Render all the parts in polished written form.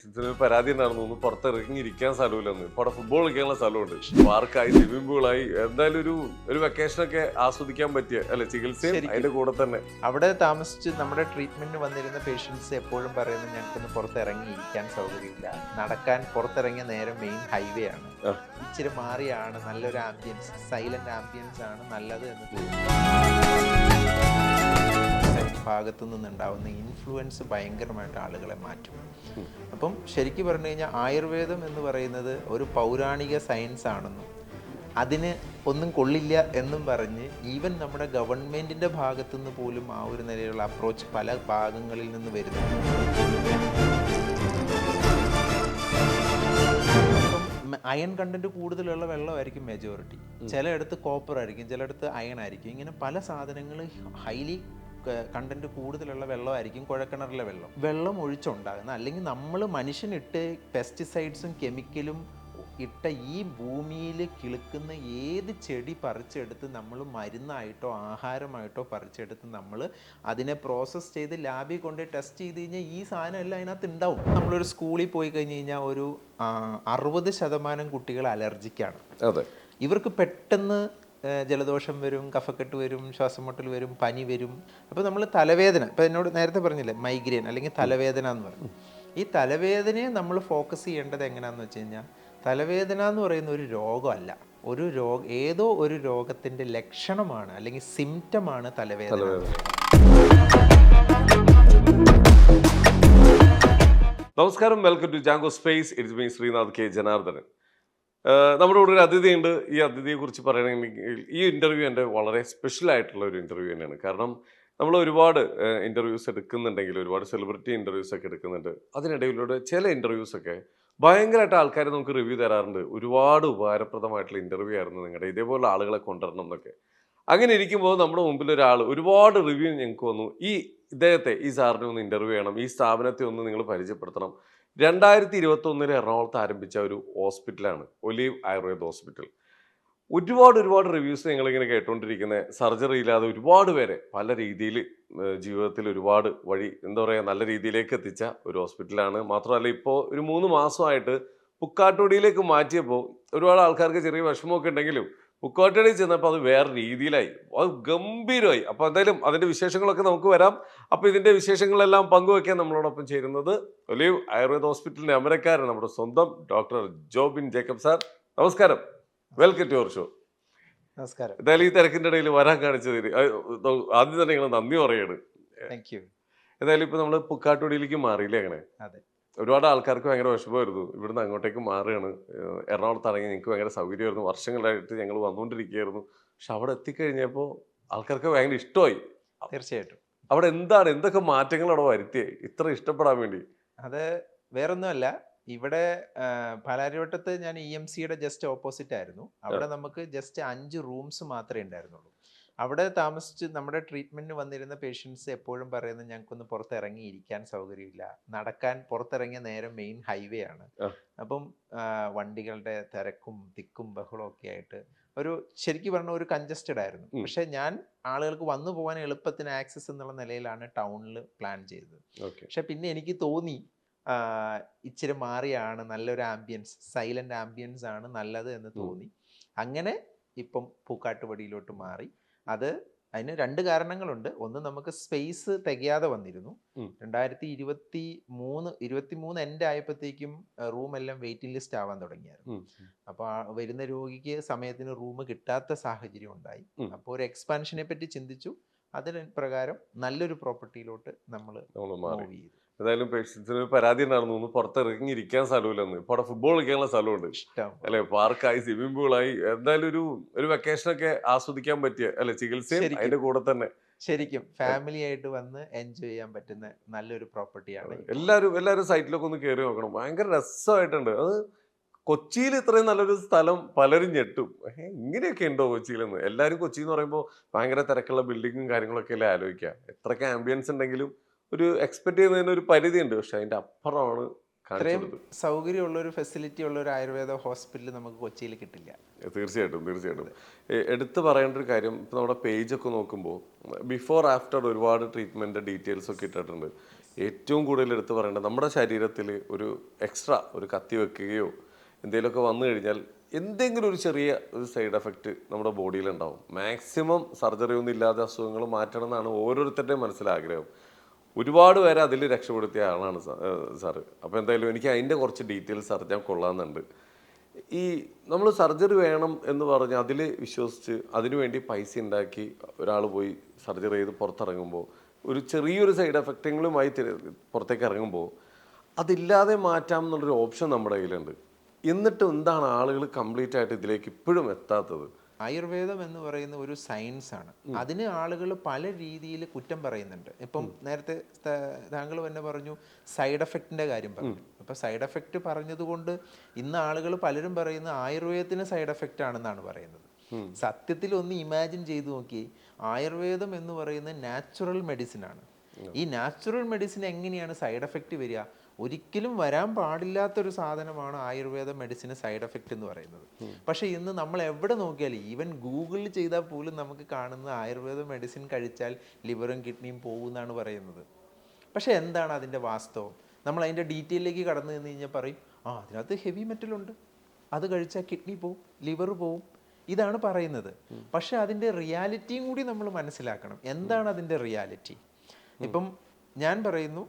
ഇതിന് പരാതി ഉണ്ടായിരുന്നു, ഒന്ന് പുറത്തിറങ്ങിയിരിക്കാൻ സ്ഥലമില്ലെന്ന്. ഇപ്പൊ അവിടെ ഫുട്ബോൾ കളിക്കാനുള്ള സ്ഥലമുണ്ട്, പാർക്കായി, സ്വിമ്മിംഗ് പൂളായി. എന്തായാലും ഒരു വെക്കേഷനൊക്കെ ആസ്വദിക്കാൻ പറ്റിയ അല്ലെ, ചികിത്സയും അതിന്റെ കൂടെ തന്നെ. അവിടെ താമസിച്ച് നമ്മുടെ ട്രീറ്റ്മെന്റിന് വന്നിരുന്ന പേഷ്യൻസ് എപ്പോഴും പറയുന്നത് ഞങ്ങൾക്കൊന്ന് പുറത്തിറങ്ങിയിരിക്കാൻ സൗകര്യമില്ല, നടക്കാൻ പുറത്തിറങ്ങിയ നേരം മെയിൻ ഹൈവേ ആണ്, ഇച്ചിരി മാറിയാണ് നല്ലൊരു ആംബിയൻസ്, സൈലന്റ് ആംബിയൻസ് ആണ് നല്ലത് എന്ന് തോന്നുന്നു. ഭാഗത്തു നിന്നുണ്ടാവുന്ന ഇൻഫ്ലുവൻസ് ഭയങ്കരമായിട്ട് ആളുകളെ മാറ്റും. അപ്പം ശരിക്കും പറഞ്ഞു കഴിഞ്ഞാൽ ആയുർവേദം എന്ന് പറയുന്നത് ഒരു പൗരാണിക സയൻസ് ആണെന്നും അതിന് ഒന്നും കൊള്ളില്ല എന്നും പറഞ്ഞ് ഈവൻ നമ്മുടെ ഗവൺമെൻറ്റിൻ്റെ ഭാഗത്തുനിന്ന് പോലും ആ ഒരു നിലയിലുള്ള അപ്രോച്ച് പല ഭാഗങ്ങളിൽ നിന്ന് വരുന്നുണ്ട്. അയൺ കണ്ടന്റ് കൂടുതലുള്ള വെള്ളമായിരിക്കും മെജോറിറ്റി, ചിലയിടത്ത് കോപ്പർ ആയിരിക്കും, ചിലയിടത്ത് അയൺ ആയിരിക്കും. ഇങ്ങനെ പല സാധനങ്ങൾ ഹൈലി കണ്ടന്റ് കൂടുതലുള്ള വെള്ളമായിരിക്കും കുഴക്കിണറിലെ വെള്ളം ഒഴിച്ചുണ്ടാകുന്ന, അല്ലെങ്കിൽ നമ്മൾ മനുഷ്യനിട്ട് പെസ്റ്റിസൈഡ്സും കെമിക്കലും ഇട്ട ഈ ഭൂമിയിൽ കിളുക്കുന്ന ഏത് ചെടി പറിച്ചെടുത്ത് നമ്മൾ മരുന്നായിട്ടോ ആഹാരമായിട്ടോ പറിച്ചെടുത്ത് നമ്മൾ അതിനെ പ്രോസസ്സ് ചെയ്ത് ലാബിൽ കൊണ്ട് ടെസ്റ്റ് ചെയ്ത് കഴിഞ്ഞാൽ ഈ സാധനം എല്ലാം അതിനകത്ത് ഉണ്ടാവും. നമ്മളൊരു സ്കൂളിൽ പോയി കഴിഞ്ഞ് കഴിഞ്ഞാൽ ഒരു 60% കുട്ടികൾ അലർജിക്കാണ്. അതെ, ഇവർക്ക് പെട്ടെന്ന് ജലദോഷം വരും, കഫക്കെട്ട് വരും, ശ്വാസം മുട്ടൽ വരും, പനി വരും. അപ്പോൾ നമ്മൾ തലവേദന, ഇപ്പോൾ എന്നോട് നേരത്തെ പറഞ്ഞില്ലേ മൈഗ്രെയിൻ അല്ലെങ്കിൽ തലവേദന എന്ന് പറഞ്ഞു, ഈ തലവേദനയെ നമ്മൾ ഫോക്കസ് ചെയ്യേണ്ടത് എങ്ങനെയാണെന്ന് വെച്ച് കഴിഞ്ഞാൽ, തലവേദന എന്ന് പറയുന്ന ഒരു രോഗമല്ല, ഏതോ ഒരു രോഗത്തിൻ്റെ ലക്ഷണമാണ് അല്ലെങ്കിൽ സിംറ്റമാണ് തലവേദന. നമസ്കാരം, welcome to Jango space. It's me Sreenath K Janardhanan. നമ്മുടെ കൂടെ ഒരു അതിഥിയുണ്ട്. ഈ അതിഥിയെ കുറിച്ച് പറയണമെങ്കിൽ ഈ ഇൻ്റർവ്യൂ എൻ്റെ വളരെ സ്പെഷ്യൽ ആയിട്ടുള്ള ഒരു ഇൻ്റർവ്യൂ തന്നെയാണ്. കാരണം നമ്മൾ ഒരുപാട് ഇൻ്റർവ്യൂസ് എടുക്കുന്നുണ്ടെങ്കിൽ, ഒരുപാട് സെലിബ്രിറ്റി ഇൻ്റർവ്യൂസ് ഒക്കെ എടുക്കുന്നുണ്ട്. അതിനിടയിലൂടെ ചില ഇൻ്റർവ്യൂസൊക്കെ ഭയങ്കരമായിട്ട് ആൾക്കാർ നമുക്ക് റിവ്യൂ തരാറുണ്ട്. ഒരുപാട് ഉപകാരപ്രദമായിട്ടുള്ള ഇൻ്റർവ്യൂ ആയിരുന്നു നിങ്ങളുടെ, ഇതേപോലെ ആളുകളെ കൊണ്ടുവരണം എന്നൊക്കെ. അങ്ങനെ ഇരിക്കുമ്പോൾ നമ്മുടെ മുമ്പിൽ ഒരാൾ ഒരുപാട് റിവ്യൂ ഞങ്ങൾക്ക് വന്നു, ഈ സാറിനെ ഒന്ന് ഇൻ്റർവ്യൂ ചെയ്യണം, ഈ സ്ഥാപനത്തെ ഒന്ന് നിങ്ങൾ പരിചയപ്പെടുത്തണം. 2021 എറണാകുളത്ത് ആരംഭിച്ച ഒരു ഹോസ്പിറ്റലാണ് ഒലീവ് ആയുർവേദ ഹോസ്പിറ്റൽ. ഒരുപാട് റിവ്യൂസ് ഞങ്ങളിങ്ങനെ കേട്ടുകൊണ്ടിരിക്കുന്ന, സർജറി ഇല്ലാതെ ഒരുപാട് പേരെ പല രീതിയിൽ ജീവിതത്തിൽ ഒരുപാട് വഴി എന്താ പറയുക നല്ല രീതിയിലേക്ക് എത്തിച്ച ഒരു ഹോസ്പിറ്റലാണ്. മാത്രമല്ല ഇപ്പോൾ ഒരു 3 മാസമായിട്ട് പുക്കാട്ടുപടിയിലേക്ക് മാറ്റിയപ്പോൾ ഒരുപാട് ആൾക്കാർക്ക് ചെറിയ വിഷമമൊക്കെ ഉണ്ടെങ്കിലും പുക്കാട്ടുപടി ചെന്നപ്പോൾ അത് വേറെ രീതിയിലായി, അത് ഗംഭീരമായി. അപ്പോൾ എന്തായാലും അതിൻ്റെ വിശേഷങ്ങളൊക്കെ നമുക്ക് വരാം. അപ്പോൾ ഇതിൻ്റെ വിശേഷങ്ങളെല്ലാം പങ്കുവയ്ക്കാൻ നമ്മളോടൊപ്പം ചേരുന്നത് ഒലീവ് ആയുർവേദ ഹോസ്പിറ്റലിൻ്റെ അമരക്കാരൻ, നമ്മുടെ സ്വന്തം ഡോക്ടർ ജോബിൻ ജേക്കബ് സാർ. നമസ്കാരം, വെൽക്കം ടു യുവർ ഷോ. നമസ്കാരം. എന്തായാലും ഈ തിരക്കിൻ്റെ ഇടയിൽ വരാൻ കാണിച്ചതിന് ആദ്യം തന്നെ നിങ്ങൾ നന്ദി പറയാണ്. Thank you. എന്തായാലും ഇപ്പൊ നമ്മള് പുക്കാട്ടുപടിയിലേക്ക് മാറിയില്ലേ? അങ്ങനെ അതെ, ഒരുപാട് ആൾക്കാർക്ക് ഭയങ്കര വിഷമമായിരുന്നു. ഇവിടുന്ന് അങ്ങോട്ടേക്ക് മാറുകയാണ്. എറണാകുളത്താണെങ്കിൽ ഞങ്ങൾക്ക് ഭയങ്കര സൗകര്യമായിരുന്നു, വർഷങ്ങളായിട്ട് ഞങ്ങൾ വന്നുകൊണ്ടിരിക്കുകയായിരുന്നു. പക്ഷെ അവിടെ എത്തിക്കഴിഞ്ഞപ്പോൾ ആൾക്കാർക്ക് ഭയങ്കര ഇഷ്ടമായി. തീർച്ചയായിട്ടും. അവിടെ എന്തൊക്കെ മാറ്റങ്ങൾ അവിടെ വരുത്തിയേ ഇത്ര ഇഷ്ടപ്പെടാൻ വേണ്ടി? അത് വേറൊന്നുമല്ല, ഇവിടെ പാലാരിവട്ടത്ത് ഞാൻ EMCയുടെ ജസ്റ്റ് ഓപ്പോസിറ്റ് ആയിരുന്നു. അവിടെ നമുക്ക് ജസ്റ്റ് 5 റൂംസ് മാത്രമേ ഉണ്ടായിരുന്നുള്ളൂ. അവിടെ താമസിച്ച് നമ്മുടെ ട്രീറ്റ്മെന്റിന് വന്നിരുന്ന പേഷ്യൻസ് എപ്പോഴും പറയുന്നത് ഞങ്ങൾക്കൊന്ന് പുറത്തിറങ്ങിയിരിക്കാൻ സൗകര്യമില്ല, നടക്കാൻ പുറത്തിറങ്ങിയ നേരം മെയിൻ ഹൈവേ ആണ്. അപ്പം വണ്ടികളുടെ തിരക്കും തിക്കും ബഹളവും ഒക്കെ ആയിട്ട് ശരിക്കും പറഞ്ഞ ഒരു കൺജസ്റ്റഡ് ആയിരുന്നു. പക്ഷെ ഞാൻ ആളുകൾക്ക് വന്നു പോകാൻ എളുപ്പത്തിന് ആക്സസ് എന്നുള്ള നിലയിലാണ് ടൗണിൽ പ്ലാൻ ചെയ്തത്. പക്ഷെ പിന്നെ എനിക്ക് തോന്നി ഇച്ചിരി മാറിയാണ് നല്ലൊരു ആംബിയൻസ്, സൈലന്റ് ആംബിയൻസ് ആണ് നല്ലത് എന്ന് തോന്നി. അങ്ങനെ ഇപ്പം പൂക്കാട്ടുപടിയിലോട്ട് മാറി. അതിന് 2 കാരണങ്ങളുണ്ട്. ഒന്ന്, നമുക്ക് സ്പേസ് തികയാതെ വന്നിരുന്നു. 2023 എൻഡ് ആയപ്പോഴത്തേക്കും റൂം എല്ലാം വെയിറ്റിംഗ് ലിസ്റ്റ് ആവാൻ തുടങ്ങിയായിരുന്നു. അപ്പോൾ വരുന്ന രോഗിക്ക് സമയത്തിന് റൂം കിട്ടാത്ത സാഹചര്യം ഉണ്ടായി. അപ്പോൾ ഒരു എക്സ്പാൻഷനെ പറ്റി ചിന്തിച്ചു. അതിന് പ്രകാരം നല്ലൊരു പ്രോപ്പർട്ടിയിലോട്ട് നമ്മൾ മൂവ് ചെയ്തു. എന്തായാലും പേഷ്യൻസിന് പരാതി ഉണ്ടായിരുന്നു, ഒന്ന് പുറത്തിറങ്ങിയിരിക്കാൻ സ്ഥലമില്ലെന്ന്. ഇപ്പൊ അവിടെ ഫുട്ബോൾ കളിക്കാനുള്ള സ്ഥലമുണ്ട്, അല്ലെ, പാർക്കായി, സ്വിമ്മിംഗ് പൂളായി. എന്തായാലും ഒരു വെക്കേഷനൊക്കെ ആസ്വദിക്കാൻ പറ്റിയ അല്ലെ, ചികിത്സയും അതിന്റെ കൂടെ തന്നെ ശരിക്കും ഫാമിലി ആയിട്ട് വന്ന് എൻജോയ് ചെയ്യാൻ പറ്റുന്ന നല്ലൊരു പ്രോപ്പർട്ടിയാണ്. എല്ലാവരും സൈറ്റിലൊക്കെ ഒന്ന് കയറി നോക്കണം, ഭയങ്കര രസമായിട്ടുണ്ട്. അത് കൊച്ചിയിൽ ഇത്രയും നല്ലൊരു സ്ഥലം പലരും ഞെട്ടും. ഇങ്ങനെയൊക്കെ ഉണ്ടോ കൊച്ചിയിലെന്ന്. എല്ലാവരും കൊച്ചി എന്ന് പറയുമ്പോൾ ഭയങ്കര തിരക്കുള്ള ബിൽഡിങ്ങും കാര്യങ്ങളൊക്കെ അല്ലേ ആലോചിക്കുക. എത്രയൊക്കെ ആംബിയൻസ് ഉണ്ടെങ്കിലും ഒരു എക്സ്പെക്ട് ചെയ്യുന്നതിന് ഒരു പരിധി ഉണ്ട്. പക്ഷെ അതിന്റെ അപ്പുറമാണ് ഇത്രയും സൗകര്യമുള്ള ഒരു ഫെസിലിറ്റി ഉള്ള ഒരു ആയുർവേദ ഹോസ്പിറ്റൽ നമുക്ക് കൊച്ചിയിൽ കിട്ടില്ല. തീർച്ചയായിട്ടും. എടുത്തു പറയേണ്ട ഒരു കാര്യം, ഇപ്പം നമ്മുടെ പേജൊക്കെ നോക്കുമ്പോൾ ബിഫോർ ആഫ്റ്റർ ഒരുപാട് ട്രീറ്റ്മെന്റ് ഡീറ്റെയിൽസ് ഒക്കെ ഇട്ടിട്ടുണ്ട്. ഏറ്റവും കൂടുതൽ എടുത്ത് പറയേണ്ടത് നമ്മുടെ ശരീരത്തിൽ ഒരു എക്സ്ട്രാ ഒരു കത്തി വെക്കുകയോ എന്തെങ്കിലുമൊക്കെ വന്നു കഴിഞ്ഞാൽ എന്തെങ്കിലും ഒരു ചെറിയ ഒരു സൈഡ് എഫക്റ്റ് നമ്മുടെ ബോഡിയിൽ ഉണ്ടാവും. മാക്സിമം സർജറി ഒന്നും ഇല്ലാതെ അസുഖങ്ങൾ മാറ്റണം എന്നാണ് ഓരോരുത്തരുടെയും മനസ്സിലാഗ്രഹം. ഒരുപാട് പേരെ അതിൽ രക്ഷപ്പെടുത്തിയ ആളാണ് സാറ്. അപ്പോൾ എന്തായാലും എനിക്ക് അതിൻ്റെ കുറച്ച് ഡീറ്റെയിൽസ് അറിഞ്ഞാൽ കൊള്ളാമെന്നുണ്ട്. ഈ നമ്മൾ സർജറി വേണം എന്ന് പറഞ്ഞ് അതിൽ വിശ്വസിച്ച് അതിനുവേണ്ടി പൈസ ഉണ്ടാക്കി ഒരാൾ പോയി സർജറി ചെയ്ത് പുറത്തിറങ്ങുമ്പോൾ ഒരു ചെറിയൊരു സൈഡ് എഫക്റ്റുകളുമായി പുറത്തേക്ക് ഇറങ്ങുമ്പോൾ അതില്ലാതെ മാറ്റാം എന്നുള്ളൊരു ഓപ്ഷൻ നമ്മുടെ കയ്യിലുണ്ട്. എന്നിട്ട് എന്താണ് ആളുകൾ കംപ്ലീറ്റ് ആയിട്ട് ഇതിലേക്ക് ഇപ്പോഴും എത്താത്തത്? ആയുർവേദം എന്ന് പറയുന്ന ഒരു സയൻസ് ആണ്. അതിന് ആളുകൾ പല രീതിയിൽ കുറ്റം പറയുന്നുണ്ട്. ഇപ്പം നേരത്തെ താങ്കൾ തന്നെ പറഞ്ഞു സൈഡ് എഫക്റ്റിന്റെ കാര്യം പറഞ്ഞു. അപ്പൊ സൈഡ് എഫക്റ്റ് പറഞ്ഞതുകൊണ്ട് ഇന്ന് ആളുകൾ പലരും പറയുന്നത് ആയുർവേദത്തിന് സൈഡ് എഫക്റ്റ് ആണെന്നാണ് പറയുന്നത്. സത്യത്തിൽ ഒന്ന് ഇമാജിൻ ചെയ്തു നോക്കി, ആയുർവേദം എന്ന് പറയുന്നത് നാച്ചുറൽ മെഡിസിൻ ആണ്. ഈ നാച്ചുറൽ മെഡിസിൻ എങ്ങനെയാണ് സൈഡ് എഫക്റ്റ് വരിക? ഒരിക്കലും വരാൻ പാടില്ലാത്തൊരു സാധനമാണ് ആയുർവേദ മെഡിസിന് സൈഡ് എഫക്റ്റ് എന്ന് പറയുന്നത്. പക്ഷേ ഇന്ന് നമ്മൾ എവിടെ നോക്കിയാലും, ഈവൻ ഗൂഗിളിൽ ചെയ്താൽ പോലും നമുക്ക് കാണുന്ന ആയുർവേദ മെഡിസിൻ കഴിച്ചാൽ ലിവറും കിഡ്നിയും പോകുമെന്നാണ് പറയുന്നത്. പക്ഷേ എന്താണ് അതിൻ്റെ വാസ്തവം? നമ്മൾ അതിൻ്റെ ഡീറ്റെയിലേക്ക് കടന്നു നിന്ന് കഴിഞ്ഞാൽ പറയും, അതിനകത്ത് ഹെവി മെറ്റലുണ്ട്, അത് കഴിച്ചാൽ കിഡ്നി പോവും, ലിവർ പോവും, ഇതാണ് പറയുന്നത്. പക്ഷെ അതിൻ്റെ റിയാലിറ്റിയും കൂടി നമ്മൾ മനസ്സിലാക്കണം. എന്താണ് അതിൻ്റെ റിയാലിറ്റി? ഇപ്പം ഞാൻ പറയുന്നു,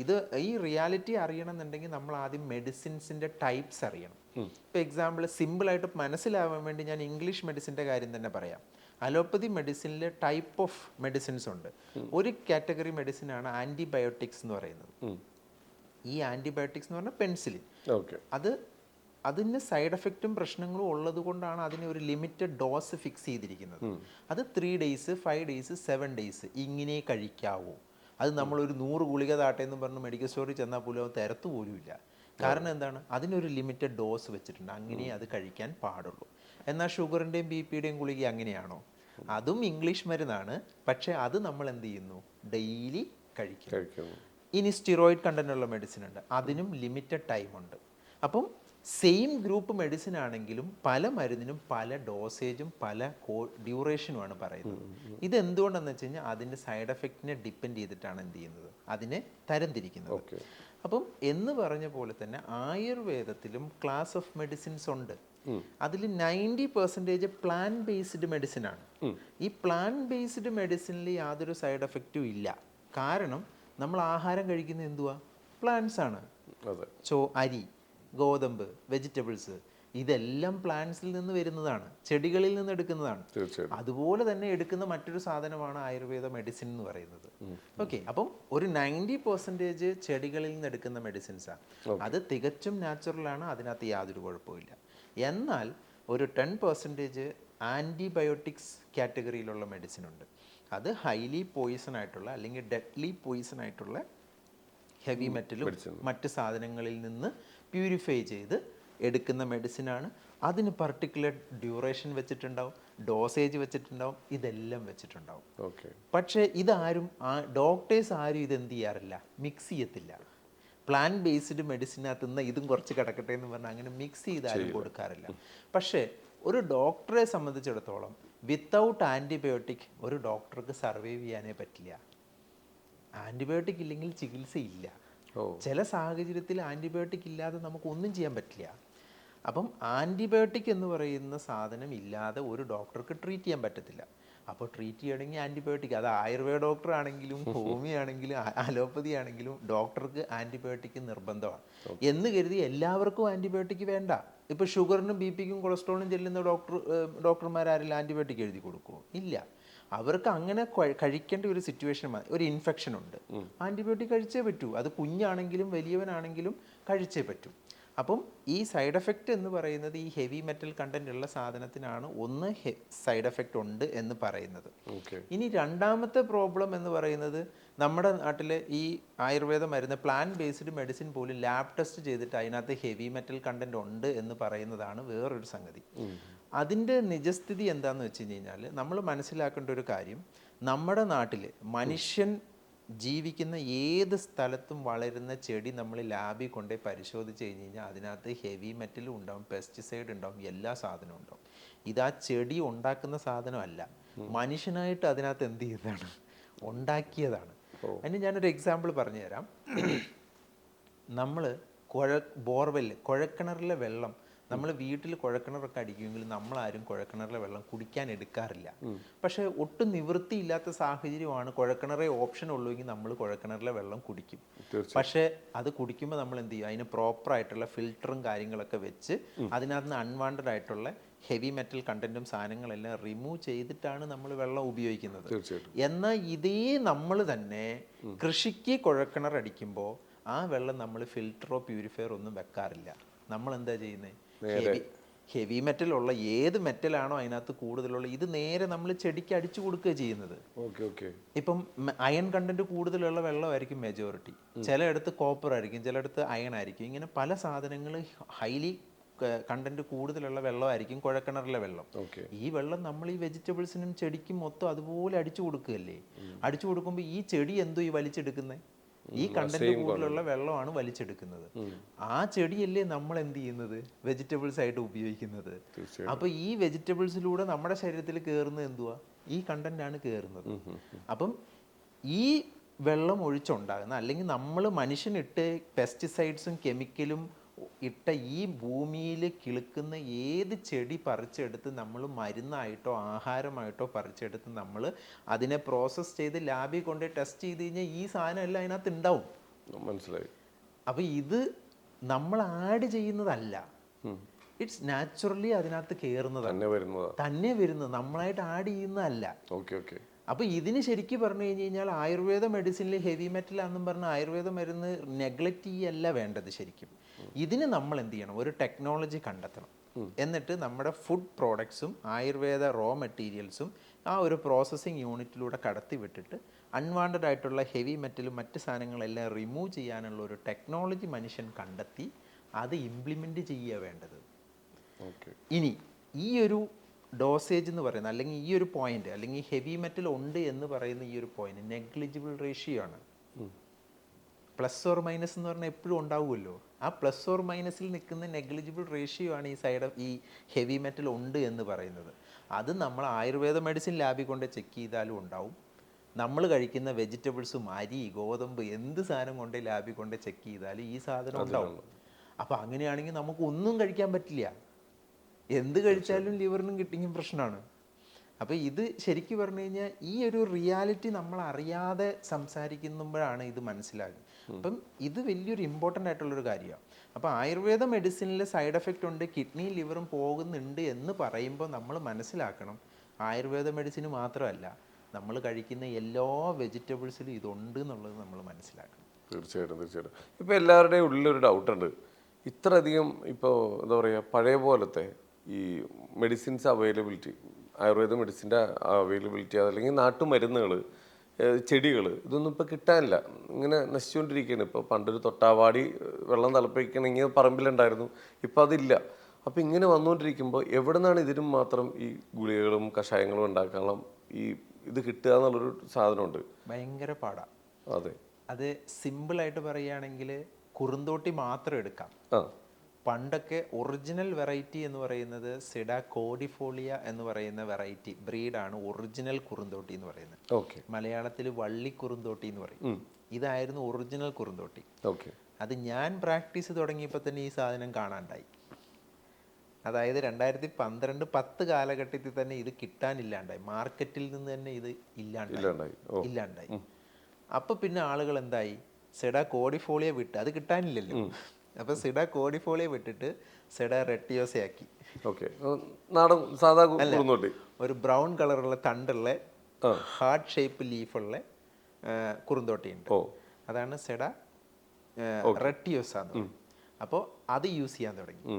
ഇത് ഈ റിയാലിറ്റി അറിയണമെന്നുണ്ടെങ്കിൽ നമ്മൾ ആദ്യം മെഡിസിൻസിൻ്റെ ടൈപ്സ് അറിയണം. ഇപ്പോൾ എക്സാമ്പിൾ സിമ്പിളായിട്ട് മനസ്സിലാവാൻ വേണ്ടി ഞാൻ ഇംഗ്ലീഷ് മെഡിസിൻ്റെ കാര്യം തന്നെ പറയാം. അലോപ്പതി മെഡിസിനിൽ ടൈപ്പ് ഓഫ് മെഡിസിൻസ് ഉണ്ട്. ഒരു കാറ്റഗറി മെഡിസിനാണ് ആൻറ്റിബയോട്ടിക്സ് എന്ന് പറയുന്നത്. ഈ ആൻറ്റിബയോട്ടിക്സ് എന്ന് പറഞ്ഞാൽ പെൻസിലിൻ. അതിന് സൈഡ് എഫക്റ്റും പ്രശ്നങ്ങളും ഉള്ളത് കൊണ്ടാണ് അതിന് ഒരു ലിമിറ്റഡ് ഡോസ് ഫിക്സ് ചെയ്തിരിക്കുന്നത്. അത് 3 days 5 days 7 days ഇങ്ങനെ കഴിക്കാവൂ. അത് നമ്മളൊരു 100 ഗുളിക താട്ടേന്നും പറഞ്ഞ് മെഡിക്കൽ സ്റ്റോറിൽ ചെന്നാൽ പോലും അത് തരത്തു പോലും ഇല്ല. കാരണം എന്താണ്? അതിനൊരു ലിമിറ്റഡ് ഡോസ് വെച്ചിട്ടുണ്ട്, അങ്ങനെ അത് കഴിക്കാൻ പാടുള്ളൂ. എന്നാൽ ഷുഗറിൻ്റെയും BP-യുടെയും ഗുളിക അങ്ങനെയാണോ? അതും ഇംഗ്ലീഷ് മരുന്നാണ്, പക്ഷേ അത് നമ്മൾ എന്ത് ചെയ്യുന്നു? ഡെയിലി കഴിക്കുന്നു. ഇനി സ്റ്റിറോയിഡ് കണ്ടന്റുള്ള മെഡിസിൻ ഉണ്ട്, അതിനും ലിമിറ്റഡ് ടൈമുണ്ട്. അപ്പം സെയിം ഗ്രൂപ്പ് മെഡിസിൻ ആണെങ്കിലും പല മരുന്നിനും പല ഡോസേജും പല ഡ്യൂറേഷനുമാണ് പറയുന്നത്. ഇതെന്തുകൊണ്ടെന്ന് വെച്ച് കഴിഞ്ഞാൽ അതിൻ്റെ സൈഡ് എഫക്റ്റിനെ ഡിപ്പെൻഡ് ചെയ്തിട്ടാണ് എന്ത് ചെയ്യുന്നത്, അതിനെ തരംതിരിക്കുന്നത്. അപ്പം എന്ന് പറഞ്ഞ പോലെ തന്നെ ആയുർവേദത്തിലും ക്ലാസ് ഓഫ് മെഡിസിൻസ് ഉണ്ട്. അതിൽ 90% പ്ലാൻ ബേസ്ഡ് മെഡിസിൻ ആണ്. ഈ പ്ലാൻ ബേസ്ഡ് മെഡിസിനിൽ യാതൊരു സൈഡ് എഫക്റ്റും ഇല്ല. കാരണം നമ്മൾ ആഹാരം കഴിക്കുന്നത് എന്തുവാ? പ്ലാന്റ്സ് ആണ്. അരി, ഗോതമ്പ്, വെജിറ്റബിൾസ്, ഇതെല്ലാം പ്ലാന്റ്സിൽ നിന്ന് വരുന്നതാണ്, ചെടികളിൽ നിന്ന് എടുക്കുന്നതാണ്. അതുപോലെ തന്നെ എടുക്കുന്ന മറ്റൊരു സാധനമാണ് ആയുർവേദ മെഡിസിൻ എന്ന് പറയുന്നത്. ഓക്കെ, അപ്പം ഒരു 90% ചെടികളിൽ നിന്ന് എടുക്കുന്ന മെഡിസിൻസാണ്. അത് തികച്ചും നാച്ചുറലാണ്, അതിനകത്ത് യാതൊരു കുഴപ്പമില്ല. എന്നാൽ ഒരു 10% ആൻറ്റിബയോട്ടിക്സ് കാറ്റഗറിയിലുള്ള മെഡിസിൻ ഉണ്ട്. അത് ഹൈലി പോയിസൺ ആയിട്ടുള്ള അല്ലെങ്കിൽ ഡെഡ്ലി പോയിസൺ ആയിട്ടുള്ള ഹെവി മെറ്റലും മറ്റ് സാധനങ്ങളിൽ നിന്ന് പ്യൂരിഫൈ ചെയ്ത് എടുക്കുന്ന മെഡിസിനാണ്. അതിന് പർട്ടിക്കുലർ ഡ്യൂറേഷൻ വെച്ചിട്ടുണ്ടാവും, ഡോസേജ് വെച്ചിട്ടുണ്ടാവും, ഇതെല്ലാം വെച്ചിട്ടുണ്ടാവും. പക്ഷേ ഇതാരും ഡോക്ടേഴ്സ് ആരും ഇതെന്ത് ചെയ്യാറില്ല, മിക്സ് ചെയ്യത്തില്ല. പ്ലാൻ ബേസ്ഡ് മെഡിസിനകത്ത് നിന്ന് ഇതും കുറച്ച് കിടക്കട്ടെ എന്ന് പറഞ്ഞാൽ അങ്ങനെ മിക്സ് ചെയ്ത് ആരും കൊടുക്കാറില്ല. പക്ഷേ ഒരു ഡോക്ടറെ സംബന്ധിച്ചിടത്തോളം വിത്തൗട്ട് ആൻറ്റിബയോട്ടിക് ഒരു ഡോക്ടർക്ക് സർവൈവ് ചെയ്യാനേ പറ്റില്ല. ആൻറ്റിബയോട്ടിക് ഇല്ലെങ്കിൽ ചികിത്സയില്ല. ചില സാഹചര്യത്തിൽ ആൻറ്റിബയോട്ടിക് ഇല്ലാതെ നമുക്കൊന്നും ചെയ്യാൻ പറ്റില്ല. അപ്പം ആൻറ്റിബയോട്ടിക് എന്ന് പറയുന്ന സാധനം ഇല്ലാതെ ഒരു ഡോക്ടർക്ക് ട്രീറ്റ് ചെയ്യാൻ പറ്റത്തില്ല. അപ്പോൾ ട്രീറ്റ് ചെയ്യണമെങ്കിൽ ആൻറ്റിബയോട്ടിക്, അത് ആയുർവേദ ഡോക്ടർ ആണെങ്കിലും ഹോമിയോ ആണെങ്കിലും അലോപ്പതി ആണെങ്കിലും ഡോക്ടർക്ക് ആൻറ്റിബയോട്ടിക് നിർബന്ധമാണ്. എന്ന് കരുതി എല്ലാവർക്കും ആൻറ്റിബയോട്ടിക് വേണ്ട. ഇപ്പോൾ ഷുഗറിനും BP-ക്കും കൊളസ്ട്രോളിനും ചെല്ലുന്ന ഡോക്ടർമാരാരെല്ലാം ആൻറ്റിബയോട്ടിക് എഴുതി കൊടുക്കുമോ? ഇല്ല. അവർക്ക് അങ്ങനെ കഴിക്കേണ്ട ഒരു സിറ്റുവേഷൻ, ഒരു ഇൻഫെക്ഷൻ ഉണ്ട്, ആൻറ്റിബയോട്ടിക് കഴിച്ചേ പറ്റൂ. അത് കുഞ്ഞാണെങ്കിലും വലിയവനാണെങ്കിലും കഴിച്ചേ പറ്റൂ. അപ്പം ഈ സൈഡ് എഫക്റ്റ് എന്ന് പറയുന്നത് ഈ ഹെവി മെറ്റൽ കണ്ടന്റ് ഉള്ള സാധനത്തിനാണ് ഒന്ന് സൈഡ് എഫക്റ്റ് ഉണ്ട് എന്ന് പറയുന്നത്. ഇനി രണ്ടാമത്തെ പ്രോബ്ലം എന്ന് പറയുന്നത് നമ്മുടെ നാട്ടിലെ ഈ ആയുർവേദ മരുന്ന് പ്ലാൻ ബേസ്ഡ് മെഡിസിൻ പോലും ലാബ് ടെസ്റ്റ് ചെയ്തിട്ട് അതിനകത്ത് ഹെവി മെറ്റൽ കണ്ടന്റ് ഉണ്ട് എന്ന് പറയുന്നതാണ് വേറൊരു സംഗതി. അതിൻ്റെ നിജസ്ഥിതി എന്താണെന്ന് വെച്ച് കഴിഞ്ഞാൽ നമ്മൾ മനസ്സിലാക്കേണ്ട ഒരു കാര്യം, നമ്മുടെ നാട്ടിൽ മനുഷ്യൻ ജീവിക്കുന്ന ഏത് സ്ഥലത്തും വളരുന്ന ചെടി നമ്മൾ ലാബിൽ കൊണ്ടുപോയി പരിശോധിച്ച് കഴിഞ്ഞ് കഴിഞ്ഞാൽ അതിനകത്ത് ഹെവി മെറ്റലും ഉണ്ടാവും, പെസ്റ്റിസൈഡ് ഉണ്ടാവും, എല്ലാ സാധനവും ഉണ്ടാവും. ഇതാ ചെടി ഉണ്ടാക്കുന്ന സാധനമല്ല, മനുഷ്യനായിട്ട് അതിനകത്ത് എന്ത് ചെയ്തതാണ്, ഉണ്ടാക്കിയതാണ്. അതിന് ഞാനൊരു എക്സാമ്പിൾ പറഞ്ഞുതരാം. നമ്മൾ ബോർവെല്ല് കുഴക്കിണറിലെ വെള്ളം നമ്മൾ വീട്ടിൽ കുഴക്കിണറൊക്കെ അടിക്കുമെങ്കിൽ നമ്മളാരും കുഴക്കിണറിലെ വെള്ളം കുടിക്കാൻ എടുക്കാറില്ല. പക്ഷേ ഒട്ടും നിവൃത്തിയില്ലാത്ത സാഹചര്യമാണ്, കുഴക്കിണറേ ഓപ്ഷൻ ഉള്ളുവെങ്കിൽ നമ്മൾ കുഴക്കിണറിലെ വെള്ളം കുടിക്കും. പക്ഷേ അത് കുടിക്കുമ്പോൾ നമ്മൾ എന്ത് ചെയ്യും, അതിന് പ്രോപ്പറായിട്ടുള്ള ഫിൽറ്ററും കാര്യങ്ങളൊക്കെ വെച്ച് അതിനകത്ത് നിന്ന് അൺവാണ്ടഡ് ആയിട്ടുള്ള ഹെവി മെറ്റൽ കണ്ടന്റും സാധനങ്ങളെല്ലാം റിമൂവ് ചെയ്തിട്ടാണ് നമ്മൾ വെള്ളം ഉപയോഗിക്കുന്നത്. എന്നാൽ ഇതേ നമ്മൾ തന്നെ കൃഷിക്ക് കുഴക്കിണർ അടിക്കുമ്പോൾ ആ വെള്ളം നമ്മൾ ഫിൽറ്ററോ പ്യൂരിഫയറോ ഒന്നും വെക്കാറില്ല. നമ്മൾ എന്താ ചെയ്യുന്നത്, ഹെവി മെറ്റലുള്ള ഏത് മെറ്റലാണോ അതിനകത്ത് കൂടുതലുള്ള ഇത് നേരെ നമ്മൾ ചെടിക്ക് അടിച്ചു കൊടുക്കുക ചെയ്യുന്നത്. ഇപ്പം അയൺ കണ്ടന്റ് കൂടുതലുള്ള വെള്ളമായിരിക്കും മെജോറിറ്റി, ചിലയിടത്ത് കോപ്പർ ആയിരിക്കും, ചിലയിടത്ത് അയൺ ആയിരിക്കും. ഇങ്ങനെ പല സാധനങ്ങൾ ഹൈലി കണ്ടന്റ് കൂടുതലുള്ള വെള്ളമായിരിക്കും കുഴക്കിണറിലെ വെള്ളം. ഈ വെള്ളം നമ്മൾ ഈ വെജിറ്റബിൾസിനും ചെടിക്കും മൊത്തം അതുപോലെ അടിച്ചു കൊടുക്കുകയല്ലേ. അടിച്ചു കൊടുക്കുമ്പോൾ ഈ ചെടി എന്തോ ഈ വലിച്ചെടുക്കുന്നത്, ഈ കണ്ടന്റ് കൂടുതലുള്ള വെള്ളമാണ് വലിച്ചെടുക്കുന്നത്. ആ ചെടിയല്ലേ നമ്മൾ എന്ത് ചെയ്യുന്നത്, വെജിറ്റബിൾസ് ആയിട്ട് ഉപയോഗിക്കുന്നത്. അപ്പൊ ഈ വെജിറ്റബിൾസിലൂടെ നമ്മുടെ ശരീരത്തിൽ കയറുന്നത് എന്തുവാ, ഈ കണ്ടന്റ് ആണ് കയറുന്നത്. അപ്പം ഈ വെള്ളം ഒഴിച്ചുണ്ടാകുന്ന, അല്ലെങ്കിൽ നമ്മൾ മനുഷ്യനിട്ട് പെസ്റ്റിസൈഡ്സും കെമിക്കലും ഇട്ട ഈ ഭൂമിയിൽ കിളുക്കുന്ന ഏത് ചെടി പറിച്ചെടുത്ത് നമ്മൾ മരുന്നായിട്ടോ ആഹാരമായിട്ടോ പറിച്ചെടുത്ത് നമ്മൾ അതിനെ പ്രോസസ്സ് ചെയ്ത് ലാബിൽ കൊണ്ട് ടെസ്റ്റ് ചെയ്ത് കഴിഞ്ഞാൽ ഈ സാധനം എല്ലാം അതിനകത്ത് ഉണ്ടാവും. മനസ്സിലായി. അപ്പോൾ ഇത് നമ്മൾ ആഡ് ചെയ്യുന്നതല്ല, ഇറ്റ്സ് നാച്ചുറലി അതിനകത്ത് കയറുന്നതാണ്, തന്നെ വരുന്നത്, നമ്മളായിട്ട് ആഡ് ചെയ്യുന്നതല്ല. അപ്പോൾ ഇതിന് ശരിക്കും പറഞ്ഞു കഴിഞ്ഞ് കഴിഞ്ഞാൽ ആയുർവേദ മെഡിസിനിൽ ഹെവി മെറ്റൽ ആണെന്നും പറഞ്ഞ് ആയുർവേദ മരുന്ന് നെഗ്ലക്റ്റ് ചെയ്യല്ല വേണ്ടത്. ശരിക്കും ഇതിന് നമ്മൾ എന്ത് ചെയ്യണം, ഒരു ടെക്നോളജി കണ്ടെത്തണം. എന്നിട്ട് നമ്മുടെ ഫുഡ് പ്രോഡക്ട്സും ആയുർവേദ റോ മെറ്റീരിയൽസും ആ ഒരു പ്രോസസ്സിങ് യൂണിറ്റിലൂടെ കടത്തി വിട്ടിട്ട് അൺവാണ്ടഡ് ആയിട്ടുള്ള ഹെവി മെറ്റലും മറ്റ് സാധനങ്ങളെല്ലാം റിമൂവ് ചെയ്യാനുള്ള ഒരു ടെക്നോളജി മനുഷ്യൻ കണ്ടെത്തി അത് ഇംപ്ലിമെൻ്റ് ചെയ്യുക വേണ്ടത്. ഇനി ഈ ഒരു ഡോസേജ് എന്ന് പറയുന്നത്, അല്ലെങ്കിൽ ഈ ഒരു പോയിന്റ്, അല്ലെങ്കിൽ ഹെവി മെറ്റൽ ഉണ്ട് എന്ന് പറയുന്ന ഈ ഒരു പോയിന്റ് നെഗ്ലിജിബിൾ റേഷ്യോ ആണ്. പ്ലസ് ഓർ മൈനസ് എന്ന് പറഞ്ഞാൽ എപ്പോഴും ഉണ്ടാവുമല്ലോ. ആ പ്ലസ് ഓർ മൈനസിൽ നിൽക്കുന്ന നെഗ്ലിജിബിൾ റേഷ്യോ ആണ് ഈ ഹെവി മെറ്റൽ ഉണ്ട് എന്ന് പറയുന്നത്. അത് നമ്മൾ ആയുർവേദ മെഡിസിൻ ലാബിൽ കൊണ്ട് ചെക്ക് ചെയ്താലും ഉണ്ടാവും. നമ്മൾ കഴിക്കുന്ന വെജിറ്റബിൾസും അരി ഗോതമ്പ് എന്ത് സാധനം കൊണ്ട് ലാബിൽ കൊണ്ട് ചെക്ക് ചെയ്താലും ഈ സാധനം ഉണ്ടാവും. അപ്പം അങ്ങനെയാണെങ്കിൽ നമുക്ക് ഒന്നും കഴിക്കാൻ പറ്റില്ല, എന്ത് കഴിച്ചാലും ലിവറിനും കിട്ടിയും പ്രശ്നമാണ്. അപ്പോൾ ഇത് ശരിക്കും പറഞ്ഞു കഴിഞ്ഞാൽ ഈ ഒരു റിയാലിറ്റി നമ്മൾ അറിയാതെ സംസാരിക്കുമ്പോഴാണ് ഇത് മനസ്സിലാകുന്നത്. അപ്പം ഇത് വലിയൊരു ഇമ്പോർട്ടൻ്റ് ആയിട്ടുള്ളൊരു കാര്യമാണ്. അപ്പോൾ ആയുർവേദ മെഡിസിനിൽ സൈഡ് എഫക്റ്റ് ഉണ്ട്, കിഡ്നി ലിവറും പോകുന്നുണ്ട് എന്ന് പറയുമ്പോൾ നമ്മൾ മനസ്സിലാക്കണം, ആയുർവേദ മെഡിസിന് മാത്രമല്ല നമ്മൾ കഴിക്കുന്ന എല്ലാ വെജിറ്റബിൾസിലും ഇതുണ്ട് എന്നുള്ളത് നമ്മൾ മനസ്സിലാക്കണം. തീർച്ചയായിട്ടും. ഇപ്പോൾ എല്ലാവരുടെയും ഉള്ളിലൊരു ഡൗട്ടുണ്ട്, ഇത്രയധികം ഇപ്പോൾ എന്താ പറയുക, പഴയ പോലത്തെ ഈ മെഡിസിൻസ് അവൈലബിലിറ്റി, ആയുർവേദ മെഡിസിൻ്റെ അവൈലബിലിറ്റി, അതല്ലെങ്കിൽ നാട്ടുമരുന്നുകൾ, ചെടികൾ, ഇതൊന്നും ഇപ്പോൾ കിട്ടാനില്ല, ഇങ്ങനെ നശിച്ചുകൊണ്ടിരിക്കുകയാണ്. ഇപ്പോൾ പണ്ടൊരു തൊട്ടാവാടി വെള്ളം തിളപ്പിക്കണമെങ്കിൽ പറമ്പിലുണ്ടായിരുന്നു, ഇപ്പം അതില്ല. അപ്പം ഇങ്ങനെ വന്നുകൊണ്ടിരിക്കുമ്പോൾ എവിടെ നിന്നാണ് ഇതിനും മാത്രം ഈ ഗുളികകളും കഷായങ്ങളും ഉണ്ടാക്കാനുള്ള ഈ ഇത് കിട്ടുക എന്നുള്ളൊരു സാധനമുണ്ട്. ഭയങ്കര പാടാ. അതെ, അത് സിമ്പിളായിട്ട് പറയുകയാണെങ്കിൽ കുറുന്തോട്ടി മാത്രം എടുക്കാം. പണ്ടൊക്കെ ഒറിജിനൽ വെറൈറ്റി എന്ന് പറയുന്നത് സിഡ കോഡിഫോളിയ എന്ന് പറയുന്ന വെറൈറ്റി ബ്രീഡാണ് ഒറിജിനൽ കുറുന്തോട്ടി എന്ന് പറയുന്നത്. മലയാളത്തിൽ വള്ളി കുറുന്തോട്ടി എന്ന് പറയും. ഇതായിരുന്നു ഒറിജിനൽ കുറുന്തോട്ടി. അത് ഞാൻ പ്രാക്ടീസ് തുടങ്ങിയപ്പോൾ തന്നെ ഈ സാധനം കാണാണ്ടായി. അതായത് 2012-10 കാലഘട്ടത്തിൽ തന്നെ ഇത് കിട്ടാനില്ലാണ്ടായി, മാർക്കറ്റിൽ നിന്ന് തന്നെ ഇത് ഇല്ലാണ്ടായി. അപ്പോൾ പിന്നെ ആളുകൾ എന്തായി, സിഡ കോഡിഫോളിയ വിട്ട്, അത് കിട്ടാനില്ലല്ലോ, അപ്പോൾ സിഡ കോഡിഫോളിയ വിട്ടിട്ട് സിഡ റെട്ടിയോസയാക്കി. നാടൻ സാധാ ഒരു ബ്രൗൺ കളറുള്ള തണ്ടുള്ള ഹാർട്ട് ഷേപ്പ് ലീഫുള്ള കുറുന്തോട്ടിയുണ്ട്, അതാണ് സിഡ റെട്ടിയോസ എന്ന് പറയും. അപ്പോൾ അത് യൂസ് ചെയ്യാൻ തുടങ്ങി.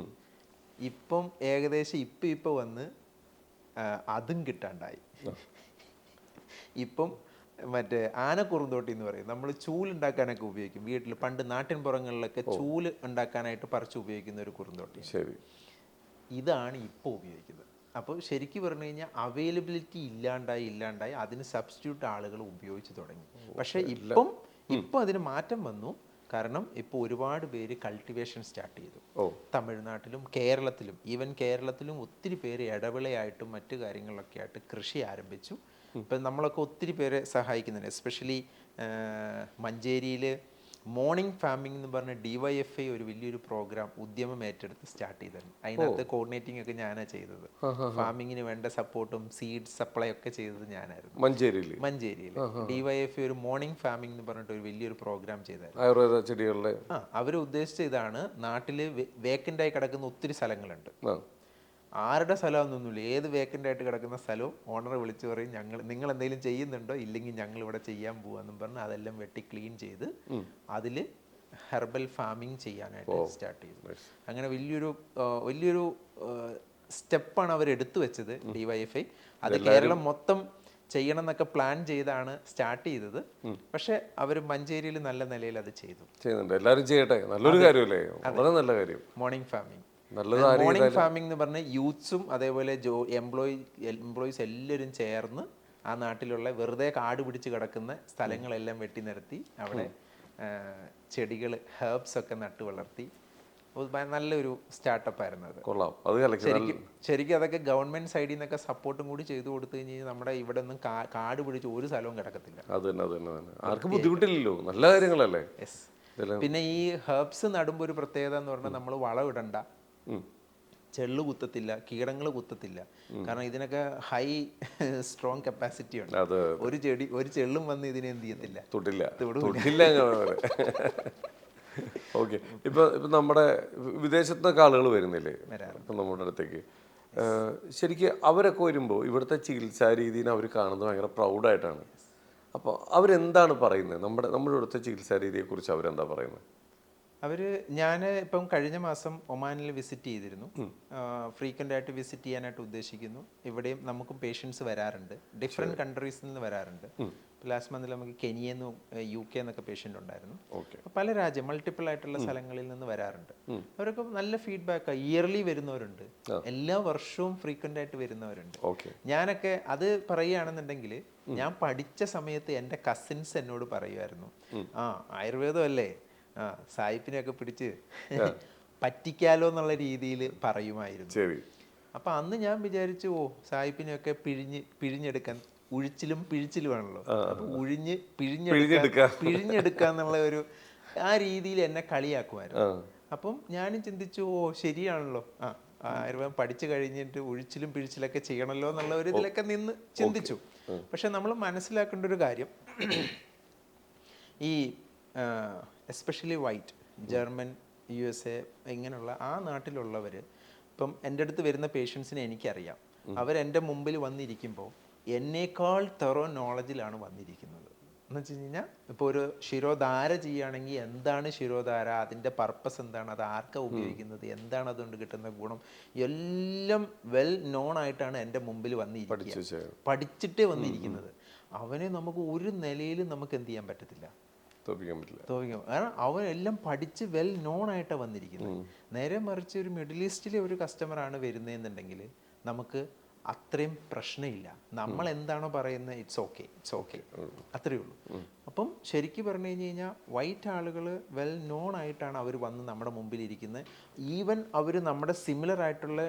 ഇപ്പം ഏകദേശം ഇപ്പം വന്ന് അതും കിട്ടാണ്ടായി. ഇപ്പം മറ്റേ ആനക്കുറുന്തോട്ടി എന്ന് പറയും, നമ്മൾ ചൂലുണ്ടാക്കാനൊക്കെ ഉപയോഗിക്കും വീട്ടിൽ. പണ്ട് നാട്ടിൻ പുറങ്ങളിലൊക്കെ ചൂല് ഉണ്ടാക്കാനായിട്ട് പറിച്ച് ഉപയോഗിക്കുന്ന ഒരു കുറുന്തോട്ടി, ഇതാണ് ഇപ്പോൾ ഉപയോഗിക്കുന്നത്. അപ്പോൾ ശരിക്കും പറഞ്ഞു കഴിഞ്ഞാൽ അവൈലബിലിറ്റി ഇല്ലാണ്ടായി അതിന് സബ്സ്റ്റിറ്റ്യൂട്ട് ആളുകൾ ഉപയോഗിച്ച് തുടങ്ങി. പക്ഷേ ഇപ്പം അതിന് മാറ്റം വന്നു. കാരണം ഇപ്പോൾ ഒരുപാട് പേര് കൾട്ടിവേഷൻ സ്റ്റാർട്ട് ചെയ്തു. തമിഴ്നാട്ടിലും കേരളത്തിലും, ഈവൻ കേരളത്തിലും ഒത്തിരി പേര് ഇടവിളയായിട്ടും മറ്റു കാര്യങ്ങളിലൊക്കെ ആയിട്ട് കൃഷി ആരംഭിച്ചു. ഇപ്പം നമ്മളൊക്കെ ഒത്തിരി പേരെ സഹായിക്കുന്നുണ്ട്. എസ്പെഷ്യലി മഞ്ചേരിയിൽ മോർണിംഗ് ഫാമിംഗ് എന്ന് പറഞ്ഞ DYFI ഒരു വലിയൊരു പ്രോഗ്രാം ഉദ്യമം ഏറ്റെടുത്ത് സ്റ്റാർട്ട് ചെയ്തത്. അതിനകത്ത് കോർഡിനേറ്റിംഗ് ഒക്കെ ഞാനാണ് ചെയ്തത്. ഫാമിങ്ങിന് വേണ്ട സപ്പോർട്ടും സീഡ് സപ്ലൈ ഒക്കെ ചെയ്തത് ഞാനായിരുന്നു മഞ്ചേരിയിൽ. DYFI ഒരു മോർണിംഗ് ഫാമിംഗ് എന്ന് പറഞ്ഞിട്ട് ഒരു വലിയൊരു പ്രോഗ്രാം ചെയ്തായിരുന്നു. ആയുർവേദ ചെടികളുടെ അവർ ഉദ്ദേശിച്ച ഇതാണ്, നാട്ടിൽ വേക്കൻ്റായി കിടക്കുന്ന ഒത്തിരി സ്ഥലങ്ങളുണ്ട്. ആരുടെ സ്ഥലമൊന്നുമില്ല, ഏത് വേക്കൻ്റ് ആയിട്ട് കിടക്കുന്ന സ്ഥലവും ഓണറെ വിളിച്ചു പറയും, നിങ്ങൾ എന്തെങ്കിലും ചെയ്യുന്നുണ്ടോ, ഇല്ലെങ്കിൽ ഞങ്ങൾ ഇവിടെ ചെയ്യാൻ പോവാന്നും പറഞ്ഞ് അതെല്ലാം വെട്ടി ക്ലീൻ ചെയ്ത് അതിൽ ഹെർബൽ ഫാമിംഗ് ചെയ്യാനായിട്ട് സ്റ്റാർട്ട് ചെയ്തു. അങ്ങനെ വലിയൊരു സ്റ്റെപ്പാണ് അവർ എടുത്തു വെച്ചത് DYFI. അത് കേരളം മൊത്തം ചെയ്യണം എന്നൊക്കെ പ്ലാൻ ചെയ്താണ് സ്റ്റാർട്ട് ചെയ്തത്. പക്ഷെ അവർ മഞ്ചേരിയിൽ നല്ല നിലയിൽ അത് ചെയ്യുന്നുണ്ട്. എല്ലാവരും ചെയ്യട്ടെ, നല്ലൊരു കാര്യമല്ലേ, വളരെ നല്ല കാര്യം. മോർണിംഗ് ഫാമിംഗ് എന്ന് പറഞ്ഞ യൂത്ത്സും അതേപോലെ എംപ്ലോയീസ് എല്ലാവരും ചേർന്ന് ആ നാട്ടിലുള്ള വെറുതെ കാട് പിടിച്ച് കിടക്കുന്ന സ്ഥലങ്ങളെല്ലാം വെട്ടി നിരത്തി അവിടെ ചെടികൾ ഹെർബ്സ് ഒക്കെ നട്ടു വളർത്തി നല്ലൊരു സ്റ്റാർട്ടപ്പ് ആയിരുന്നു അത്. ശരിക്കും അതൊക്കെ ഗവൺമെന്റ് സൈഡിൽ നിന്നൊക്കെ സപ്പോർട്ടും കൂടി ചെയ്തു കൊടുത്തു കഴിഞ്ഞാൽ നമ്മുടെ ഇവിടെ ഒന്നും കാട് പിടിച്ച് ഒരു സ്ഥലവും കിടക്കത്തില്ല. ആർക്കും ബുദ്ധിമുട്ടില്ലല്ലോ, നല്ല കാര്യങ്ങളല്ലേ. പിന്നെ ഈ ഹെർബ്സ് നടുമ്പോൾ ഒരു പ്രത്യേകത എന്ന് പറഞ്ഞാൽ നമ്മൾ വളം ഇടണ്ട, ചെള്ളു കുത്തത്തില്ല, കീടങ്ങൾ കുത്തത്തില്ല. കാരണം ഇതിനൊക്കെ ഹൈ സ്ട്രോങ് കപ്പാസിറ്റി ഉണ്ട്. ഒരു ചെള്ളും വന്ന് ഇതിനെ എന്ത് ചെയ്യത്തില്ല, തൊട്ടില്ല. ഓക്കെ, ഇപ്പൊ നമ്മുടെ വിദേശത്തൊക്കെ ആളുകൾ വരുന്നില്ലേ ഇപ്പൊ നമ്മുടെ അടുത്തേക്ക്, ശരിക്കും അവരൊക്കെ വരുമ്പോൾ ഇവിടുത്തെ ചികിത്സാ രീതിനെ അവർ കാണുന്നത് ഭയങ്കര പ്രൗഡായിട്ടാണ്. അപ്പോൾ അവരെന്താണ് പറയുന്നത്, നമ്മുടെ ഇവിടുത്തെ ചികിത്സാ രീതിയെക്കുറിച്ച് അവരെന്താ പറയുന്നത്? ഞാൻ ഇപ്പം കഴിഞ്ഞ മാസം ഒമാനിൽ വിസിറ്റ് ചെയ്തിരുന്നു. ഫ്രീക്വൻ്റ് ആയിട്ട് വിസിറ്റ് ചെയ്യാനായിട്ട് ഉദ്ദേശിക്കുന്നു. ഇവിടെയും നമുക്കും പേഷ്യൻസ് വരാറുണ്ട്, ഡിഫറെൻറ്റ് കൺട്രീസിൽ നിന്ന് വരാറുണ്ട്. ലാസ്റ്റ് മന്തിൽ നമുക്ക് കെനിയെന്നും UK എന്നൊക്കെ പേഷ്യൻ്റ് ഉണ്ടായിരുന്നു. പല രാജ്യം മൾട്ടിപ്പിൾ ആയിട്ടുള്ള സ്ഥലങ്ങളിൽ നിന്ന് വരാറുണ്ട്. അവരൊക്കെ നല്ല ഫീഡ്ബാക്ക്. ഇയർലി വരുന്നവരുണ്ട്, എല്ലാ വർഷവും ഫ്രീക്വൻ്റ് ആയിട്ട് വരുന്നവരുണ്ട്. ഞാനൊക്കെ അത് പറയുകയാണെന്നുണ്ടെങ്കിൽ, ഞാൻ പഠിച്ച സമയത്ത് എൻ്റെ കസിൻസ് എന്നോട് പറയുമായിരുന്നു, ആയുർവേദം അല്ലേ, സായിപ്പിനെയൊക്കെ പിടിച്ച് പറ്റിക്കാലോ എന്നുള്ള രീതിയിൽ പറയുമായിരുന്നു. അപ്പൊ അന്ന് ഞാൻ വിചാരിച്ചു, സായിപ്പിനെയൊക്കെ പിഴിഞ്ഞെടുക്കാൻ ഉഴിച്ചിലും പിഴിച്ചിലുമാണല്ലോ, അപ്പൊ പിഴിഞ്ഞെടുക്കാന്നുള്ള ഒരു ആ രീതിയിൽ എന്നെ കളിയാക്കുമായിരുന്നു. അപ്പം ഞാനും ചിന്തിച്ചു, ശരിയാണല്ലോ, ആയുർവേദം പഠിച്ചു കഴിഞ്ഞിട്ട് ഉഴിച്ചിലും പിഴിച്ചിലൊക്കെ ചെയ്യണമല്ലോ എന്നുള്ള ഒരു ഇതിലൊക്കെ നിന്ന് ചിന്തിച്ചു. പക്ഷെ നമ്മൾ മനസ്സിലാക്കേണ്ട ഒരു കാര്യം, ഈ എസ്പെഷ്യലി വൈറ്റ്, ജർമ്മൻ, USA ഇങ്ങനെയുള്ള ആ നാട്ടിലുള്ളവർ, ഇപ്പം എൻ്റെ അടുത്ത് വരുന്ന പേഷ്യൻസിനെ എനിക്കറിയാം. അവരെൻ്റെ മുമ്പിൽ വന്നിരിക്കുമ്പോൾ എന്നേക്കാൾ തെറോ നോളജിലാണ് വന്നിരിക്കുന്നത്. എന്ന് വെച്ച് കഴിഞ്ഞാൽ, ഇപ്പോൾ ഒരു ശിരോധാര ചെയ്യുകയാണെങ്കിൽ എന്താണ് ശിരോധാര, അതിൻ്റെ പർപ്പസ് എന്താണ്, അത് ആർക്കാണ് ഉപയോഗിക്കുന്നത്, എന്താണ് അതുകൊണ്ട് കിട്ടുന്ന ഗുണം, എല്ലാം വെൽ നോൺ ആയിട്ടാണ് എൻ്റെ മുമ്പിൽ വന്നിരിക്കുക, പഠിച്ചിട്ടേ വന്നിരിക്കുന്നത്. അവനെ നമുക്ക് ഒരു നിലയിലും നമുക്ക് എന്ത് ചെയ്യാൻ പറ്റത്തില്ല, തോപ്പിക്കാൻ. കാരണം അവനെല്ലാം പഠിച്ച് വെൽ നോൺ ആയിട്ടാണ് വന്നിരിക്കുന്നത്. നേരെ മറിച്ച് ഒരു മിഡിൽ ഈസ്റ്റിലെ ഒരു കസ്റ്റമറാണ് വരുന്നതെന്നുണ്ടെങ്കിൽ നമുക്ക് അത്രയും പ്രശ്നമില്ല. നമ്മൾ എന്താണോ പറയുന്നത്, ഇറ്റ്സ് ഓക്കെ അത്രയേ ഉള്ളൂ. അപ്പം ശരിക്കും പറഞ്ഞു കഴിഞ്ഞ് കഴിഞ്ഞാൽ വൈറ്റ് ആളുകൾ വെൽ നോൺ ആയിട്ടാണ് അവർ വന്ന് നമ്മുടെ മുമ്പിൽ ഇരിക്കുന്നത്. ഈവൻ അവർ നമ്മുടെ സിമിലർ ആയിട്ടുള്ള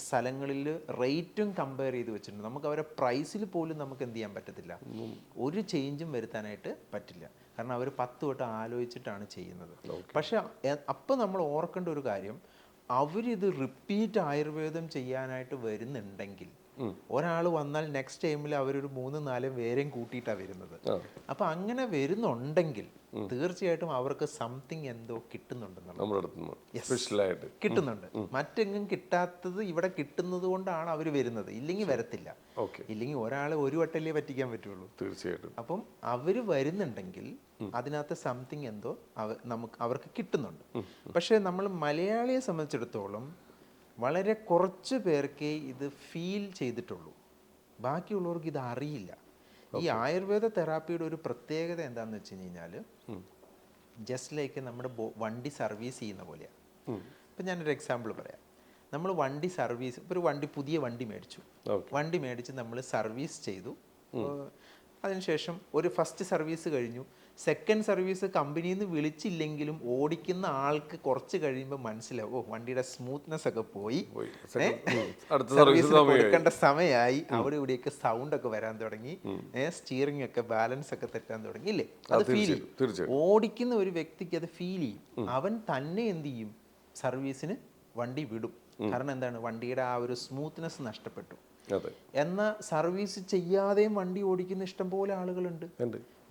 സ്ഥലങ്ങളിൽ റേറ്റും കമ്പയർ ചെയ്ത് വെച്ചിട്ടുണ്ട്. നമുക്ക് അവരെ പ്രൈസിൽ പോലും നമുക്ക് എന്ത് ചെയ്യാൻ പറ്റത്തില്ല, ഒരു ചേഞ്ചും വരുത്താനായിട്ട് പറ്റില്ല. കാരണം അവർ 10 വട്ടം ആലോചിച്ചിട്ടാണ് ചെയ്യുന്നത്. പക്ഷെ അപ്പം നമ്മൾ ഓർക്കേണ്ട ഒരു കാര്യം, അവരിത് റിപ്പീറ്റ് ആയുർവേദം ചെയ്യാനായിട്ട് വരുന്നുണ്ടെങ്കിൽ, ഒരാൾ വന്നാൽ നെക്സ്റ്റ് ടൈമിൽ അവരൊരു 3-4 പേരെയും കൂട്ടിയിട്ടാണ് വരുന്നത്. അപ്പം അങ്ങനെ വരുന്നുണ്ടെങ്കിൽ തീർച്ചയായിട്ടും അവർക്ക് സംതിങ് എന്തോ കിട്ടുന്നുണ്ട്. മറ്റെങ്ങും കിട്ടാത്തത് ഇവിടെ കിട്ടുന്നത് കൊണ്ടാണ് അവർ വരുന്നത്. ഇല്ലെങ്കിൽ വരത്തില്ല. ഇല്ലെങ്കിൽ ഒരാളെ ഒരു വട്ടല്ലേ പറ്റിക്കാൻ പറ്റുള്ളൂ. തീർച്ചയായിട്ടും. അപ്പം അവർ വരുന്നുണ്ടെങ്കിൽ അതിനകത്ത് സംതിങ് എന്തോ അവർക്ക് കിട്ടുന്നുണ്ട്. പക്ഷെ നമ്മൾ മലയാളിയെ സംബന്ധിച്ചിടത്തോളം വളരെ കുറച്ച് പേർക്കേ ഇത് ഫീൽ ചെയ്തിട്ടുള്ളൂ. ബാക്കിയുള്ളവർക്ക് ഇത് അറിയില്ല. ഈ ആയുർവേദ തെറാപ്പിയുടെ ഒരു പ്രത്യേകത എന്താണെന്ന് വെച്ച് കഴിഞ്ഞാൽ, ജസ്റ്റ് ലൈക്ക് നമ്മുടെ വണ്ടി സർവീസ് ചെയ്യുന്ന പോലെയാണ്. ഇപ്പം ഞാനൊരു എക്സാമ്പിൾ പറയാം. നമ്മൾ വണ്ടി സർവീസ്, ഇപ്പോൾ ഒരു പുതിയ വണ്ടി മേടിച്ച് നമ്മൾ സർവീസ് ചെയ്തു. അതിനുശേഷം ഒരു ഫസ്റ്റ് സർവീസ് കഴിഞ്ഞു, സെക്കൻഡ് സർവീസ് കമ്പനിയിൽ നിന്ന് വിളിച്ചില്ലെങ്കിലും ഓടിക്കുന്ന ആൾക്ക് കുറച്ച് കഴിയുമ്പോൾ മനസ്സിലാവും, ഓ വണ്ടിയുടെ സ്മൂത്ത്നെസ് ഒക്കെ പോയി, അടുത്ത സർവീസിന് സർവീസ് കൊടുക്കേണ്ട സമയമായി, അവിടെ ഇവിടെയൊക്കെ സൗണ്ട് ഒക്കെ വരാൻ തുടങ്ങി, സ്റ്റിയറിംഗ് ഒക്കെ ബാലൻസ് ഒക്കെ തെറ്റാൻ തുടങ്ങി, ഇല്ലേ? അത് ഫീൽ ചെയ്യും. തീർച്ചയായും ഓടിക്കുന്ന ഒരു വ്യക്തിക്ക് അത് ഫീൽ ചെയ്യും. അവൻ തന്നെ എന്ത് ചെയ്യും? സർവീസിന് വണ്ടി വിടും. കാരണം എന്താണ്? വണ്ടിയുടെ ആ ഒരു സ്മൂത്ത്നെസ് നഷ്ടപ്പെട്ടു. എന്നാൽ സർവീസ് ചെയ്യാതെയും വണ്ടി ഓടിക്കുന്ന ഇഷ്ടംപോലെ ആളുകളുണ്ട്.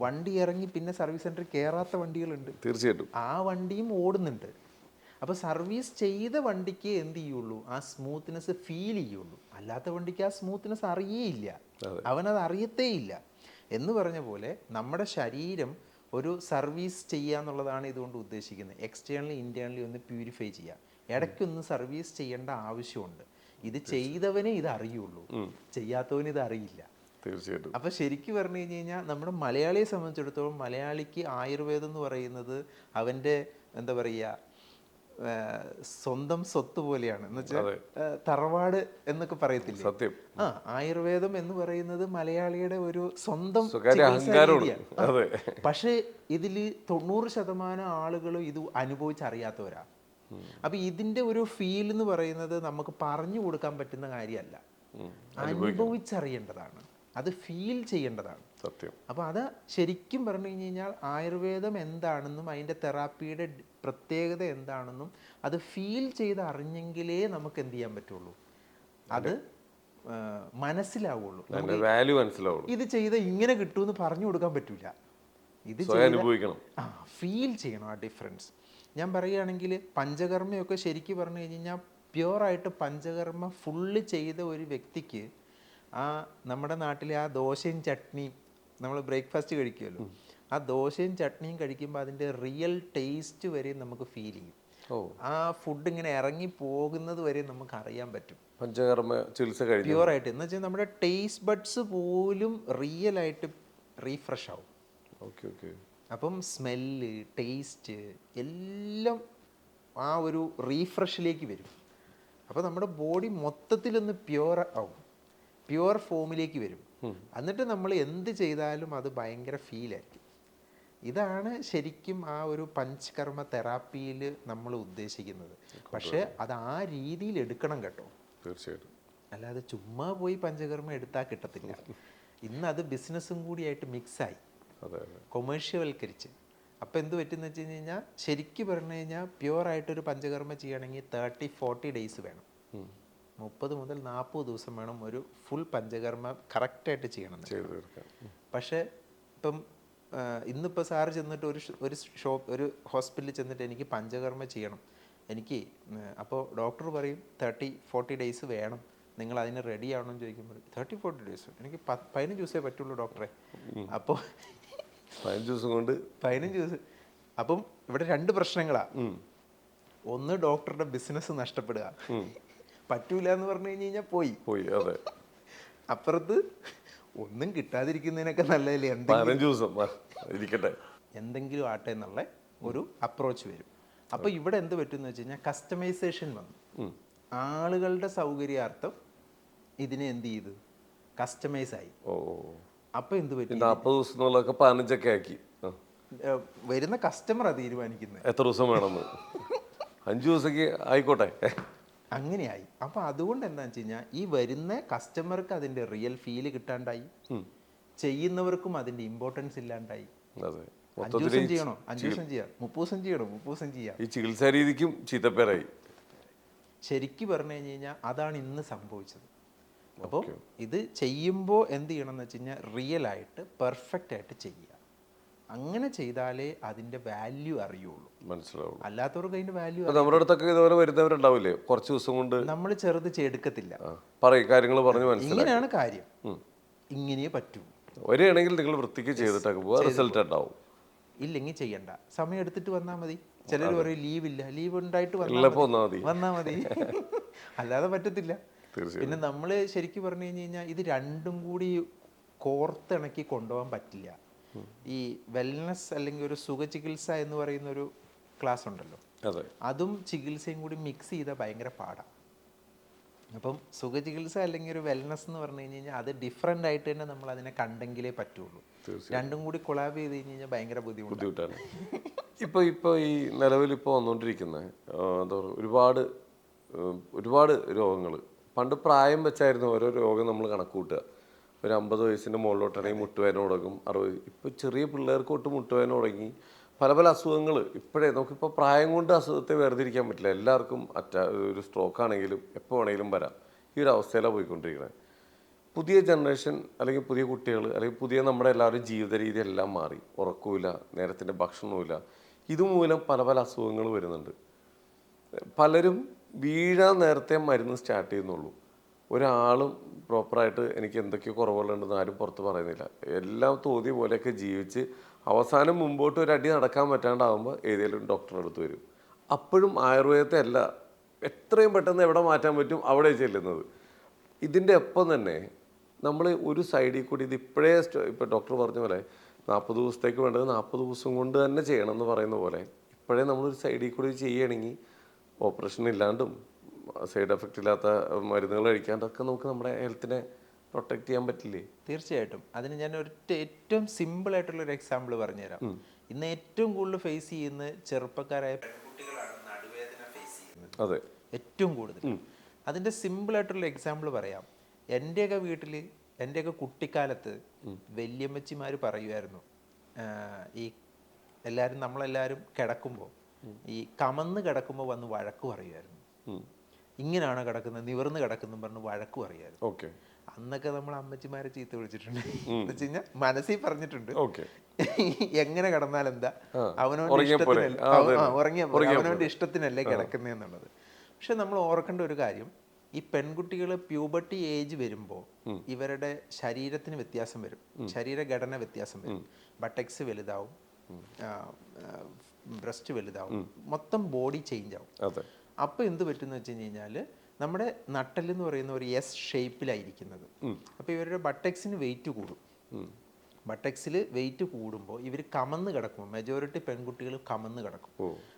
വണ്ടി ഇറങ്ങി പിന്നെ സർവീസ് സെന്ററിൽ കയറാത്ത വണ്ടികളുണ്ട്. തീർച്ചയായിട്ടും ആ വണ്ടിയും ഓടുന്നുണ്ട്. അപ്പോൾ സർവീസ് ചെയ്ത വണ്ടിക്ക് എന്ത് ചെയ്യുള്ളൂ? ആ സ്മൂത്ത്നെസ് ഫീൽ ചെയ്യുള്ളൂ. അല്ലാത്ത വണ്ടിക്ക് ആ സ്മൂത്ത്നെസ് അറിയേയില്ല, അവനത് അറിയത്തേയില്ല. എന്ന് പറഞ്ഞ പോലെ നമ്മുടെ ശരീരം ഒരു സർവീസ് ചെയ്യുക എന്നുള്ളതാണ് ഇതുകൊണ്ട് ഉദ്ദേശിക്കുന്നത്. എക്സ്റ്റേണലി ഇൻറ്റേർണലി ഒന്ന് പ്യൂരിഫൈ ചെയ്യുക. ഇടയ്ക്കൊന്ന് സർവീസ് ചെയ്യേണ്ട ആവശ്യമുണ്ട്. ഇത് ചെയ്തവനെ ഇത് അറിയുള്ളൂ, ചെയ്യാത്തവന് ഇത് അറിയില്ല. തീർച്ചയായിട്ടും. അപ്പോൾ ശരിക്കും പറഞ്ഞു കഴിഞ്ഞ് കഴിഞ്ഞാൽ നമ്മുടെ മലയാളിയെ സംബന്ധിച്ചിടത്തോളം മലയാളിക്ക് ആയുർവേദം എന്ന് പറയുന്നത് അവൻ്റെ എന്താ പറയുക, സ്വന്തം സ്വത്ത് പോലെയാണ്. എന്ന് വെച്ചാൽ തറവാട് എന്നൊക്കെ പറയത്തില്ലേ? സത്യം. ആയുർവേദം എന്ന് പറയുന്നത് മലയാളിയുടെ ഒരു സ്വന്തം. പക്ഷേ ഇതിൽ 90% ആളുകളും ഇത് അനുഭവിച്ചറിയാത്തവരാ. അപ്പൊ ഇതിന്റെ ഒരു ഫീൽ എന്ന് പറയുന്നത് നമുക്ക് പറഞ്ഞു കൊടുക്കാൻ പറ്റുന്ന കാര്യമല്ല, അനുഭവിച്ചറിയേണ്ടതാണ്, അത് ഫീൽ ചെയ്യേണ്ടതാണ്. സത്യം. അപ്പോൾ അത് ശരിക്കും പറഞ്ഞു കഴിഞ്ഞാൽ ആയുർവേദം എന്താണെന്നും അതിൻ്റെ തെറാപ്പിയുടെ പ്രത്യേകത എന്താണെന്നും അത് ഫീൽ ചെയ്ത് അറിഞ്ഞെങ്കിലേ നമുക്ക് എന്ത് ചെയ്യാൻ പറ്റുള്ളൂ, അത് മനസ്സിലാവുള്ളൂ. വാല്യൂ മനസ്സിലാവുള്ളൂ. ഇത് ചെയ്ത ഇങ്ങനെ കിട്ടുമെന്ന് പറഞ്ഞു കൊടുക്കാൻ പറ്റൂല. ഇത് ഫീൽ ചെയ്യണം ആ ഡിഫറൻസ്. ഞാൻ പറയുകയാണെങ്കിൽ പഞ്ചകർമ്മയൊക്കെ ശരിക്കും പറഞ്ഞു കഴിഞ്ഞാൽ പ്യുവറായിട്ട് പഞ്ചകർമ്മ ഫുള്ള് ചെയ്ത ഒരു വ്യക്തിക്ക് നമ്മുടെ നാട്ടിലെ ആ ദോശയും ചട്നിയും നമ്മൾ ബ്രേക്ക്ഫാസ്റ്റ് കഴിക്കുമല്ലോ, ആ ദോശയും ചട്നിയും കഴിക്കുമ്പോൾ അതിൻ്റെ റിയൽ ടേസ്റ്റ് വരെ നമുക്ക് ഫീൽ ചെയ്യും. ആ ഫുഡ് ഇങ്ങനെ ഇറങ്ങി പോകുന്നത് വരെ നമുക്ക് അറിയാൻ പറ്റും. പഞ്ചകർമ്മ ചികിത്സ പ്യുവറായിട്ട് എന്ന് വെച്ചാൽ നമ്മുടെ ടേസ്റ്റ് ബഡ്സ് പോലും റിയൽ ആയിട്ട് റീഫ്രഷ് ആവും. അപ്പം സ്മെല്ല്, ടേസ്റ്റ് എല്ലാം ആ ഒരു റീഫ്രഷിലേക്ക് വരും. അപ്പോൾ നമ്മുടെ ബോഡി മൊത്തത്തിലൊന്ന് പ്യുവർ ആവും, പ്യുവർ ഫോമിലേക്ക് വരും. എന്നിട്ട് നമ്മൾ എന്ത് ചെയ്താലും അത് ഭയങ്കര ഫീലായിരിക്കും. ഇതാണ് ശരിക്കും ആ ഒരു പഞ്ചകർമ്മ തെറാപ്പിയിൽ നമ്മൾ ഉദ്ദേശിക്കുന്നത്. പക്ഷേ അത് ആ രീതിയിൽ എടുക്കണം കേട്ടോ. തീർച്ചയായിട്ടും. അല്ലാതെ ചുമ്മാ പോയി പഞ്ചകർമ്മ എടുത്താൽ കിട്ടത്തില്ല. ഇന്ന് അത് ബിസിനസ്സും കൂടിയായിട്ട് മിക്സായി, കൊമേഴ്ഷ്യവൽക്കരിച്ച്. അപ്പോൾ എന്ത് പറ്റുമെന്ന് വെച്ച് കഴിഞ്ഞാൽ ശരിക്കും പറഞ്ഞു കഴിഞ്ഞാൽ പ്യുവറായിട്ടൊരു പഞ്ചകർമ്മ ചെയ്യണമെങ്കിൽ 30-40 ഡേയ്സ് വേണം. 30 മുതൽ 40 ദിവസം വേണം ഒരു ഫുൾ പഞ്ചകർമ്മ കറക്റ്റായിട്ട് ചെയ്യണം. പക്ഷേ ഇപ്പം ഇന്നിപ്പോൾ സാറ് ചെന്നിട്ട് ഒരു ഹോസ്പിറ്റലിൽ ചെന്നിട്ട് എനിക്ക് പഞ്ചകർമ്മ ചെയ്യണം, എനിക്ക് അപ്പോൾ ഡോക്ടർ പറയും 30-40 ഡേയ്സ് വേണം, നിങ്ങൾ അതിന് റെഡി ആവണമെന്ന് ചോദിക്കുമ്പോൾ 30-40 ഡേയ്സ് എനിക്ക് 15 ദിവസമേ പറ്റുള്ളൂ ഡോക്ടറെ. അപ്പോൾ 15 ദിവസം കൊണ്ട് 15 ദിവസം. അപ്പം ഇവിടെ 2 പ്രശ്നങ്ങളാണ്. ഒന്ന് ഡോക്ടറുടെ ബിസിനസ് നഷ്ടപ്പെടുക, പറ്റൂല എന്ന് പറഞ്ഞു കഴിഞ്ഞാൽ പോയി. അപ്പുറത്ത് ഒന്നും കിട്ടാതിരിക്കുന്നതിനൊക്കെ നല്ലതല്ലേ, എന്തെങ്കിലും ആട്ടെ എന്നുള്ള ഒരു അപ്രോച്ച് വരും. അപ്പോൾ ഇവിടെ എന്ത് പറ്റുമെന്ന് വെച്ച് കഴിഞ്ഞാൽ കസ്റ്റമൈസേഷൻ വന്നു. ആളുകളുടെ സൗകര്യാർത്ഥം ഇതിനെ എന്ത് ചെയ്തു, കസ്റ്റമൈസ് ആയി. അപ്പൊ എന്ത് പറ്റും, 40 ദിവസം 15 ആക്കി. വരുന്ന കസ്റ്റമറാ തീരുമാനിക്കുന്നത് എത്ര ദിവസം വേണമെന്ന്. 5 ദിവസത്തേക്ക് ആയിക്കോട്ടെ, അങ്ങനെയായി. അപ്പൊ അതുകൊണ്ട് എന്താണെന്ന് വെച്ച് കഴിഞ്ഞാൽ ഈ വരുന്ന കസ്റ്റമർക്ക് അതിന്റെ റിയൽ ഫീല് കിട്ടാണ്ടായി, ചെയ്യുന്നവർക്കും അതിന്റെ ഇമ്പോർട്ടൻസ് ഇല്ലാണ്ടായി. 5 ദിവസം ചെയ്യണോ, 5 ദിവസം ചെയ്യാം, 30 ദിവസം ചെയ്യണോ, 30 ദിവസം ചെയ്യാം. ഈ ചികിത്സാ രീതിക്കും ചീത്തപ്പേരായി. ശരിക്കും പറഞ്ഞു കഴിഞ്ഞ് കഴിഞ്ഞാൽ അതാണ് ഇന്ന് സംഭവിച്ചത്. അപ്പോൾ ഇത് ചെയ്യുമ്പോൾ എന്ത് ചെയ്യണം എന്ന് വെച്ച് കഴിഞ്ഞാൽ റിയൽ ആയിട്ട് പെർഫെക്റ്റ് ആയിട്ട് ചെയ്യുക. അങ്ങനെ ചെയ്താലേ അതിന്റെ വാല്യൂ അറിയുള്ളൂ, മനസ്സിലാവുള്ളൂ. അല്ലാത്തവർക്ക് അതിന്റെ വാല്യൂ. നമ്മുടെ അടുത്തൊക്കെ ഇതുപോലെ വരുന്നവരുണ്ടാവില്ലേ, കുറച്ച് ദിവസം കൊണ്ട് നമ്മൾ ചെറുത് എടുക്കത്തില്ല, കാര്യങ്ങൾ പറഞ്ഞു മനസ്സിലായി. ഇങ്ങനെയാണ് കാര്യം, ഇങ്ങനെ പറ്റൂ. വരികയാണെങ്കിൽ നിങ്ങൾ വൃത്തിക്ക് ചെയ്തിട്ടൊക്കെ പോവാ, റിസൾട്ട് ഉണ്ടാവും. ഇല്ലെങ്കിൽ ചെയ്യണ്ട, സമയം എടുത്തിട്ട് വന്നാൽ മതി. ചിലർ പറയും ലീവില്ല, ലീവ് ഉണ്ടായിട്ട് വന്നാൽ മതി, അല്ലാതെ പറ്റത്തില്ല. പിന്നെ നമ്മൾ ശരിക്കും പറഞ്ഞു കഴിഞ്ഞാൽ ഇത് രണ്ടും കൂടി കോർത്തിണക്കി കൊണ്ടുപോകാൻ പറ്റില്ല. ഈ വെൽനസ് അല്ലെങ്കിൽ ഒരു സുഖചികിത്സ എന്ന് പറയുന്ന ഒരു ക്ലാസ് ഉണ്ടല്ലോ, അതും ചികിത്സയും കൂടി മിക്സ് ചെയ്താൽ ഭയങ്കര പാടാണ്. അപ്പം സുഖചികിത്സ അല്ലെങ്കിൽ ഒരു വെൽനസ് എന്ന് പറഞ്ഞു കഴിഞ്ഞാൽ അത് ഡിഫറെൻ്റ് ആയിട്ട് തന്നെ നമ്മൾ അതിനെ കണ്ടെങ്കിലേ പറ്റുള്ളൂ. രണ്ടും കൂടി കൊളാബ് ചെയ്ത് കഴിഞ്ഞ് കഴിഞ്ഞാൽ ഭയങ്കര ബുദ്ധിമുട്ടാണ്. ഇപ്പോൾ ഈ നിലവിലിപ്പോൾ വന്നുകൊണ്ടിരിക്കുന്ന എന്താ പറയുക, ഒരുപാട് രോഗങ്ങൾ പണ്ട് പ്രായം വെച്ചായിരുന്നു ഓരോ രോഗം നമ്മൾ കണക്ക് കൂട്ടുക. ഒരു 50 വയസ്സിൻ്റെ മുകളിലോട്ടാണെങ്കിൽ മുട്ടുവേദന തുടങ്ങും, 60. ഇപ്പോൾ ചെറിയ പിള്ളേർക്ക് തൊട്ട് മുട്ടുവേദന തുടങ്ങി, പല അസുഖങ്ങൾ. നമുക്കിപ്പോൾ പ്രായം കൊണ്ട് അസുഖത്തെ വേർതിരിക്കാൻ പറ്റില്ല. എല്ലാവർക്കും ഒരു സ്ട്രോക്ക് ആണെങ്കിലും എപ്പോൾ വേണമെങ്കിലും വരാം. ഈ ഒരു അവസ്ഥയിലാണ് പോയിക്കൊണ്ടിരിക്കുന്നത്. പുതിയ ജനറേഷൻ അല്ലെങ്കിൽ പുതിയ കുട്ടികൾ അല്ലെങ്കിൽ പുതിയ നമ്മുടെ എല്ലാവരും ജീവിത രീതി എല്ലാം മാറി. ഉറക്കമില്ല, നേരത്തിൻ്റെ ഭക്ഷണവുമില്ല. ഇതുമൂലം പല അസുഖങ്ങൾ വരുന്നുണ്ട്. പലരും വീഴാൻ നേരത്തെ മരുന്ന് സ്റ്റാർട്ട് ചെയ്യുന്നുള്ളൂ. ഒരാളും പ്രോപ്പറായിട്ട് എനിക്ക് എന്തൊക്കെയോ കുറവുകളുണ്ടെന്ന് ആരും പുറത്ത് പറയുന്നില്ല. എല്ലാം തോന്നിയ പോലെയൊക്കെ ജീവിച്ച് അവസാനം മുമ്പോട്ട് ഒരു അടി നടക്കാൻ പറ്റാണ്ടാകുമ്പോൾ ഏതെങ്കിലും ഡോക്ടറുടെ അടുത്ത് വരും. അപ്പോഴും ആയുർവേദത്തെ അല്ല, എത്രയും പെട്ടെന്ന് എവിടെ മാറ്റാൻ പറ്റും അവിടെ ചെല്ലുന്നത്. ഇതിൻ്റെ ഒപ്പം തന്നെ നമ്മൾ ഒരു സൈഡിൽ കൂടി ഇത് ഇപ്പോഴേ ഇപ്പോൾ ഡോക്ടർ പറഞ്ഞ പോലെ 40 ദിവസത്തേക്ക് വേണ്ടത് 40 ദിവസം കൊണ്ട് തന്നെ ചെയ്യണം എന്ന് പറയുന്ന പോലെ ഇപ്പോഴേ നമ്മളൊരു സൈഡിൽ കൂടി ചെയ്യുകയാണെങ്കിൽ ഓപ്പറേഷൻ ഇല്ലാണ്ടും സൈഡ് എഫക്റ്റ് ഇല്ലാത്ത മരുന്നുകൾ കഴിക്കാണ്ടൊക്കെ നമുക്ക് നമ്മുടെ ഹെൽത്തിനെ പ്രൊട്ടക്ട് ചെയ്യാൻ പറ്റില്ലേ? തീർച്ചയായിട്ടും. അതിന് ഞാൻ ഏറ്റവും സിമ്പിൾ ആയിട്ടുള്ളൊരു എക്സാമ്പിൾ പറഞ്ഞുതരാം. ഇന്ന് ഏറ്റവും കൂടുതൽ ഫേസ് ചെയ്യുന്ന ചെറുപ്പക്കാരായ പെൺകുട്ടികളാണ് നടുവേദന ഫേസ് ചെയ്യുന്നത്. അതെ, ഏറ്റവും കൂടുതൽ. അതിൻ്റെ സിമ്പിൾ ആയിട്ടുള്ള എക്സാമ്പിൾ പറയാം. എൻ്റെയൊക്കെ വീട്ടിൽ എൻ്റെയൊക്കെ കുട്ടിക്കാലത്ത് വല്യമ്മച്ചിമാർ പറയുമായിരുന്നു, ഈ നമ്മളെല്ലാവരും കിടക്കുമ്പോൾ ഈ കമന്ന് കിടക്കുമ്പോൾ വന്ന് വഴക്ക് പറയുമായിരുന്നു. ഇങ്ങനെയാണോ കിടക്കുന്നത്, നിവർന്ന് കിടക്കുന്നു പറഞ്ഞ് വഴക്ക് പറയുമായിരുന്നു. അന്നൊക്കെ നമ്മൾ അമ്മച്ചിമാരെ ചീത്ത വിളിച്ചിട്ടുണ്ട്. എന്ന് വെച്ച് കഴിഞ്ഞാൽ മനസ്സിൽ പറഞ്ഞിട്ടുണ്ട്, എങ്ങനെ കിടന്നാലെന്താ, അവനവൻ്റെ ഇഷ്ടത്തിനല്ലേ കിടക്കുന്നതെന്നുള്ളത്. പക്ഷെ നമ്മൾ ഓർക്കേണ്ട ഒരു കാര്യം, ഈ പെൺകുട്ടികൾ പ്യൂബർട്ടി ഏജ് വരുമ്പോൾ ഇവരുടെ ശരീരത്തിന് വ്യത്യാസം വരും, ശരീരഘടന വ്യത്യാസം വരും. ബട്ടക്സ് വലുതാവും, ബ്രസ്റ്റ് വലുതാവും, മൊത്തം ബോഡി ചേഞ്ച് ആവും. അപ്പോൾ എന്ത് പറ്റുമെന്ന് വെച്ച് കഴിഞ്ഞാൽ നമ്മുടെ നട്ടെല്ലെന്ന് പറയുന്ന ഒരു എസ് ഷേപ്പിലായിരിക്കുന്നത്. അപ്പോൾ ഇവരുടെ ബട്ടക്സിന് വെയിറ്റ് കൂടും. ബട്ടക്സിൽ വെയിറ്റ് കൂടുമ്പോൾ ഇവർ കമന്ന് കിടക്കും. മെജോറിറ്റി പെൺകുട്ടികൾ കമന്ന് കിടക്കും.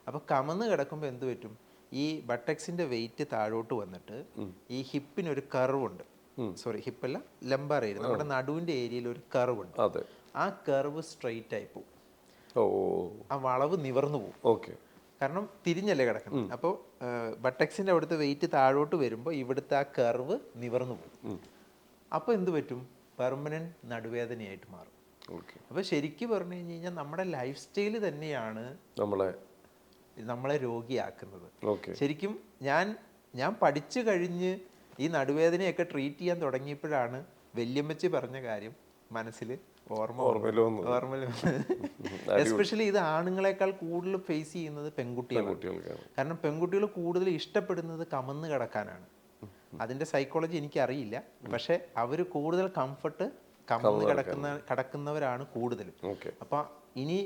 അപ്പോൾ കമന്ന് കിടക്കുമ്പോൾ എന്ത് പറ്റും, ഈ ബട്ടക്സിൻ്റെ വെയിറ്റ് താഴോട്ട് വന്നിട്ട് ഈ ഹിപ്പിനൊരു കർവുണ്ട്. ഹിപ്പല്ല, ലംബാർ ഏരിയ, നമ്മുടെ നടുവിൻ്റെ ഏരിയയിൽ ഒരു കർവുണ്ട്. ആ കർവ് സ്ട്രെയിറ്റ് ആയി പോകും. ആ വളവ് നിവർന്നു പോകും. കാരണം തിരിഞ്ഞല്ലേ കിടക്കുന്നത്. അപ്പോൾ ബട്ടക്സിൻ്റെ അവിടുത്തെ വെയിറ്റ് താഴോട്ട് വരുമ്പോൾ ഇവിടുത്തെ ആ കർവ് നിവർന്നു പോകും. അപ്പോൾ എന്ത് പറ്റും, പെർമനൻറ്റ് നടുവേദനയായിട്ട് മാറും. അപ്പോൾ ശരിക്കും പറഞ്ഞു കഴിഞ്ഞ് കഴിഞ്ഞാൽ നമ്മുടെ ലൈഫ് സ്റ്റൈൽ തന്നെയാണ് നമ്മളെ രോഗിയാക്കുന്നത്. ശരിക്കും ഞാൻ പഠിച്ചു കഴിഞ്ഞ് ഈ നടുവേദനയൊക്കെ ട്രീറ്റ് ചെയ്യാൻ തുടങ്ങിയപ്പോഴാണ് വല്യമ്മച്ചി പറഞ്ഞ കാര്യം മനസ്സിൽ ഓർമ്മ. എസ്പെഷ്യലി ഇത് ആണുങ്ങളെക്കാൾ കൂടുതൽ ഫേസ് ചെയ്യുന്നത് പെൺകുട്ടികളാണ്. കാരണം പെൺകുട്ടികൾ കൂടുതൽ ഇഷ്ടപ്പെടുന്നത് കമന്ന് കിടക്കാനാണ്. അതിൻ്റെ സൈക്കോളജി എനിക്കറിയില്ല, പക്ഷെ അവർ കൂടുതൽ കംഫർട്ട് കമന്ന് കിടക്കുന്നവരാണ് കൂടുതലും. അപ്പം ഇനി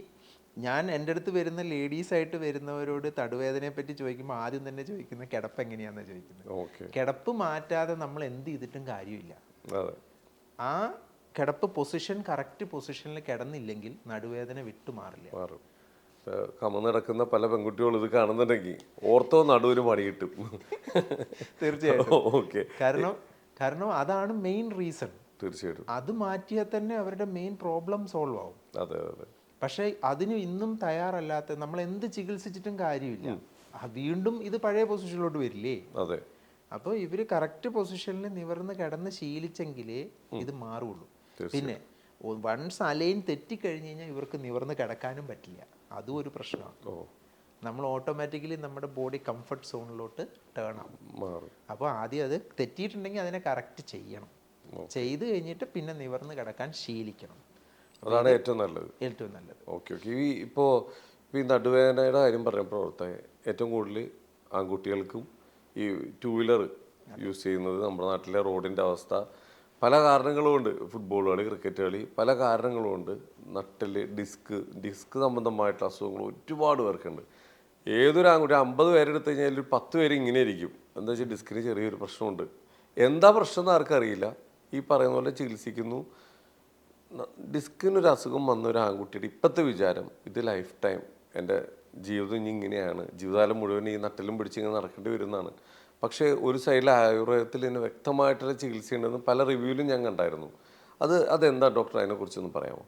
ഞാൻ എൻ്റെ അടുത്ത് വരുന്ന ലേഡീസായിട്ട് വരുന്നവരോട് നടുവേദനയെ പറ്റി ചോദിക്കുമ്പോൾ ആദ്യം തന്നെ ചോദിക്കുന്ന കിടപ്പ് എങ്ങനെയാണെന്ന് ചോദിക്കുന്നത്. കിടപ്പ് മാറ്റാതെ നമ്മൾ എന്ത് ചെയ്തിട്ടും കാര്യമില്ല. ആ കിടപ്പ് പൊസിഷൻ കറക്റ്റ് പൊസിഷനിൽ കിടന്നില്ലെങ്കിൽ നടുവേദന വിട്ടുമാറില്ല. കമന്ന് കിടക്കുന്ന പല പെൺകുട്ടികളും ഇത് കാണുന്നുണ്ടെങ്കിൽ ഓർത്തോ നടുവിന് പണി കിട്ടും. തീർച്ചയായിട്ടും. കാരണം അതാണ് മെയിൻ റീസൺ. തീർച്ചയായിട്ടും അത് മാറ്റിയാൽ തന്നെ അവരുടെ മെയിൻ പ്രോബ്ലം സോൾവ് ആവും. പക്ഷെ അതിന് ഇന്നും തയ്യാറല്ലാത്ത നമ്മൾ എന്ത് ചികിത്സിച്ചിട്ടും കാര്യമില്ല. വീണ്ടും ഇത് പഴയ പൊസിഷനിലോട്ട് വരില്ലേ? അപ്പോൾ ഇവർ കറക്റ്റ് പൊസിഷനിൽ നിവർന്ന് കിടന്ന് ശീലിച്ചെങ്കിലേ ഇത് മാറുള്ളൂ. പിന്നെ വൺസ് അലൈൻ തെറ്റിക്കഴിഞ്ഞ് കഴിഞ്ഞാൽ ഇവർക്ക് നിവർന്ന് കിടക്കാനും പറ്റില്ല. അതും ഒരു പ്രശ്നമാണ്. നമ്മൾ ഓട്ടോമാറ്റിക്കലി നമ്മുടെ ബോഡി കംഫർട്ട് സോണിലോട്ട് ടേൺ ആവും. അപ്പോൾ ആദ്യം അത് തെറ്റിയിട്ടുണ്ടെങ്കിൽ അതിനെ കറക്റ്റ് ചെയ്യണം. ചെയ്ത് കഴിഞ്ഞിട്ട് പിന്നെ നിവർന്ന് കിടക്കാൻ ശീലിക്കണം. അതാണ് ഏറ്റവും നല്ലത്. ഇപ്പോൾ ഈ നടുവേദനയുടെ കാര്യം പറഞ്ഞപ്പോഴത്തെ ഏറ്റവും കൂടുതൽ ആൺകുട്ടികൾക്കും ഈ 2 വീലർ യൂസ് ചെയ്യുന്നത് നമ്മുടെ നാട്ടിലെ റോഡിൻ്റെ അവസ്ഥ പല കാരണങ്ങളുമുണ്ട്. ഫുട്ബോൾ കളി, ക്രിക്കറ്റ് കളി, പല കാരണങ്ങളുമുണ്ട്. നട്ടിൽ ഡിസ്ക് സംബന്ധമായിട്ടുള്ള അസുഖങ്ങൾ ഒരുപാട് പേർക്കുണ്ട്. ഏതൊരു ആൺകുട്ടി 50 പേരെടുത്ത് കഴിഞ്ഞാൽ ഒരു 10 പേര് ഇങ്ങനെ ഇരിക്കും. എന്താ വെച്ചാൽ ഡിസ്കിന് ചെറിയൊരു പ്രശ്നമുണ്ട്. എന്താ പ്രശ്നം എന്ന് ആർക്കറിയില്ല. ഈ പറയുന്ന പോലെ ചികിത്സിക്കുന്നു. ഡിസ്കിനൊരു അസുഖം വന്ന ഒരു ആൺകുട്ടിയുടെ ഇപ്പോഴത്തെ വിചാരം ഇത് ലൈഫ് ടൈം എൻ്റെ ജീവിതം ഇനി ഇങ്ങനെയാണ്, ജീവിതകാലം മുഴുവൻ ഈ നട്ടിലും പിടിച്ചിങ്ങനെ നടക്കേണ്ടി വരുന്നതാണ്. പക്ഷേ ഒരു സൈഡിൽ ആയുർവേദത്തിൽ ഇതിന് വ്യക്തമായിട്ടുള്ള ചികിത്സയുണ്ടെന്ന് പല റിവ്യൂവിലും ഞാൻ കണ്ടായിരുന്നു. അതെന്താ ഡോക്ടർ, അതിനെക്കുറിച്ചൊന്ന് പറയാമോ?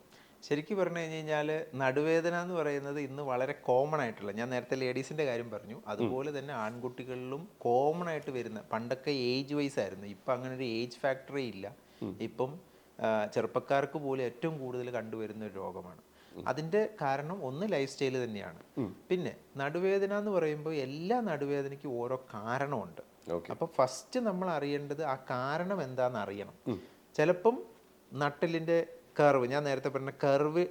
ശരിക്കും പറഞ്ഞു കഴിഞ്ഞ് കഴിഞ്ഞാൽ നടുവേദന എന്ന് പറയുന്നത് ഇന്ന് വളരെ കോമൺ ആയിട്ടുള്ള, ഞാൻ നേരത്തെ ലേഡീസിൻ്റെ കാര്യം പറഞ്ഞു, അതുപോലെ തന്നെ ആൺകുട്ടികളിലും കോമൺ ആയിട്ട് വരുന്ന, പണ്ടൊക്കെ ഏജ് വൈസ് ആയിരുന്നു, ഇപ്പം അങ്ങനെ ഒരു ഏജ് ഫാക്ടറേ ഇല്ല. ഇപ്പം ചെറുപ്പക്കാർക്ക് പോലും ഏറ്റവും കൂടുതൽ കണ്ടുവരുന്ന ഒരു രോഗമാണ്. അതിൻ്റെ കാരണം ഒന്ന് ലൈഫ് സ്റ്റൈൽ തന്നെയാണ്. പിന്നെ നടുവേദന എന്ന് പറയുമ്പോൾ എല്ലാ നടുവേദനയ്ക്കും ഓരോ കാരണമുണ്ട്. അപ്പോൾ ഫസ്റ്റ് നമ്മൾ അറിയേണ്ടത് ആ കാരണം എന്താണെന്ന് അറിയണം. ചിലപ്പം നട്ടലിൻ്റെ കർവ്, ഞാൻ നേരത്തെ പറഞ്ഞ കർവ്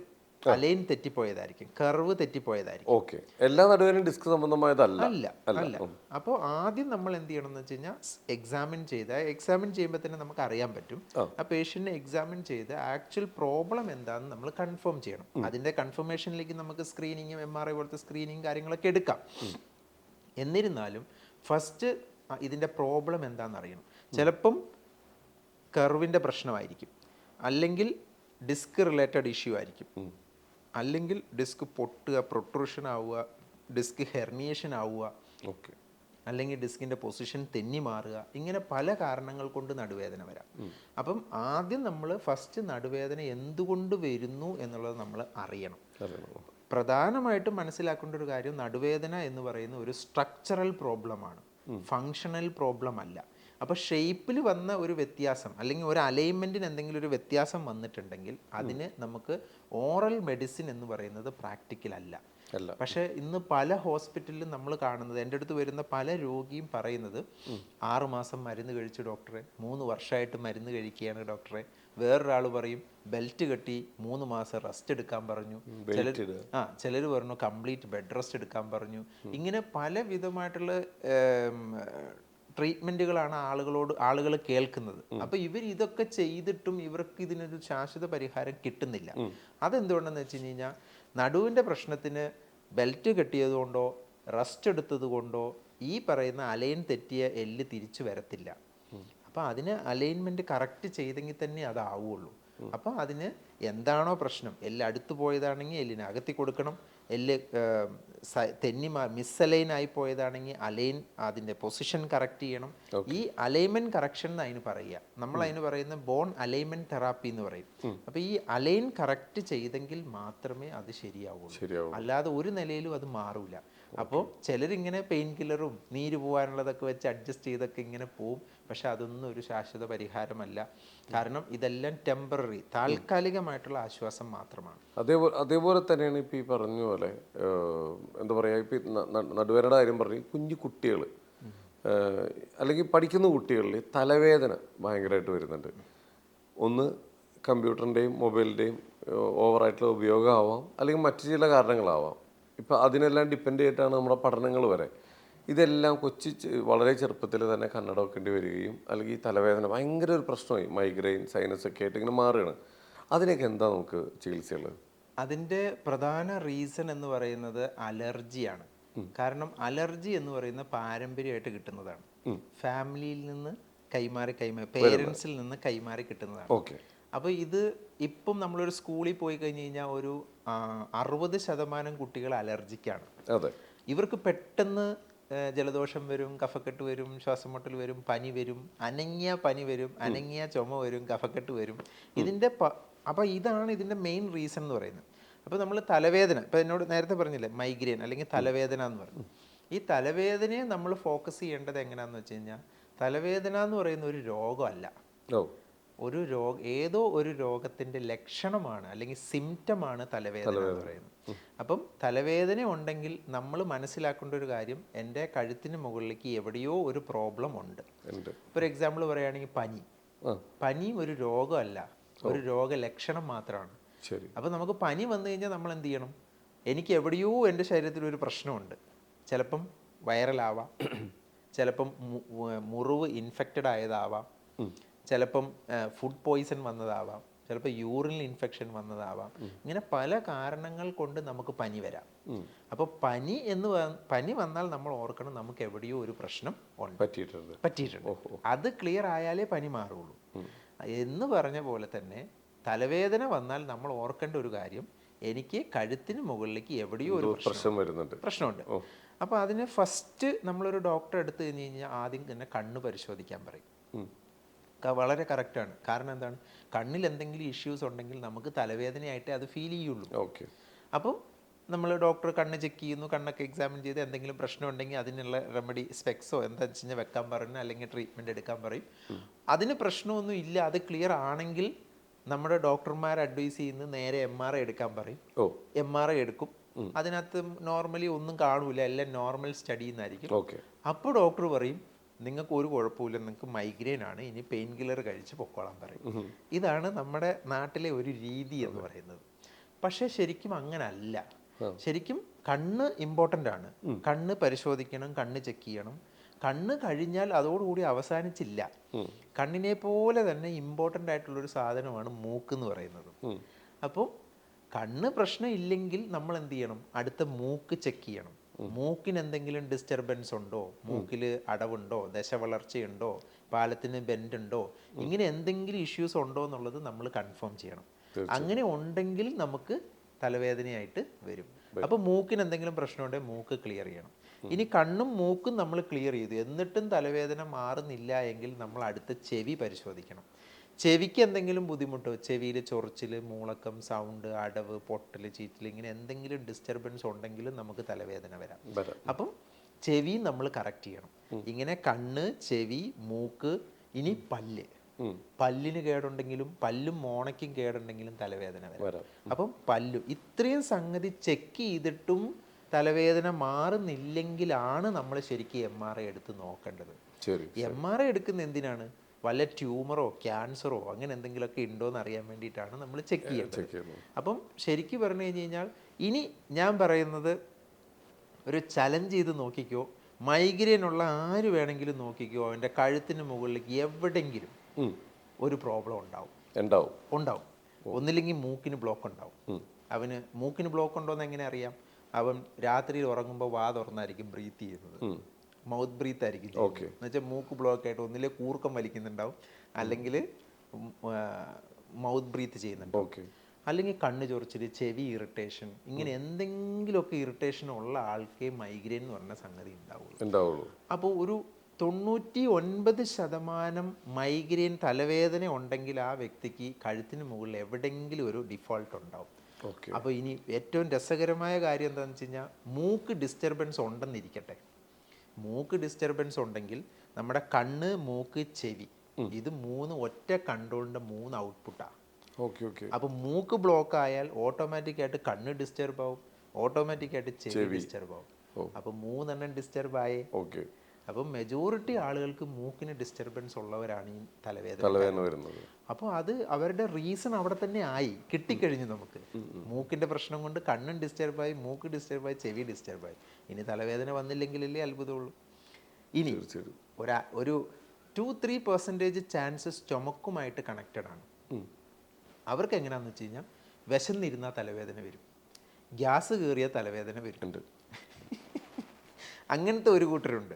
അലൈൻ തെറ്റിപ്പോയതായിരിക്കും, കർവ് തെറ്റിപ്പോയതായിരിക്കും. ഓക്കെ, എല്ലാ നടുവേദനയും ഡിസ്ക് സംബന്ധമായതല്ല. അല്ല. അപ്പോൾ ആദ്യം നമ്മൾ എന്ത് ചെയ്യണം എന്ന് വെച്ച് കഴിഞ്ഞാൽ എക്സാമിൻ ചെയ്യുമ്പോൾ തന്നെ നമുക്ക് അറിയാൻ പറ്റും. ആ പേഷ്യൻറ്റിനെ എക്സാമിൻ ചെയ്ത് ആക്ച്വൽ പ്രോബ്ലം എന്താണെന്ന് നമ്മൾ കൺഫേം ചെയ്യണം. അതിൻ്റെ കൺഫർമേഷനിലേക്ക് നമുക്ക് സ്ക്രീനിങ്ങും MRI പോലത്തെ സ്ക്രീനിങ് കാര്യങ്ങളൊക്കെ എടുക്കാം. എന്നിരുന്നാലും ഫസ്റ്റ് ഇതിൻ്റെ പ്രോബ്ലം എന്താണെന്ന് അറിയണം. ചിലപ്പം കർവിൻ്റെ പ്രശ്നമായിരിക്കും, അല്ലെങ്കിൽ ഡിസ്ക് റിലേറ്റഡ് ഇഷ്യൂ ആയിരിക്കും, അല്ലെങ്കിൽ ഡിസ്ക് പൊട്ടുക, പ്രൊട്രൂഷൻ ആവുക, ഡിസ്ക് ഹെർണിയേഷൻ ആവുക, അല്ലെങ്കിൽ ഡിസ്കിൻ്റെ പൊസിഷൻ തെന്നി മാറുക. ഇങ്ങനെ പല കാരണങ്ങൾ കൊണ്ട് നടുവേദന വരാം. അപ്പം ആദ്യം നമ്മൾ ഫസ്റ്റ് നടുവേദന എന്തുകൊണ്ട് വരുന്നു എന്നുള്ളത് നമ്മൾ അറിയണം. പ്രധാനമായിട്ടും മനസ്സിലാക്കേണ്ട ഒരു കാര്യം, നടുവേദന എന്ന് പറയുന്ന ഒരു സ്ട്രക്ചറൽ പ്രോബ്ലമാണ്, ഫങ്ഷണൽ പ്രോബ്ലം അല്ല. അപ്പോൾ ഷേപ്പിൽ വന്ന ഒരു വ്യത്യാസം, അല്ലെങ്കിൽ ഒരു അലൈൻമെൻറ്റിന് എന്തെങ്കിലും ഒരു വ്യത്യാസം വന്നിട്ടുണ്ടെങ്കിൽ അതിന് നമുക്ക് ഓറൽ മെഡിസിൻ എന്ന് പറയുന്നത് പ്രാക്ടിക്കൽ അല്ല. പക്ഷേ ഇന്ന് പല ഹോസ്പിറ്റലിലും നമ്മൾ കാണുന്നത്, എൻ്റെ അടുത്ത് വരുന്ന പല രോഗിയും പറയുന്നത്, 6 മാസം മരുന്ന് കഴിച്ചു ഡോക്ടറെ, 3 വർഷമായിട്ട് മരുന്ന് കഴിക്കുകയാണ് ഡോക്ടറെ. വേറൊരാൾ പറയും ബെൽറ്റ് കെട്ടി 3 മാസം റെസ്റ്റ് എടുക്കാൻ പറഞ്ഞു. ചിലർ പറഞ്ഞു കംപ്ലീറ്റ് ബെഡ് റെസ്റ്റ് എടുക്കാൻ പറഞ്ഞു. ഇങ്ങനെ പല വിധമായിട്ടുള്ള ട്രീറ്റ്മെൻറ്റുകളാണ് ആളുകൾ കേൾക്കുന്നത്. അപ്പോൾ ഇതൊക്കെ ചെയ്തിട്ടും ഇവർക്ക് ഇതിനൊരു ശാശ്വത പരിഹാരം കിട്ടുന്നില്ല. അതെന്തുകൊണ്ടെന്ന് വെച്ച് കഴിഞ്ഞാൽ, നടുവിൻ്റെ പ്രശ്നത്തിന് ബെൽറ്റ് കെട്ടിയത് കൊണ്ടോ റെസ്റ്റ് എടുത്തത് കൊണ്ടോ ഈ പറയുന്ന അലൈൻ തെറ്റിയ എല്ല് തിരിച്ചു വരത്തില്ല. അപ്പോൾ അതിന് അലൈൻമെൻറ്റ് കറക്റ്റ് ചെയ്തെങ്കിൽ തന്നെ അതാവുള്ളൂ. അപ്പോൾ അതിന് എന്താണോ പ്രശ്നം, എല്ല് അടുത്ത് പോയതാണെങ്കിൽ എല്ലിന് അകത്തി കൊടുക്കണം, എല്ല് മിസ്അലൈനായി പോയതാണെങ്കിൽ അലൈൻ അതിൻ്റെ പൊസിഷൻ കറക്റ്റ് ചെയ്യണം. ഈ അലൈൻമെൻറ്റ് കറക്ഷൻ എന്ന് അതിന് പറയുക. നമ്മൾ അതിന് പറയുന്ന ബോൺ അലൈൻമെൻറ്റ് തെറാപ്പി എന്ന് പറയും. അപ്പോൾ ഈ അലൈൻ കറക്റ്റ് ചെയ്തെങ്കിൽ മാത്രമേ അത് ശരിയാവുള്ളൂ, അല്ലാതെ ഒരു നിലയിലും അത് മാറൂല. അപ്പോൾ ചിലരിങ്ങനെ പെയിൻ കില്ലറും നീര് പോകാനുള്ളതൊക്കെ വെച്ച് അഡ്ജസ്റ്റ് ചെയ്തൊക്കെ ഇങ്ങനെ പോവും. പക്ഷെ അതൊന്നും ഒരു ശാശ്വത പരിഹാരമല്ല. കാരണം ഇതെല്ലാം ടെമ്പററി, താൽക്കാലികമായിട്ടുള്ള ആശ്വാസം മാത്രമാണ്. അതേപോലെ തന്നെയാണ് ഇപ്പോൾ ഈ പറഞ്ഞ പോലെ, എന്താ പറയുക, ഇപ്പം നടുവേദനയുടെ കാര്യം പറഞ്ഞു, കുഞ്ഞു കുട്ടികൾ അല്ലെങ്കിൽ പഠിക്കുന്ന കുട്ടികളിൽ തലവേദന ഭയങ്കരമായിട്ട് വരുന്നുണ്ട്. ഒന്ന് കമ്പ്യൂട്ടറിൻ്റെയും മൊബൈലിൻ്റെയും ഓവറായിട്ടുള്ള ഉപയോഗമാവാം, അല്ലെങ്കിൽ മറ്റു ചില കാരണങ്ങളാവാം. ഇപ്പം അതിനെല്ലാം ഡിപ്പെൻഡ് ചെയ്തിട്ടാണ് നമ്മുടെ പഠനങ്ങൾ വരെ. ഇതെല്ലാം വളരെ ചെറുപ്പത്തിൽ തന്നെ കണ്ണട വെക്കേണ്ടി വരികയും, അല്ലെങ്കിൽ തലവേദന ഭയങ്കര ഒരു പ്രശ്നമായി, മൈഗ്രെയിൻ, സൈനസ് ഒക്കെ ആയിട്ട് ഇങ്ങനെ മാറുകയാണ്. അതിനൊക്കെ എന്താ നമുക്ക് ചികിത്സയുള്ളത്? അതിൻ്റെ പ്രധാന റീസൺ എന്ന് പറയുന്നത് അലർജിയാണ്. കാരണം അലർജി എന്ന് പറയുന്നത് പാരമ്പര്യമായിട്ട് കിട്ടുന്നതാണ്, ഫാമിലിയിൽ നിന്ന് കൈമാറി പേരൻസിൽ നിന്ന് കൈമാറി കിട്ടുന്നതാണ്. അപ്പോൾ ഇത് ഇപ്പം നമ്മളൊരു സ്കൂളിൽ പോയി കഴിഞ്ഞ് കഴിഞ്ഞാൽ ഒരു 60% കുട്ടികൾ അലർജിക്കാണ്. ഇവർക്ക് പെട്ടെന്ന് ജലദോഷം വരും, കഫക്കെട്ട് വരും, ശ്വാസം മുട്ടൽ വരും, പനി വരും, അനങ്ങിയ പനി വരും, അനങ്ങിയ ചുമ വരും, കഫക്കെട്ട് വരും. അപ്പോൾ ഇതാണ് ഇതിൻ്റെ മെയിൻ റീസൺ എന്ന് പറയുന്നത്. അപ്പോൾ നമ്മൾ തലവേദന, ഇപ്പോൾ എന്നോട് നേരത്തെ പറഞ്ഞില്ലേ മൈഗ്രെയിൻ അല്ലെങ്കിൽ തലവേദന എന്ന് പറഞ്ഞു. ഈ തലവേദനയെ നമ്മൾ ഫോക്കസ് ചെയ്യേണ്ടത് എങ്ങനെയാണെന്ന് വെച്ച് കഴിഞ്ഞാൽ, തലവേദന എന്ന് പറയുന്ന ഒരു രോഗമല്ല, ഏതോ ഒരു രോഗത്തിൻ്റെ ലക്ഷണമാണ് അല്ലെങ്കിൽ സിംറ്റമാണ് തലവേദന എന്ന് പറയുന്നത്. അപ്പം തലവേദന ഉണ്ടെങ്കിൽ നമ്മൾ മനസ്സിലാക്കേണ്ട ഒരു കാര്യം, എൻ്റെ കഴുത്തിന് മുകളിലേക്ക് എവിടെയോ ഒരു പ്രോബ്ലം ഉണ്ട്. ഫോർ എക്സാമ്പിൾ പറയുകയാണെങ്കിൽ പനി ഒരു രോഗമല്ല, ഒരു രോഗലക്ഷണം മാത്രമാണ്. അപ്പം നമുക്ക് പനി വന്നു കഴിഞ്ഞാൽ നമ്മൾ എന്ത് ചെയ്യണം? എനിക്ക് എവിടെയോ എൻ്റെ ശരീരത്തിൽ ഒരു പ്രശ്നമുണ്ട്. ചിലപ്പം വൈറലാവാം, ചിലപ്പം മുറിവ് ഇൻഫെക്റ്റഡ് ആയതാവാം, ചിലപ്പം ഫുഡ് പോയിസൺ വന്നതാവാം, ചിലപ്പോൾ യൂറിനൽ ഇൻഫെക്ഷൻ വന്നതാവാം. ഇങ്ങനെ പല കാരണങ്ങൾ കൊണ്ട് നമുക്ക് പനി വരാം. അപ്പോൾ പനി വന്നാൽ നമ്മൾ ഓർക്കണം, നമുക്ക് എവിടെയോ ഒരു പ്രശ്നം പറ്റിയിട്ടുണ്ട്. അത് ക്ലിയർ ആയാലേ പനി മാറുള്ളൂ. എന്ന് പറഞ്ഞ പോലെ തന്നെ തലവേദന വന്നാൽ നമ്മൾ ഓർക്കേണ്ട ഒരു കാര്യം, എനിക്ക് കഴുത്തിന് മുകളിലേക്ക് എവിടെയോ ഒരു പ്രശ്നം വരുന്നുണ്ട്. പ്രശ്നമുണ്ട്. അപ്പോൾ അതിന് ഫസ്റ്റ് നമ്മളൊരു ഡോക്ടറെ എടുത്തു കഴിഞ്ഞ് കഴിഞ്ഞാൽ ആദ്യം തന്നെ കണ്ണ് പരിശോധിക്കാൻ പറയും. വളരെ കറക്റ്റാണ്. കാരണം എന്താണ്, കണ്ണിൽ എന്തെങ്കിലും ഇഷ്യൂസ് ഉണ്ടെങ്കിൽ നമുക്ക് തലവേദനയായിട്ടേ അത് ഫീൽ ചെയ്യുള്ളൂ. ഓക്കെ. അപ്പം നമ്മൾ ഡോക്ടർ കണ്ണ് ചെക്ക് ചെയ്യുന്നു, കണ്ണൊക്കെ എക്സാമിൻ ചെയ്ത് എന്തെങ്കിലും പ്രശ്നം ഉണ്ടെങ്കിൽ അതിനുള്ള റെമഡി സ്പെക്സോ എന്താ വെച്ച് കഴിഞ്ഞാൽ വെക്കാൻ പറയുന്നു, അല്ലെങ്കിൽ ട്രീറ്റ്മെൻറ്റ് എടുക്കാൻ പറയും. അതിന് പ്രശ്നമൊന്നും ഇല്ല, അത് ക്ലിയർ ആണെങ്കിൽ നമ്മുടെ ഡോക്ടർമാർ അഡ്വൈസ് ചെയ്യുന്നത് നേരെ MRI എടുക്കാൻ പറയും. MRI എടുക്കും. അതിനകത്ത് നോർമലി ഒന്നും കാണൂല, എല്ലാം നോർമൽ സ്റ്റഡി എന്നായിരിക്കും. അപ്പോൾ ഡോക്ടർ പറയും നിങ്ങൾക്ക് ഒരു കുഴപ്പമില്ല, നിങ്ങൾക്ക് മൈഗ്രെയിൻ ആണ്, ഇനി പെയിൻ കില്ലർ കഴിച്ച് പൊക്കോളാൻ പറയും. ഇതാണ് നമ്മുടെ നാട്ടിലെ ഒരു രീതി എന്ന് പറയുന്നത്. പക്ഷേ ശരിക്കും അങ്ങനല്ല. ശരിക്കും കണ്ണ് ഇമ്പോർട്ടൻ്റ് ആണ്. കണ്ണ് പരിശോധിക്കണം, കണ്ണ് ചെക്ക് ചെയ്യണം. കണ്ണ് കഴിഞ്ഞാൽ അതോടുകൂടി അവസാനിച്ചില്ല. കണ്ണിനെ പോലെ തന്നെ ഇമ്പോർട്ടൻ്റ് ആയിട്ടുള്ളൊരു സാധനമാണ് മൂക്ക് എന്ന് പറയുന്നത്. അപ്പോൾ കണ്ണ് പ്രശ്നം ഇല്ലെങ്കിൽ നമ്മൾ എന്ത് ചെയ്യണം, അടുത്ത മൂക്ക് ചെക്ക് ചെയ്യണം. മൂക്കിന് എന്തെങ്കിലും ഡിസ്റ്റർബൻസ് ഉണ്ടോ, മൂക്കിൽ അടവുണ്ടോ, ദശവളർച്ചയുണ്ടോ, പാലത്തിന് ബെൻഡ് ഉണ്ടോ, ഇങ്ങനെ എന്തെങ്കിലും ഇഷ്യൂസ് ഉണ്ടോ എന്നുള്ളത് നമ്മൾ കൺഫേം ചെയ്യണം. അങ്ങനെ ഉണ്ടെങ്കിൽ നമുക്ക് തലവേദനയായിട്ട് വരും. അപ്പോൾ മൂക്കിന് എന്തെങ്കിലും പ്രശ്നമുണ്ടെങ്കിൽ മൂക്ക് ക്ലിയർ ചെയ്യണം. ഇനി കണ്ണും മൂക്കും നമ്മൾ ക്ലിയർ ചെയ്തു എന്നിട്ടും തലവേദന മാറുന്നില്ല എങ്കിൽ നമ്മൾ അടുത്ത ചെവി പരിശോധിക്കണം. ചെവിക്ക് എന്തെങ്കിലും ബുദ്ധിമുട്ടോ, ചെവിയിൽ ചൊറിച്ചിൽ, മൂളക്കം, സൗണ്ട്, അടവ്, പൊട്ടൽ, ചീറ്റൽ, ഇങ്ങനെ എന്തെങ്കിലും ഡിസ്റ്റർബൻസ് ഉണ്ടെങ്കിലും നമുക്ക് തലവേദന വരാം. അപ്പം ചെവി നമ്മൾ കറക്റ്റ് ചെയ്യണം. ഇങ്ങനെ കണ്ണ്, ചെവി, മൂക്ക്, ഇനി പല്ല്. പല്ലിന് കേടുണ്ടെങ്കിലും പല്ലും മോണയ്ക്കും കേടുണ്ടെങ്കിലും തലവേദന വരാം. അപ്പം ഇത്രയും സംഗതി ചെക്ക് ചെയ്തിട്ടും തലവേദന മാറുന്നില്ലെങ്കിലാണ് നമ്മൾ ശരിക്കും MRI എടുത്ത് നോക്കേണ്ടത്. MRI എടുക്കുന്ന എന്തിനാണ്, വല്ല ട്യൂമറോ ക്യാൻസറോ അങ്ങനെ എന്തെങ്കിലുമൊക്കെ ഉണ്ടോ എന്ന് അറിയാൻ വേണ്ടിയിട്ടാണ് നമ്മൾ ചെക്ക് ചെയ്യേണ്ടത്. അപ്പം ശരിക്കും പറഞ്ഞു കഴിഞ്ഞ് കഴിഞ്ഞാൽ ഇനി ഞാൻ പറയുന്നത് ഒരു ചലഞ്ച് ചെയ്ത് നോക്കിക്കോ, മൈഗ്രെയിൻ ഉള്ള ആര് വേണമെങ്കിലും നോക്കിക്കോ, അവൻ്റെ കഴുത്തിന് മുകളിലേക്ക് എവിടെയെങ്കിലും ഒരു പ്രോബ്ലം ഉണ്ടാവും. ഒന്നില്ലെങ്കിൽ മൂക്കിന് ബ്ലോക്ക് ഉണ്ടാവും. അവന് മൂക്കിന് ബ്ലോക്ക് ഉണ്ടോയെന്ന് എങ്ങനെ അറിയാം? അവൻ രാത്രിയിൽ ഉറങ്ങുമ്പോൾ വാ തുറന്നായിരിക്കും ബ്രീത്ത് ചെയ്യുന്നത്, മൗത്ത് ബ്രീത്ത് ആയിരിക്കും. എന്നുവെച്ചാൽ മൂക്ക് ബ്ലോക്ക് ആയിട്ട് ഒന്നിലെ കൂർക്കം വലിക്കുന്നുണ്ടാവും, അല്ലെങ്കിൽ മൗത്ത് ബ്രീത്ത് ചെയ്യുന്നുണ്ടാവും, അല്ലെങ്കിൽ കണ്ണ് ചൊറിച്ചിൽ, ചെവി ഇറിറ്റേഷൻ, ഇങ്ങനെ എന്തെങ്കിലുമൊക്കെ ഇറിറ്റേഷൻ ഉള്ള ആൾക്കേ മൈഗ്രെയിൻ എന്ന് പറഞ്ഞ സംഗതി ഉണ്ടാവുള്ളൂ. അപ്പോൾ ഒരു 99% മൈഗ്രെയിൻ തലവേദന ഉണ്ടെങ്കിൽ ആ വ്യക്തിക്ക് കഴുത്തിന് മുകളിൽ എവിടെയെങ്കിലും ഒരു ഡിഫോൾട്ട് ഉണ്ടാവും. അപ്പോൾ ഇനി ഏറ്റവും രസകരമായ കാര്യം എന്താണെന്ന് വെച്ച് കഴിഞ്ഞാൽ, മൂക്ക് ഡിസ്റ്റർബൻസ് ഉണ്ടെന്നിരിക്കട്ടെ. മൂക്ക് ഡിസ്റ്റർബൻസ് ഉണ്ടെങ്കിൽ നമ്മുടെ കണ്ണ്, മൂക്ക്, ചെവി, ഇത് ഒറ്റ കൺട്രോളിൻ്റെ 3 ഔട്ട്പുട്ടാണ്. അപ്പോൾ മൂക്ക് ബ്ലോക്ക് ആയാൽ ഓട്ടോമാറ്റിക്കായിട്ട് കണ്ണ് ഡിസ്റ്റർബ് ആവും, ഓട്ടോമാറ്റിക്കായിട്ട് ചെവി ഡിസ്റ്റർബ് ആവും. അപ്പോൾ 3 ഡിസ്റ്റർബ് ആയേ. അപ്പം മെജോറിറ്റി ആളുകൾക്ക് മൂക്കിന് ഡിസ്റ്റർബൻസ് ഉള്ളവരാണ് ഈ തലവേദന വരുന്നത്. അപ്പോൾ അത് അവരുടെ റീസൺ അവിടെ തന്നെ കിട്ടിക്കഴിഞ്ഞു. നമുക്ക് മൂക്കിൻ്റെ പ്രശ്നം കൊണ്ട് കണ്ണും ഡിസ്റ്റർബായി, മൂക്ക് ഡിസ്റ്റർബായി, ചെവി ഡിസ്റ്റർബായി. ഇനി തലവേദന വന്നില്ലെങ്കിലല്ലേ അത്ഭുതമുള്ളൂ. ഇനി ഒരു 2-3% ചാൻസസ് ചുമക്കുമായിട്ട് കണക്റ്റഡ് ആണ്. അവർക്ക് എങ്ങനെയാണെന്ന് വെച്ച് കഴിഞ്ഞാൽ, വിശന്നിരുന്നാൽ തലവേദന വരും, ഗ്യാസ് കയറിയ തലവേദന വരും. അങ്ങനത്തെ ഒരു കൂട്ടരുണ്ട്.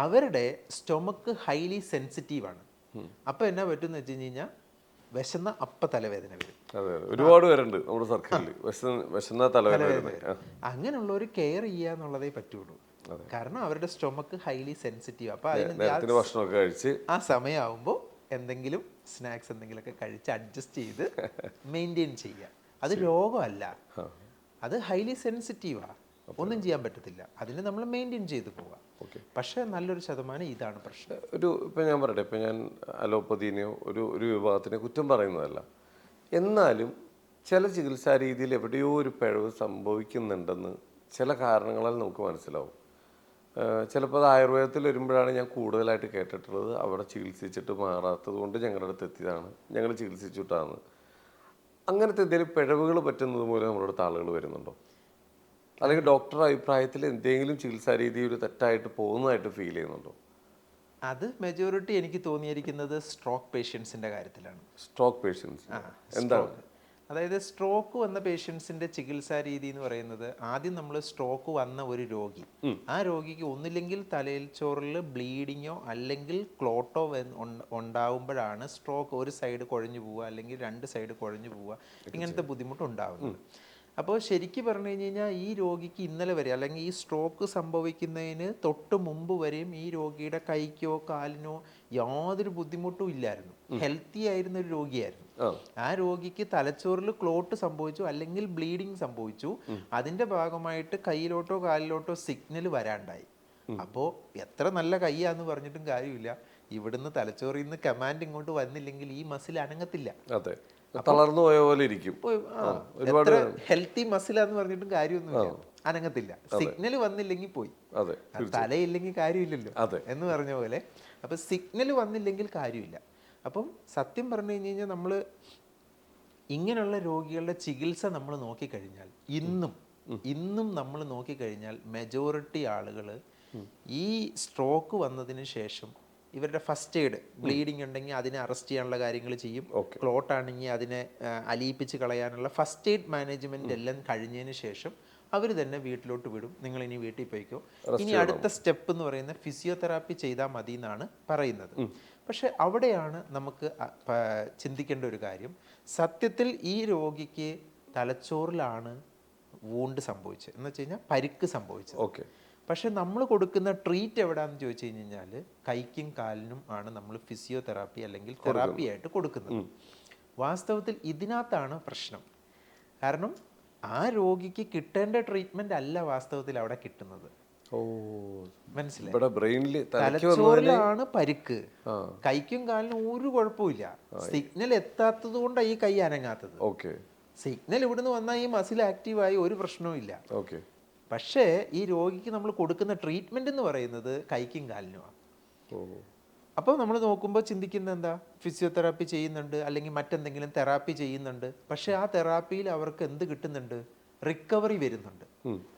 അവരുടെ സ്റ്റൊമക്ക് ഹൈലി സെൻസിറ്റീവാണ്. അപ്പോൾ എന്നാ പറ്റുമെന്ന് വെച്ച് കഴിഞ്ഞാൽ, വിശന്ന തലവേദന വരും. ഒരുപാട് പേരുണ്ട് നമ്മുടെ സർക്കിളിൽ തലവേദന. അങ്ങനെയുള്ളവർ കെയർ ചെയ്യുക എന്നുള്ളതേ പറ്റുള്ളൂ. കാരണം അവരുടെ സ്റ്റൊമക്ക് ഹൈലി സെൻസിറ്റീവ്. അപ്പോൾ ഭക്ഷണമൊക്കെ കഴിച്ച് ആ സമയമാകുമ്പോൾ എന്തെങ്കിലും സ്നാക്സ് എന്തെങ്കിലുമൊക്കെ കഴിച്ച് അഡ്ജസ്റ്റ് ചെയ്ത് മെയിൻറ്റെയിൻ ചെയ്യുക. അത് രോഗമല്ല, അത് ഹൈലി സെൻസിറ്റീവാണ്, ഒന്നും ചെയ്യാൻ പറ്റത്തില്ല. അതിന് നമ്മൾ മെയിൻറ്റെയിൻ ചെയ്ത് പോവുക. പക്ഷേ നല്ലൊരു ശതമാനം ഇതാണ് പ്രശ്നം. ഇപ്പം ഞാൻ പറയട്ടെ, ഇപ്പം ഞാൻ അലോപ്പതിനെയോ ഒരു വിഭാഗത്തിനെ കുറ്റം പറയുന്നതല്ല, എന്നാലും ചില ചികിത്സാ രീതിയിൽ എവിടെയോ ഒരു പിഴവ് സംഭവിക്കുന്നുണ്ടെന്ന് ചില കാരണങ്ങളാൽ നമുക്ക് മനസ്സിലാവും. ചിലപ്പോൾ അത് ആയുർവേദത്തിൽ വരുമ്പോഴാണ് ഞാൻ കൂടുതലായിട്ട് കേട്ടിട്ടുള്ളത്. അവിടെ ചികിത്സിച്ചിട്ട് മാറാത്തത് കൊണ്ട് ഞങ്ങളുടെ അടുത്ത് എത്തിയതാണ്, ഞങ്ങൾ ചികിത്സിച്ചിട്ടാണ്. അങ്ങനത്തെ എന്തെങ്കിലും പിഴവുകൾ പറ്റുന്നത് മൂലം നമ്മുടെ അടുത്ത് ആളുകൾ വരുന്നുണ്ടോ? അല്ലെങ്കിൽ ഡോക്ടറുടെ അഭിപ്രായത്തിൽ എന്തെങ്കിലും ചികിത്സാ രീതി ഒരു തെറ്റായിട്ട് പോകുന്നതായിട്ട് ഫീൽ ചെയ്യുന്നുണ്ടോ? അത് മെജോറിറ്റി എനിക്ക് തോന്നിയിരിക്കുന്നത് സ്ട്രോക്ക് പേഷ്യൻസിൻ്റെ കാര്യത്തിലാണ്. സ്ട്രോക്ക് പേഷ്യൻസ് എന്താണ്? അതായത് സ്ട്രോക്ക് വന്ന പേഷ്യൻസിന്റെ ചികിത്സാ രീതി എന്ന് പറയുന്നത്, ആദ്യം നമ്മൾ സ്ട്രോക്ക് വന്ന ഒരു രോഗി, ആ രോഗിക്ക് ഒന്നില്ലെങ്കിൽ തലയിൽ ചോറിൽ ബ്ലീഡിങ്ങോ അല്ലെങ്കിൽ ക്ലോട്ടോ ഉണ്ടാവുമ്പോഴാണ് സ്ട്രോക്ക് ഒരു സൈഡ് കുഴഞ്ഞു പോവുക അല്ലെങ്കിൽ രണ്ട് സൈഡ് കുഴഞ്ഞു പോവുക, ഇങ്ങനത്തെ ബുദ്ധിമുട്ട് ഉണ്ടാവുന്നത്. അപ്പോൾ ശരിക്കും പറഞ്ഞു കഴിഞ്ഞ് കഴിഞ്ഞാൽ ഈ രോഗിക്ക് ഇന്നലെ വരെ അല്ലെങ്കിൽ ഈ സ്ട്രോക്ക് സംഭവിക്കുന്നതിന് തൊട്ട് മുമ്പ് വരെയും ഈ രോഗിയുടെ കൈക്കോ കാലിനോ യാതൊരു ബുദ്ധിമുട്ടും ഇല്ലായിരുന്നു. ഹെൽത്തി ആയിരുന്ന ഒരു രോഗിയായിരുന്നു. ആ രോഗിക്ക് തലച്ചോറിൽ ക്ലോട്ട് സംഭവിച്ചു അല്ലെങ്കിൽ ബ്ലീഡിങ് സംഭവിച്ചു. അതിന്റെ ഭാഗമായിട്ട് കയ്യിലോട്ടോ കാലിലോട്ടോ സിഗ്നൽ വരാണ്ടായി. അപ്പോൾ എത്ര നല്ല കൈയാന്ന് പറഞ്ഞിട്ടും കാര്യമില്ല, ഇവിടുന്ന് തലച്ചോറിൽ നിന്ന് കമാൻഡ് ഇങ്ങോട്ട് വന്നില്ലെങ്കിൽ ഈ മസിൽ അനങ്ങത്തില്ല. അതെ, തളർന്നു പോയ പോലെ ഇരിക്കും. എത്ര ഹെൽത്തി മസിലാന്ന് പറഞ്ഞിട്ടും കാര്യമൊന്നുമില്ല, അനങ്ങത്തില്ല. സിഗ്നൽ വന്നില്ലെങ്കിൽ പോയി. തലയില്ലെങ്കിൽ കാര്യമില്ലല്ലോ എന്ന് പറഞ്ഞ പോലെ. അപ്പൊ സിഗ്നൽ വന്നില്ലെങ്കിൽ കാര്യമില്ല. അപ്പം സത്യം പറഞ്ഞു കഴിഞ്ഞ് കഴിഞ്ഞാൽ നമ്മൾ ഇങ്ങനെയുള്ള രോഗികളുടെ ചികിത്സ നമ്മൾ നോക്കിക്കഴിഞ്ഞാൽ ഇന്നും നമ്മൾ നോക്കിക്കഴിഞ്ഞാൽ മെജോറിറ്റി ആളുകൾ ഈ സ്ട്രോക്ക് വന്നതിന് ശേഷം ഇവരുടെ ഫസ്റ്റ് എയ്ഡ്, ബ്ലീഡിങ് ഉണ്ടെങ്കിൽ അതിനെ അറസ്റ്റ് ചെയ്യാനുള്ള കാര്യങ്ങൾ ചെയ്യും. ക്ലോട്ട് ആണെങ്കിൽ അതിനെ അലിയിപ്പിച്ച് കളയാനുള്ള ഫസ്റ്റ് എയ്ഡ് മാനേജ്മെന്റ് എല്ലാം കഴിഞ്ഞതിന് ശേഷം അവർ തന്നെ വീട്ടിലോട്ട് വിടും. നിങ്ങൾ ഇനി വീട്ടിൽ പോയിക്കോ, ഇനി അടുത്ത സ്റ്റെപ്പ് എന്ന് പറയുന്ന ഫിസിയോതെറാപ്പി ചെയ്താൽ മതി എന്നാണ് പറയുന്നത്. പക്ഷെ അവിടെയാണ് നമുക്ക് ചിന്തിക്കേണ്ട ഒരു കാര്യം, സത്യത്തിൽ ഈ രോഗിക്ക് തലച്ചോറിലാണ് വൂണ്ട് സംഭവിച്ചത്, എന്ന് വെച്ച് കഴിഞ്ഞാൽ പരിക്ക് സംഭവിച്ചത്. പക്ഷെ നമ്മൾ കൊടുക്കുന്ന ട്രീറ്റ് എവിടാന്ന് ചോദിച്ചു കഴിഞ്ഞാൽ കൈക്കും കാലിനും ആണ് നമ്മൾ ഫിസിയോതെറാപ്പി അല്ലെങ്കിൽ തെറാപ്പി ആയിട്ട് കൊടുക്കുന്നത്. വാസ്തവത്തിൽ ഇതിനകത്താണ് പ്രശ്നം. കാരണം ആ രോഗിക്ക് കിട്ടേണ്ട ട്രീറ്റ്മെന്റ് അല്ല വാസ്തവത്തിൽ അവിടെ കിട്ടുന്നത്. മനസ്സിലായി? തലച്ചോറിലാണ് പരിക്ക്, കൈക്കും കാലിനും ഒരു കുഴപ്പമില്ല. സിഗ്നൽ എത്താത്തത് കൊണ്ടാണ് ഈ കൈ അനങ്ങാത്തത്. സിഗ്നൽ ഇവിടുന്ന് വന്നാൽ ഈ മസിൽ ആക്റ്റീവായി ഒരു പ്രശ്നവും ഇല്ല. പക്ഷേ ഈ രോഗിക്ക് നമ്മൾ കൊടുക്കുന്ന ട്രീറ്റ്മെന്റ് എന്ന് പറയുന്നത് കൈക്കും കാലിനുമാണ്. അപ്പോൾ നമ്മൾ നോക്കുമ്പോൾ ചിന്തിക്കുന്നത് എന്താ, ഫിസിയോതെറാപ്പി ചെയ്യുന്നുണ്ട് അല്ലെങ്കിൽ മറ്റെന്തെങ്കിലും തെറാപ്പി ചെയ്യുന്നുണ്ട്. പക്ഷെ ആ തെറാപ്പിയിൽ അവർക്ക് എന്ത് കിട്ടുന്നുണ്ട്? റിക്കവറി വരുന്നുണ്ട്.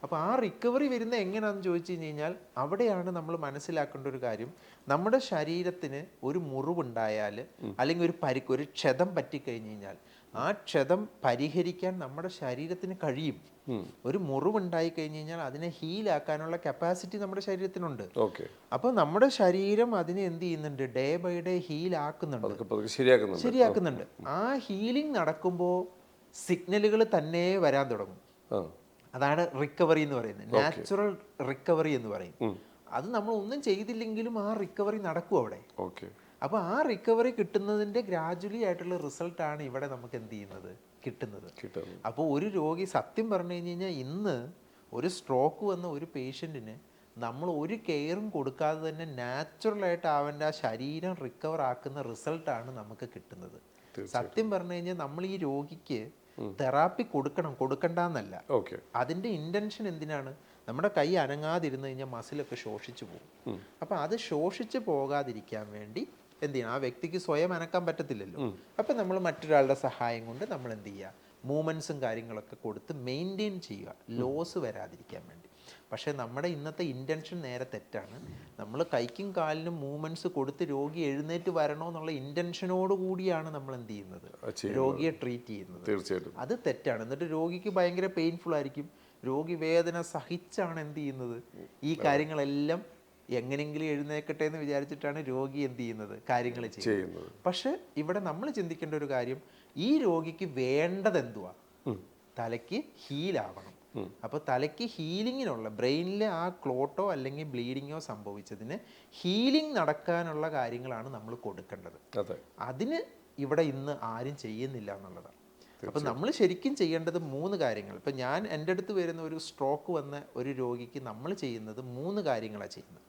അപ്പോൾ ആ റിക്കവറി വരുന്ന എങ്ങനെയാണെന്ന് ചോദിച്ചു കഴിഞ്ഞാൽ അവിടെയാണ് നമ്മൾ മനസ്സിലാക്കേണ്ട ഒരു കാര്യം, നമ്മുടെ ശരീരത്തിന് ഒരു മുറിവുണ്ടായാൽ അല്ലെങ്കിൽ ഒരു പരിക്ക്, ഒരു ക്ഷതം പറ്റിക്കഴിഞ്ഞ് കഴിഞ്ഞാൽ ആ ക്ഷതം പരിഹരിക്കാൻ നമ്മുടെ ശരീരത്തിന് കഴിയും. ഒരു മുറിവുണ്ടായി കഴിഞ്ഞ് കഴിഞ്ഞാൽ അതിനെ ഹീലാക്കാനുള്ള കപ്പാസിറ്റി നമ്മുടെ ശരീരത്തിനുണ്ട്. അപ്പോൾ നമ്മുടെ ശരീരം അതിനെ എന്ത് ചെയ്യുന്നുണ്ട്? ഡേ ബൈ ഡേ ശരിയാക്കുന്നുണ്ട്. ആ ഹീലിംഗ് നടക്കുമ്പോൾ സിഗ്നലുകൾ തന്നെ വരാൻ തുടങ്ങും. അതാണ് റിക്കവറി എന്ന് പറയുന്നത്, നാച്ചുറൽ റിക്കവറി എന്ന് പറയും. അത് നമ്മൾ ഒന്നും ചെയ്തില്ലെങ്കിലും ആ റിക്കവറി നടക്കും അവിടെ. അപ്പോൾ ആ റിക്കവറി കിട്ടുന്നതിന്റെ ഗ്രാജുവലി ആയിട്ടുള്ള റിസൾട്ടാണ് ഇവിടെ നമുക്ക് എന്ത് ചെയ്യുന്നത്? കിട്ടുന്നത്. അപ്പോൾ ഒരു രോഗി സത്യം പറഞ്ഞു കഴിഞ്ഞ് കഴിഞ്ഞാൽ ഇന്ന് ഒരു സ്ട്രോക്ക് വന്ന ഒരു പേഷ്യൻറ്റിന് നമ്മൾ ഒരു കെയറും കൊടുക്കാതെ തന്നെ നാച്ചുറലായിട്ട് അവൻ്റെ ആ ശരീരം റിക്കവർ ആക്കുന്ന റിസൾട്ടാണ് നമുക്ക് കിട്ടുന്നത്. സത്യം പറഞ്ഞു കഴിഞ്ഞാൽ നമ്മൾ ഈ രോഗിക്ക് തെറാപ്പി കൊടുക്കണ്ടെന്നല്ല. അതിൻ്റെ ഇൻറ്റൻഷൻ എന്തിനാണ്? നമ്മുടെ കൈ അനങ്ങാതിരുന്നു കഴിഞ്ഞാൽ മസിലൊക്കെ ശോഷിച്ചു പോകും. അപ്പം അത് ശോഷിച്ച് പോകാതിരിക്കാൻ വേണ്ടി എന്ത് ചെയ്യണം? ആ വ്യക്തിക്ക് സ്വയം അനക്കാൻ പറ്റത്തില്ലല്ലോ. അപ്പം നമ്മൾ മറ്റൊരാളുടെ സഹായം കൊണ്ട് നമ്മൾ എന്ത് ചെയ്യുക? മൂവ്മെൻറ്റ്സും കാര്യങ്ങളൊക്കെ കൊടുത്ത് മെയിൻറ്റെയിൻ ചെയ്യുക, ലോസ് വരാതിരിക്കാൻ വേണ്ടി. പക്ഷേ നമ്മുടെ ഇന്നത്തെ ഇൻറ്റൻഷൻ നേരെ തെറ്റാണ്. നമ്മൾ കൈക്കും കാലിനും മൂവ്മെൻറ്റ്സ് കൊടുത്ത് രോഗി എഴുന്നേറ്റ് വരണോ എന്നുള്ള ഇൻറ്റൻഷനോട് കൂടിയാണ് നമ്മൾ എന്ത് ചെയ്യുന്നത്? രോഗിയെ ട്രീറ്റ് ചെയ്യുന്നത്. തീർച്ചയായിട്ടും അത് തെറ്റാണ്. എന്നിട്ട് രോഗിക്ക് ഭയങ്കര പെയിൻഫുൾ ആയിരിക്കും. രോഗി വേദന സഹിച്ചാണ് എന്ത് ചെയ്യുന്നത്? ഈ കാര്യങ്ങളെല്ലാം എങ്ങനെയെങ്കിലും എഴുന്നേക്കട്ടെ എന്ന് വിചാരിച്ചിട്ടാണ് രോഗി എന്ത് ചെയ്യുന്നത്? കാര്യങ്ങൾ ചെയ്യുന്നത്. പക്ഷെ ഇവിടെ നമ്മൾ ചിന്തിക്കേണ്ട ഒരു കാര്യം, ഈ രോഗിക്ക് വേണ്ടത് എന്തുവാ? തലയ്ക്ക് ഹീലാവണം. അപ്പോൾ തലയ്ക്ക് ഹീലിങ്ങിനുള്ള, ബ്രെയിനിലെ ആ ക്ലോട്ടോ അല്ലെങ്കിൽ ബ്ലീഡിങ്ങോ സംഭവിച്ചതിന് ഹീലിംഗ് നടക്കാനുള്ള കാര്യങ്ങളാണ് നമ്മൾ കൊടുക്കേണ്ടത്. അതിന് ഇവിടെ ഇന്ന് ആരും ചെയ്യുന്നില്ല എന്നുള്ളതാണ്. അപ്പം നമ്മൾ ശരിക്കും ചെയ്യേണ്ടത് 3 കാര്യങ്ങൾ. ഇപ്പം ഞാൻ എൻ്റെ അടുത്ത് വരുന്ന ഒരു സ്ട്രോക്ക് വന്ന ഒരു രോഗിക്ക് നമ്മൾ ചെയ്യുന്നത് 3 കാര്യങ്ങളാണ് ചെയ്യുന്നത്.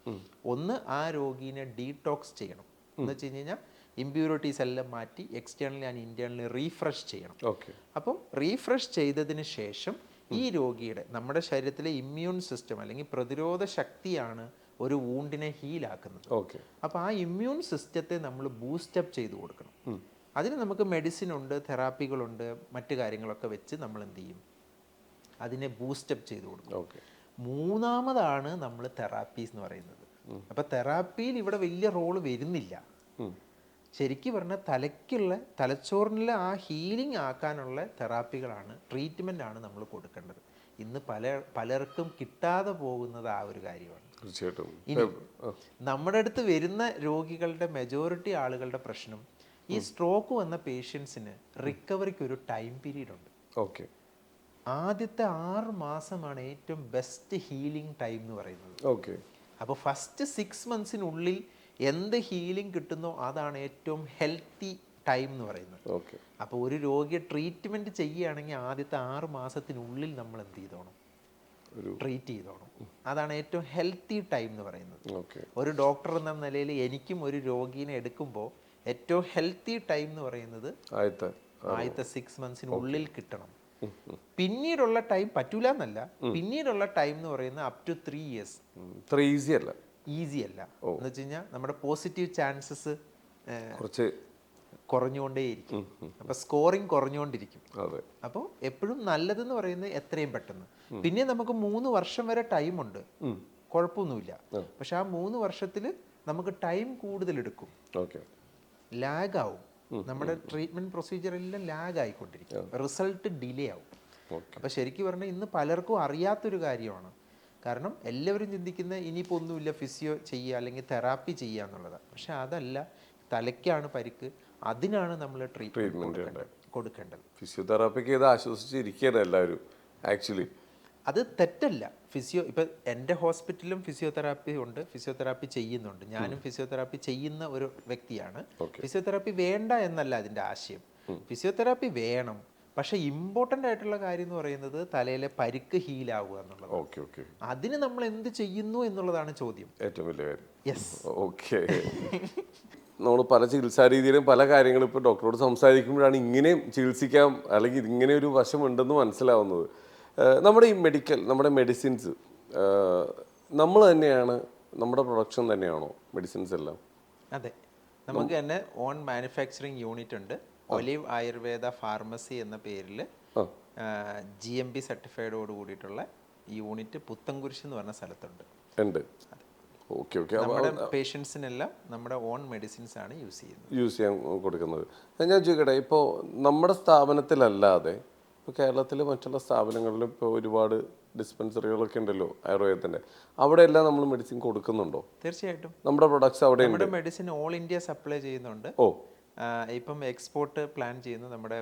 ഒന്ന്, ആ രോഗീനെ ഡീടോക്സ് ചെയ്യണം. എന്ന് വെച്ച് കഴിഞ്ഞ് കഴിഞ്ഞാൽ ഇമ്പ്യൂരിറ്റീസ് എല്ലാം മാറ്റി എക്സ്റ്റേണലി ആൻഡ് ഇന്റേണലി റീഫ്രഷ് ചെയ്യണം. അപ്പം റീഫ്രഷ് ചെയ്തതിന് ശേഷം ഈ രോഗിയുടെ, നമ്മുടെ ശരീരത്തിലെ ഇമ്മ്യൂൺ സിസ്റ്റം അല്ലെങ്കിൽ പ്രതിരോധ ശക്തിയാണ് ഒരു വൂണ്ടിനെ ഹീലാക്കുന്നത്. അപ്പോൾ ആ ഇമ്മ്യൂൺ സിസ്റ്റത്തെ നമ്മൾ ബൂസ്റ്റപ്പ് ചെയ്ത് കൊടുക്കണം. അതിന് നമുക്ക് മെഡിസിൻ ഉണ്ട്, തെറാപ്പികളുണ്ട്, മറ്റു കാര്യങ്ങളൊക്കെ വെച്ച് നമ്മൾ എന്ത് ചെയ്യും? അതിനെ ബൂസ്റ്റപ്പ് ചെയ്ത് കൊടുക്കും. മൂന്നാമതാണ് നമ്മൾ തെറാപ്പീസ് എന്ന് പറയുന്നത്. അപ്പം തെറാപ്പിയിൽ ഇവിടെ വലിയ റോള് വരുന്നില്ല. ശരിക്കും പറഞ്ഞാൽ തലച്ചോറിലെ ആ ഹീലിംഗ് ആക്കാനുള്ള തെറാപ്പികളാണ്, ട്രീറ്റ്മെൻ്റ് ആണ് നമ്മൾ കൊടുക്കേണ്ടത്. ഇന്ന് പലർക്കും കിട്ടാതെ പോകുന്നത് ആ ഒരു കാര്യമാണ്. തീർച്ചയായിട്ടും. ഇനി നമ്മുടെ അടുത്ത് വരുന്ന രോഗികളുടെ മെജോറിറ്റി ആളുകളുടെ പ്രശ്നം, ഈ സ്ട്രോക്ക് വന്ന പേഷ്യൻസിന് റിക്കവറിക്ക് ഒരു ടൈം പീരീഡ് ഉണ്ട്. ഓക്കെ. ആദ്യത്തെ 6 മാസമാണ് ഏറ്റവും ബെസ്റ്റ് ഹീലിംഗ് ടൈം എന്ന് പറയുന്നത്. ഓക്കെ. അപ്പോൾ ഫസ്റ്റ് 6 മന്ത്സിനുള്ളിൽ എന്ത് ഹീലിംഗ് കിട്ടുന്നോ അതാണ് ഏറ്റവും ഹെൽത്തി ടൈം എന്ന് പറയുന്നത്. ഓക്കെ. അപ്പോൾ ഒരു രോഗിയെ ട്രീറ്റ്മെൻറ്റ് ചെയ്യുകയാണെങ്കിൽ ആദ്യത്തെ 6 മാസത്തിനുള്ളിൽ നമ്മൾ എന്ത് ചെയ്തോണം, ട്രീറ്റ് ചെയ്തോണം. അതാണ് ഏറ്റവും ഹെൽത്തി ടൈം എന്ന് പറയുന്നത്. ഓക്കെ. ഒരു ഡോക്ടർ എന്ന നിലയിൽ എനിക്കും ഒരു രോഗീനെ എടുക്കുമ്പോൾ ഏറ്റവും ഹെൽത്തി ടൈം എന്ന് പറയുന്നത് ആദ്യത്തെ 6 മന്ത്സിനുള്ളിൽ കിട്ടണം. പിന്നീടുള്ള ടൈം പറ്റൂല എന്നല്ല, പിന്നീടുള്ള ടൈം എന്ന് പറയുന്നത് അപ് ടു 3 years. ഈസി അല്ല എന്ന് വെച്ച് കഴിഞ്ഞാൽ നമ്മുടെ പോസിറ്റീവ് ചാൻസസ് കുറഞ്ഞുകൊണ്ടേയിരിക്കും. അപ്പൊ സ്കോറിങ് കുറഞ്ഞുകൊണ്ടിരിക്കും. അപ്പോൾ എപ്പോഴും നല്ലതെന്ന് പറയുന്നത് എത്രയും പെട്ടെന്ന്. പിന്നെ നമുക്ക് 3 വർഷം വരെ ടൈമുണ്ട്, കുഴപ്പമൊന്നുമില്ല. പക്ഷെ ആ 3 വർഷത്തിൽ നമുക്ക് ടൈം കൂടുതലെടുക്കും, ലാഗ് ആവും. നമ്മുടെ ട്രീറ്റ്മെന്റ് പ്രൊസീജിയർ എല്ലാം ലാഗ് ആയിക്കൊണ്ടിരിക്കും, റിസൾട്ട് ഡിലേ ആവും. അപ്പോൾ ശരിക്കും പറഞ്ഞാൽ ഇന്ന് പലർക്കും അറിയാത്തൊരു കാര്യമാണ്. കാരണം എല്ലാവരും ചിന്തിക്കുന്ന ഇനിയിപ്പോൾ ഒന്നുമില്ല, ഫിസിയോ ചെയ്യുക അല്ലെങ്കിൽ തെറാപ്പി ചെയ്യുക എന്നുള്ളതാണ്. പക്ഷെ അതല്ല, തലയ്ക്കാണ് പരിക്ക്, അതിനാണ് നമ്മൾ ട്രീറ്റ്മെന്റ് കൊടുക്കേണ്ടത്. ഫിസിയോതെറാപ്പിക്ക് ഇത് ആശ്വസിച്ചിരിക്കുകയാണ് എല്ലാവരും. ആക്ച്വലി അത് തെറ്റല്ല. ഇപ്പം എൻ്റെ ഹോസ്പിറ്റലിലും ഫിസിയോതെറാപ്പി ഉണ്ട്, ഫിസിയോതെറാപ്പി ചെയ്യുന്നുണ്ട്. ഞാനും ഫിസിയോതെറാപ്പി ചെയ്യുന്ന ഒരു വ്യക്തിയാണ്. ഫിസിയോതെറാപ്പി വേണ്ട എന്നല്ല അതിൻ്റെ ആശയം, ഫിസിയോതെറാപ്പി വേണം. പക്ഷെ ഇമ്പോർട്ടൻ്റ് ആയിട്ടുള്ള കാര്യം എന്ന് പറയുന്നത് തലയിലെ പരിക്ക് ഹീലാവുക എന്നുള്ളത്. അതിന് നമ്മൾ എന്ത് ചെയ്യുന്നു എന്നുള്ളതാണ് ചോദ്യം, ഏറ്റവും വലിയ കാര്യം. യെസ്. ഓക്കെ. നമ്മൾ പല ചികിത്സാ രീതിയിലും പല കാര്യങ്ങളും ഇപ്പോൾ ഡോക്ടറോട് സംസാരിക്കുമ്പോഴാണ് ഇങ്ങനെയും ചികിത്സിക്കാം അല്ലെങ്കിൽ ഇങ്ങനെ ഒരു വശമുണ്ടെന്ന് മനസ്സിലാവുന്നത്. നമ്മുടെ ഈ നമ്മുടെ മെഡിസിൻസ് നമ്മൾ തന്നെയാണ്, നമ്മുടെ പ്രൊഡക്ഷൻ തന്നെയാണോ മെഡിസിൻസ് എല്ലാം? അതെ, നമുക്ക് തന്നെ ഓൺ മാനുഫാക്ചറിങ് യൂണിറ്റ് ഉണ്ട്. ഒലിവ് ആയുർവേദ ഫാർമസി എന്ന പേരിൽ GMP സർട്ടിഫൈഡോട് കൂടിയിട്ടുള്ള യൂണിറ്റ് പുത്തൻകുരിശ് എന്ന് പറഞ്ഞ സ്ഥലത്തുണ്ട്. നമ്മുടെ പേഷ്യൻസിനെല്ലാം നമ്മുടെ ഓൺ മെഡിസിൻസ് ആണ് യൂസ് ചെയ്യാൻ കൊടുക്കുന്നത്. ഞാൻ ചോദിക്കട്ടെ, ഇപ്പോൾ നമ്മുടെ സ്ഥാപനത്തിലല്ലാതെ ഇപ്പോൾ കേരളത്തിലെ മറ്റുള്ള സ്ഥാപനങ്ങളിലും ഇപ്പോൾ ഒരുപാട് ഡിസ്പെൻസറികളൊക്കെ ഉണ്ടല്ലോ ആയുർവേദത്തിൻ്റെ, അവിടെ എല്ലാം നമ്മൾ മെഡിസിൻ കൊടുക്കുന്നുണ്ടോ? തീർച്ചയായിട്ടും നമ്മുടെ പ്രൊഡക്ട്സ് അവിടെ നമ്മുടെ മെഡിസിൻ ഓൾ ഇന്ത്യ സപ്ലൈ ചെയ്യുന്നുണ്ട്. ഇപ്പം എക്സ്പോർട്ട് പ്ലാൻ ചെയ്യുന്നു. നമ്മുടെ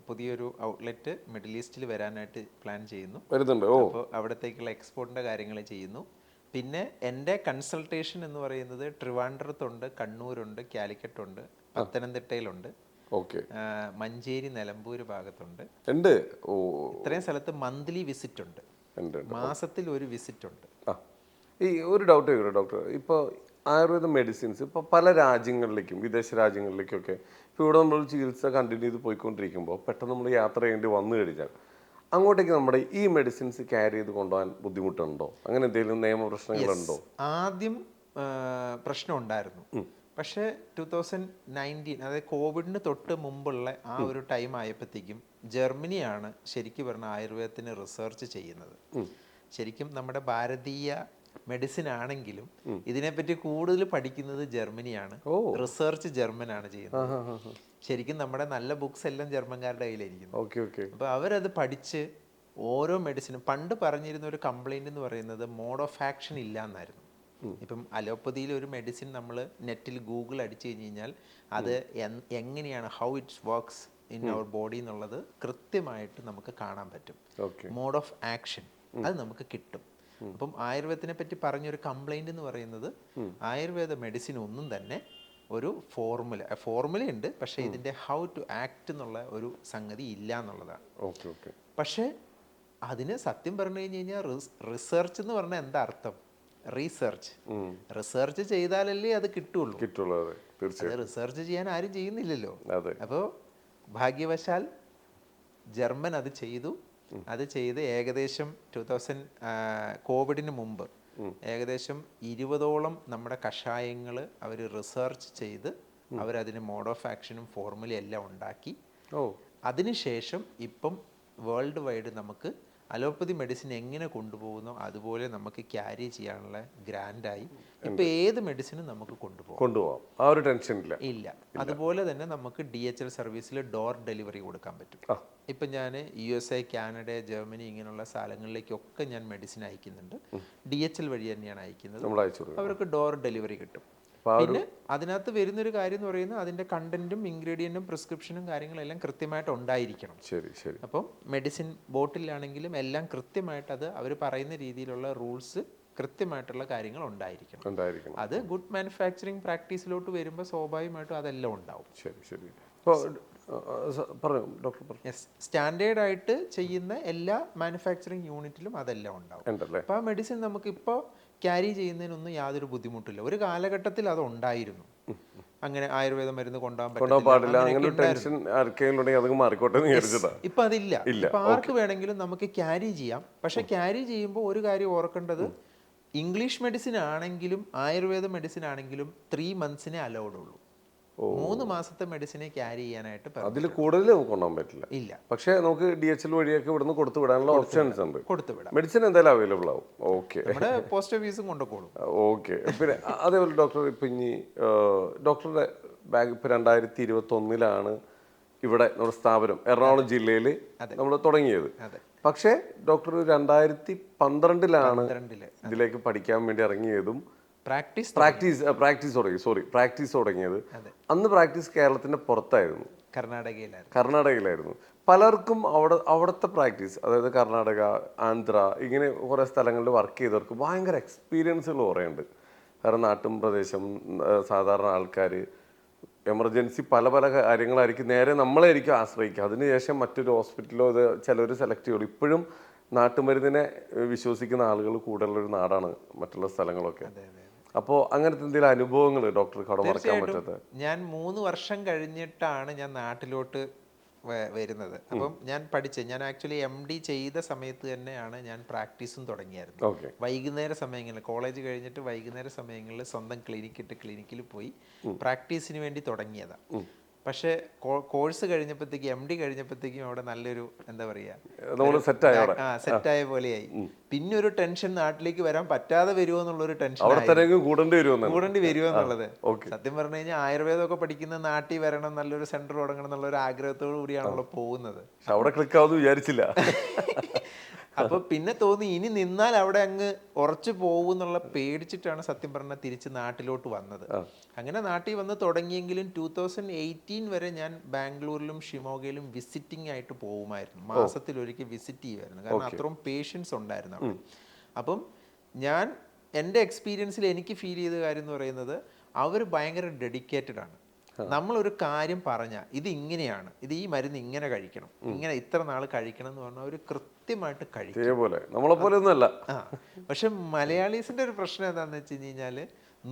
പുതിയൊരു ഔട്ട്ലെറ്റ് മിഡിൽ ഈസ്റ്റിൽ വരാനായിട്ട് പ്ലാൻ വരുന്നുണ്ട്. അപ്പോൾ അവിടത്തേക്കുള്ള എക്സ്പോർട്ടിൻ്റെ കാര്യങ്ങൾ ചെയ്യുന്നു. പിന്നെ എൻ്റെ കൺസൾട്ടേഷൻ എന്ന് പറയുന്നത് ട്രിവാൻഡ്രത്തുണ്ട്, കണ്ണൂരുണ്ട്, കാലിക്കറ്റുണ്ട്, പത്തനംതിട്ടയിലുണ്ട്, മഞ്ചേരി, നിലമ്പൂർ ഭാഗത്തുണ്ട്. ഇത്രയും സ്ഥലത്ത് മന്ത്ലി വിസിറ്റ് ഉണ്ട്, മാസത്തിൽ ഒരു വിസിറ്റ് ഉണ്ട്. ഈ ഒരു ഡൗട്ട് ചോദിക്കട്ടെ ഡോക്ടർ, ഇപ്പോൾ ആയുർവേദ മെഡിസിൻസ് ഇപ്പോൾ പല രാജ്യങ്ങളിലേക്കും വിദേശ രാജ്യങ്ങളിലേക്കൊക്കെ ഇപ്പോൾ ഇവിടെ നമ്മൾ ചികിത്സ കണ്ടിന്യൂ ചെയ്ത് പോയിക്കൊണ്ടിരിക്കുമ്പോൾ പെട്ടെന്ന് നമ്മൾ യാത്ര ചെയ്യേണ്ടി വന്നു കഴിഞ്ഞാൽ അങ്ങോട്ടേക്ക് നമ്മുടെ ഈ മെഡിസിൻസ് ക്യാരി ചെയ്ത് കൊണ്ടുപോകാൻ ബുദ്ധിമുട്ടുണ്ടോ? അങ്ങനെ എന്തെങ്കിലും നിയമപ്രശ്നങ്ങളുണ്ടോ? ആദ്യം പ്രശ്നം ഉണ്ടായിരുന്നു. പക്ഷേ 2019, അതായത് കോവിഡിന് തൊട്ട് മുമ്പുള്ള ആ ഒരു ടൈം ആയപ്പോഴത്തേക്കും ജർമ്മനിയാണ് ശരിക്കും പറഞ്ഞ ആയുർവേദത്തിന് റിസർച്ച് ചെയ്യുന്നത്. ശരിക്കും നമ്മുടെ ഭാരതീയ മെഡിസിൻ ആണെങ്കിലും ഇതിനെപ്പറ്റി കൂടുതൽ പഠിക്കുന്നത് ജർമ്മനിയാണ്. റിസർച്ച് ജർമ്മനാണ് ചെയ്യുന്നത്. ശരിക്കും നമ്മുടെ നല്ല ബുക്സ് എല്ലാം ജർമ്മൻകാരുടെ കയ്യിലായിരിക്കുന്നു. അപ്പോൾ അവരത് പഠിച്ച് ഓരോ മെഡിസിനും, പണ്ട് പറഞ്ഞിരുന്ന ഒരു കംപ്ലൈൻറ്റ് എന്ന് പറയുന്നത് മോഡ് ഓഫ് ആക്ഷൻ ഇല്ല എന്നായിരുന്നു. ഇപ്പം അലോപ്പതിയിൽ ഒരു മെഡിസിൻ നമ്മൾ നെറ്റിൽ ഗൂഗിൾ അടിച്ചു കഴിഞ്ഞ് കഴിഞ്ഞാൽ അത് എങ്ങനെയാണ്, how it's works in our body എന്നുള്ളത് കൃത്യമായിട്ട് നമുക്ക് കാണാൻ പറ്റും. മോഡ് ഓഫ് ആക്ഷൻ അത് നമുക്ക് കിട്ടും. അപ്പം ആയുർവേദത്തിനെ പറ്റി പറഞ്ഞൊരു കംപ്ലൈൻറ്റ് എന്ന് പറയുന്നത് ആയുർവേദ മെഡിസിൻ ഒന്നും തന്നെ ഒരു ഫോർമുലയുണ്ട്, പക്ഷേ ഇതിൻ്റെ ഹൗ ടു ആക്ട് എന്നുള്ള ഒരു സംഗതി ഇല്ല എന്നുള്ളതാണ്. പക്ഷേ അതിന് സത്യം പറഞ്ഞു കഴിഞ്ഞ് കഴിഞ്ഞാൽ റിസർച്ച് എന്ന് പറഞ്ഞാൽ എന്താ അർത്ഥം? റിസർച്ച് ചെയ്താലല്ലേ അത് കിട്ടുള്ളൂ. റിസർച്ച് ചെയ്യാൻ ആരും ചെയ്യുന്നില്ലല്ലോ. അപ്പോൾ ഭാഗ്യവശാൽ ജർമ്മൻ അത് ചെയ്തു. അത് ചെയ്ത് ഏകദേശം കോവിഡിന് മുമ്പ് ഏകദേശം 20ഓളം നമ്മുടെ കഷായങ്ങൾ അവർ റിസർച്ച് ചെയ്ത് അവരതിന് മോഡ് ഓഫ് ആക്ഷനും ഫോർമുലയും എല്ലാം ഉണ്ടാക്കി. അതിനുശേഷം ഇപ്പം വേൾഡ് വൈഡ് നമുക്ക് അലോപ്പതി മെഡിസിൻ എങ്ങനെ കൊണ്ടുപോകുന്നോ അതുപോലെ നമുക്ക് ക്യാരി ചെയ്യാനുള്ള ഗ്രാൻഡായി ഇപ്പം ഏത് മെഡിസിനും നമുക്ക് കൊണ്ടുപോകാം. ആ ഒരു ടെൻഷൻ ഇല്ല. അതുപോലെ തന്നെ നമുക്ക് DHL സർവീസിൽ ഡോർ ഡെലിവറി കൊടുക്കാൻ പറ്റും. ഇപ്പം ഞാൻ USA, കാനഡ, ജർമ്മനി ഇങ്ങനെയുള്ള സ്ഥലങ്ങളിലേക്കൊക്കെ ഞാൻ മെഡിസിൻ അയക്കുന്നുണ്ട്. DHL വഴി തന്നെയാണ് അയക്കുന്നത്. അവർക്ക് ഡോർ ഡെലിവറി കിട്ടും. പിന്നെ അതിനകത്ത് വരുന്നൊരു കാര്യം എന്ന് പറയുന്നത് അതിൻ്റെ കണ്ടന്റും ഇൻഗ്രീഡിയൻറ്റും പ്രിസ്ക്രിപ്ഷനും കാര്യങ്ങളെല്ലാം കൃത്യമായിട്ട് ഉണ്ടായിരിക്കണം. അപ്പം മെഡിസിൻ ബോട്ടിലാണെങ്കിലും എല്ലാം കൃത്യമായിട്ട് അത് അവർ പറയുന്ന രീതിയിലുള്ള റൂൾസ് കൃത്യമായിട്ടുള്ള കാര്യങ്ങൾ ഉണ്ടായിരിക്കണം. അത് ഗുഡ് മാനുഫാക്ചറിങ് പ്രാക്ടീസിലോട്ട് വരുമ്പോൾ സ്വാഭാവികമായിട്ടും അതെല്ലാം ഉണ്ടാവും. സ്റ്റാൻഡേർഡ് ആയിട്ട് ചെയ്യുന്ന എല്ലാ മാനുഫാക്ചറിങ് യൂണിറ്റിലും അതെല്ലാം ഉണ്ടാവും. അപ്പോൾ ആ മെഡിസിൻ നമുക്ക് ഇപ്പോൾ ക്യാരി ചെയ്യുന്നതിനൊന്നും യാതൊരു ബുദ്ധിമുട്ടില്ല. ഒരു കാലഘട്ടത്തിൽ അത് ഉണ്ടായിരുന്നു. അങ്ങനെ ആയുർവേദ മരുന്ന് കൊണ്ടുപോകാൻ പറ്റില്ല. ഇപ്പൊ അതില്ല. ഇപ്പൊ ആർക്ക് വേണമെങ്കിലും നമുക്ക് ക്യാരി ചെയ്യാം. പക്ഷെ ക്യാരി ചെയ്യുമ്പോൾ ഒരു കാര്യം ഓർക്കേണ്ടത്, ഇംഗ്ലീഷ് മെഡിസിൻ ആണെങ്കിലും ആയുർവേദ മെഡിസിൻ ആണെങ്കിലും 3 months അലൗഡ് ഉള്ളൂ. 3 മാസത്തെ മെഡിസിനെ ക്യാരി ചെയ്യാനായിട്ട് അതിൽ കൂടുതൽ കൊണ്ടുപോകാൻ പറ്റില്ല. ഇല്ല. പക്ഷേ നമുക്ക് DHL വഴിയൊക്കെ ഇവിടുന്ന് കൊടുത്തു വിടാനുള്ള ഓപ്ഷൻസ് ഉണ്ട്. കൊടുത്തുവിടാം. മെഡിസിൻ എന്തായാലും അവൈലബിൾ ആവും. ഓക്കെ. നമ്മുടെ പോസ്റ്റ് ഓഫീസും കൊണ്ടുപോകും. ഓക്കെ. പിന്നെ അതേപോലെ ഡോക്ടർ, ഇപ്പം ഇനി ഡോക്ടറുടെ ബാഗ് ഇപ്പം 2021 ഇവിടെ നമ്മുടെ സ്ഥാപനം എറണാകുളം ജില്ലയിൽ നമ്മൾ തുടങ്ങിയത്. പക്ഷേ ഡോക്ടർ 2012 ഇതിലേക്ക് പഠിക്കാൻ വേണ്ടി ഇറങ്ങിയതും പ്രാക്ടീസ് തുടങ്ങിയത്. അന്ന് പ്രാക്ടീസ് കേരളത്തിന്റെ പുറത്തായിരുന്നു, കർണാടകയിലായിരുന്നു. പലർക്കും അവിടുത്തെ പ്രാക്ടീസ്, അതായത് കർണാടക, ആന്ധ്ര, ഇങ്ങനെ കുറേ സ്ഥലങ്ങളിൽ വർക്ക് ചെയ്തവർക്ക് ഭയങ്കര എക്സ്പീരിയൻസുകൾ കുറേയുണ്ട്. കാരണം നാട്ടും പ്രദേശം, സാധാരണ ആൾക്കാർ, എമർജൻസി പല പല കാര്യങ്ങളായിരിക്കും നേരെ നമ്മളായിരിക്കും ആശ്രയിക്കുക. അതിനുശേഷം മറ്റൊരു ഹോസ്പിറ്റലോ അത് ചിലർ സെലക്ട് ചെയ്യുള്ളൂ. ഇപ്പോഴും നാട്ടുമരുന്നിനെ വിശ്വസിക്കുന്ന ആളുകൾ കൂടുതലുള്ളൊരു നാടാണ് മറ്റുള്ള സ്ഥലങ്ങളൊക്കെ. അപ്പോൾ അങ്ങനത്തെ എന്തെങ്കിലും അനുഭവങ്ങൾ ഡോക്ടർക്ക് അവിടെ മറക്കാൻ പറ്റാത്ത? ഞാൻ 3 വർഷം കഴിഞ്ഞിട്ടാണ് ഞാൻ നാട്ടിലോട്ട് വരുന്നത്. അപ്പം ഞാൻ ആക്ച്വലി MD ചെയ്ത സമയത്ത് തന്നെയാണ് ഞാൻ പ്രാക്ടീസും തുടങ്ങിയായിരുന്നു. വൈകുന്നേര സമയങ്ങളിൽ, കോളേജ് കഴിഞ്ഞിട്ട് വൈകുന്നേര സമയങ്ങളിൽ സ്വന്തം ക്ലിനിക്കിൽ പോയി പ്രാക്ടീസിന് വേണ്ടി തുടങ്ങിയതാണ്. പക്ഷെ കോഴ്സ് കഴിഞ്ഞപ്പോഴത്തേക്കും, MD കഴിഞ്ഞപ്പോഴത്തേക്കും അവിടെ നല്ലൊരു എന്താ പറയുക, സെറ്റായ പോലെയായി. പിന്നെ ഒരു ടെൻഷൻ, നാട്ടിലേക്ക് വരാൻ പറ്റാതെ വരുമോ എന്നുള്ളൊരു ടെൻഷൻ, കൂടേണ്ടി വരുമോ എന്നുള്ളത്. സത്യം പറഞ്ഞു കഴിഞ്ഞാൽ ആയുർവേദമൊക്കെ പഠിക്കുന്ന നാട്ടിൽ വരണം, നല്ലൊരു സെന്റർ തുടങ്ങണം എന്നുള്ള ഒരു ആഗ്രഹത്തോടു കൂടിയാണല്ലോ പോകുന്നത്. അവിടെ ക്ലിക്കാവെന്ന് വിചാരിച്ചില്ല. അപ്പൊ പിന്നെ തോന്നി ഇനി നിന്നാൽ അവിടെ അങ്ങ് ഉറച്ചു പോകും എന്നുള്ള പേടിച്ചിട്ടാണ് സത്യം പറഞ്ഞാൽ തിരിച്ച് നാട്ടിലോട്ട് വന്നത്. അങ്ങനെ നാട്ടിൽ വന്ന് തുടങ്ങിയെങ്കിലും 2018 വരെ ഞാൻ ബാംഗ്ലൂരിലും ഷിമോഗയിലും വിസിറ്റിംഗ് ആയിട്ട് പോകുമായിരുന്നു. മാസത്തിലൊരിക്കൽ വിസിറ്റ് ചെയ്യുമായിരുന്നു. കാരണം അത്രയും പേഷ്യൻസ് ഉണ്ടായിരുന്നു അവിടെ. അപ്പം ഞാൻ എൻ്റെ എക്സ്പീരിയൻസിൽ എനിക്ക് ഫീൽ ചെയ്ത കാര്യം എന്ന് പറയുന്നത്, അവർ ഭയങ്കര ഡെഡിക്കേറ്റഡ് ആണ്. നമ്മളൊരു കാര്യം പറഞ്ഞാൽ ഇത് ഇങ്ങനെയാണ്, ഇത് ഈ മരുന്ന് ഇങ്ങനെ കഴിക്കണം, ഇങ്ങനെ ഇത്ര നാൾ കഴിക്കണം എന്ന് പറഞ്ഞാൽ അവർ കൃത്യമായിട്ട് കഴിക്കും. പക്ഷെ മലയാളീസിന്റെ ഒരു പ്രശ്നം എന്താണെന്ന് വെച്ച് കഴിഞ്ഞാൽ,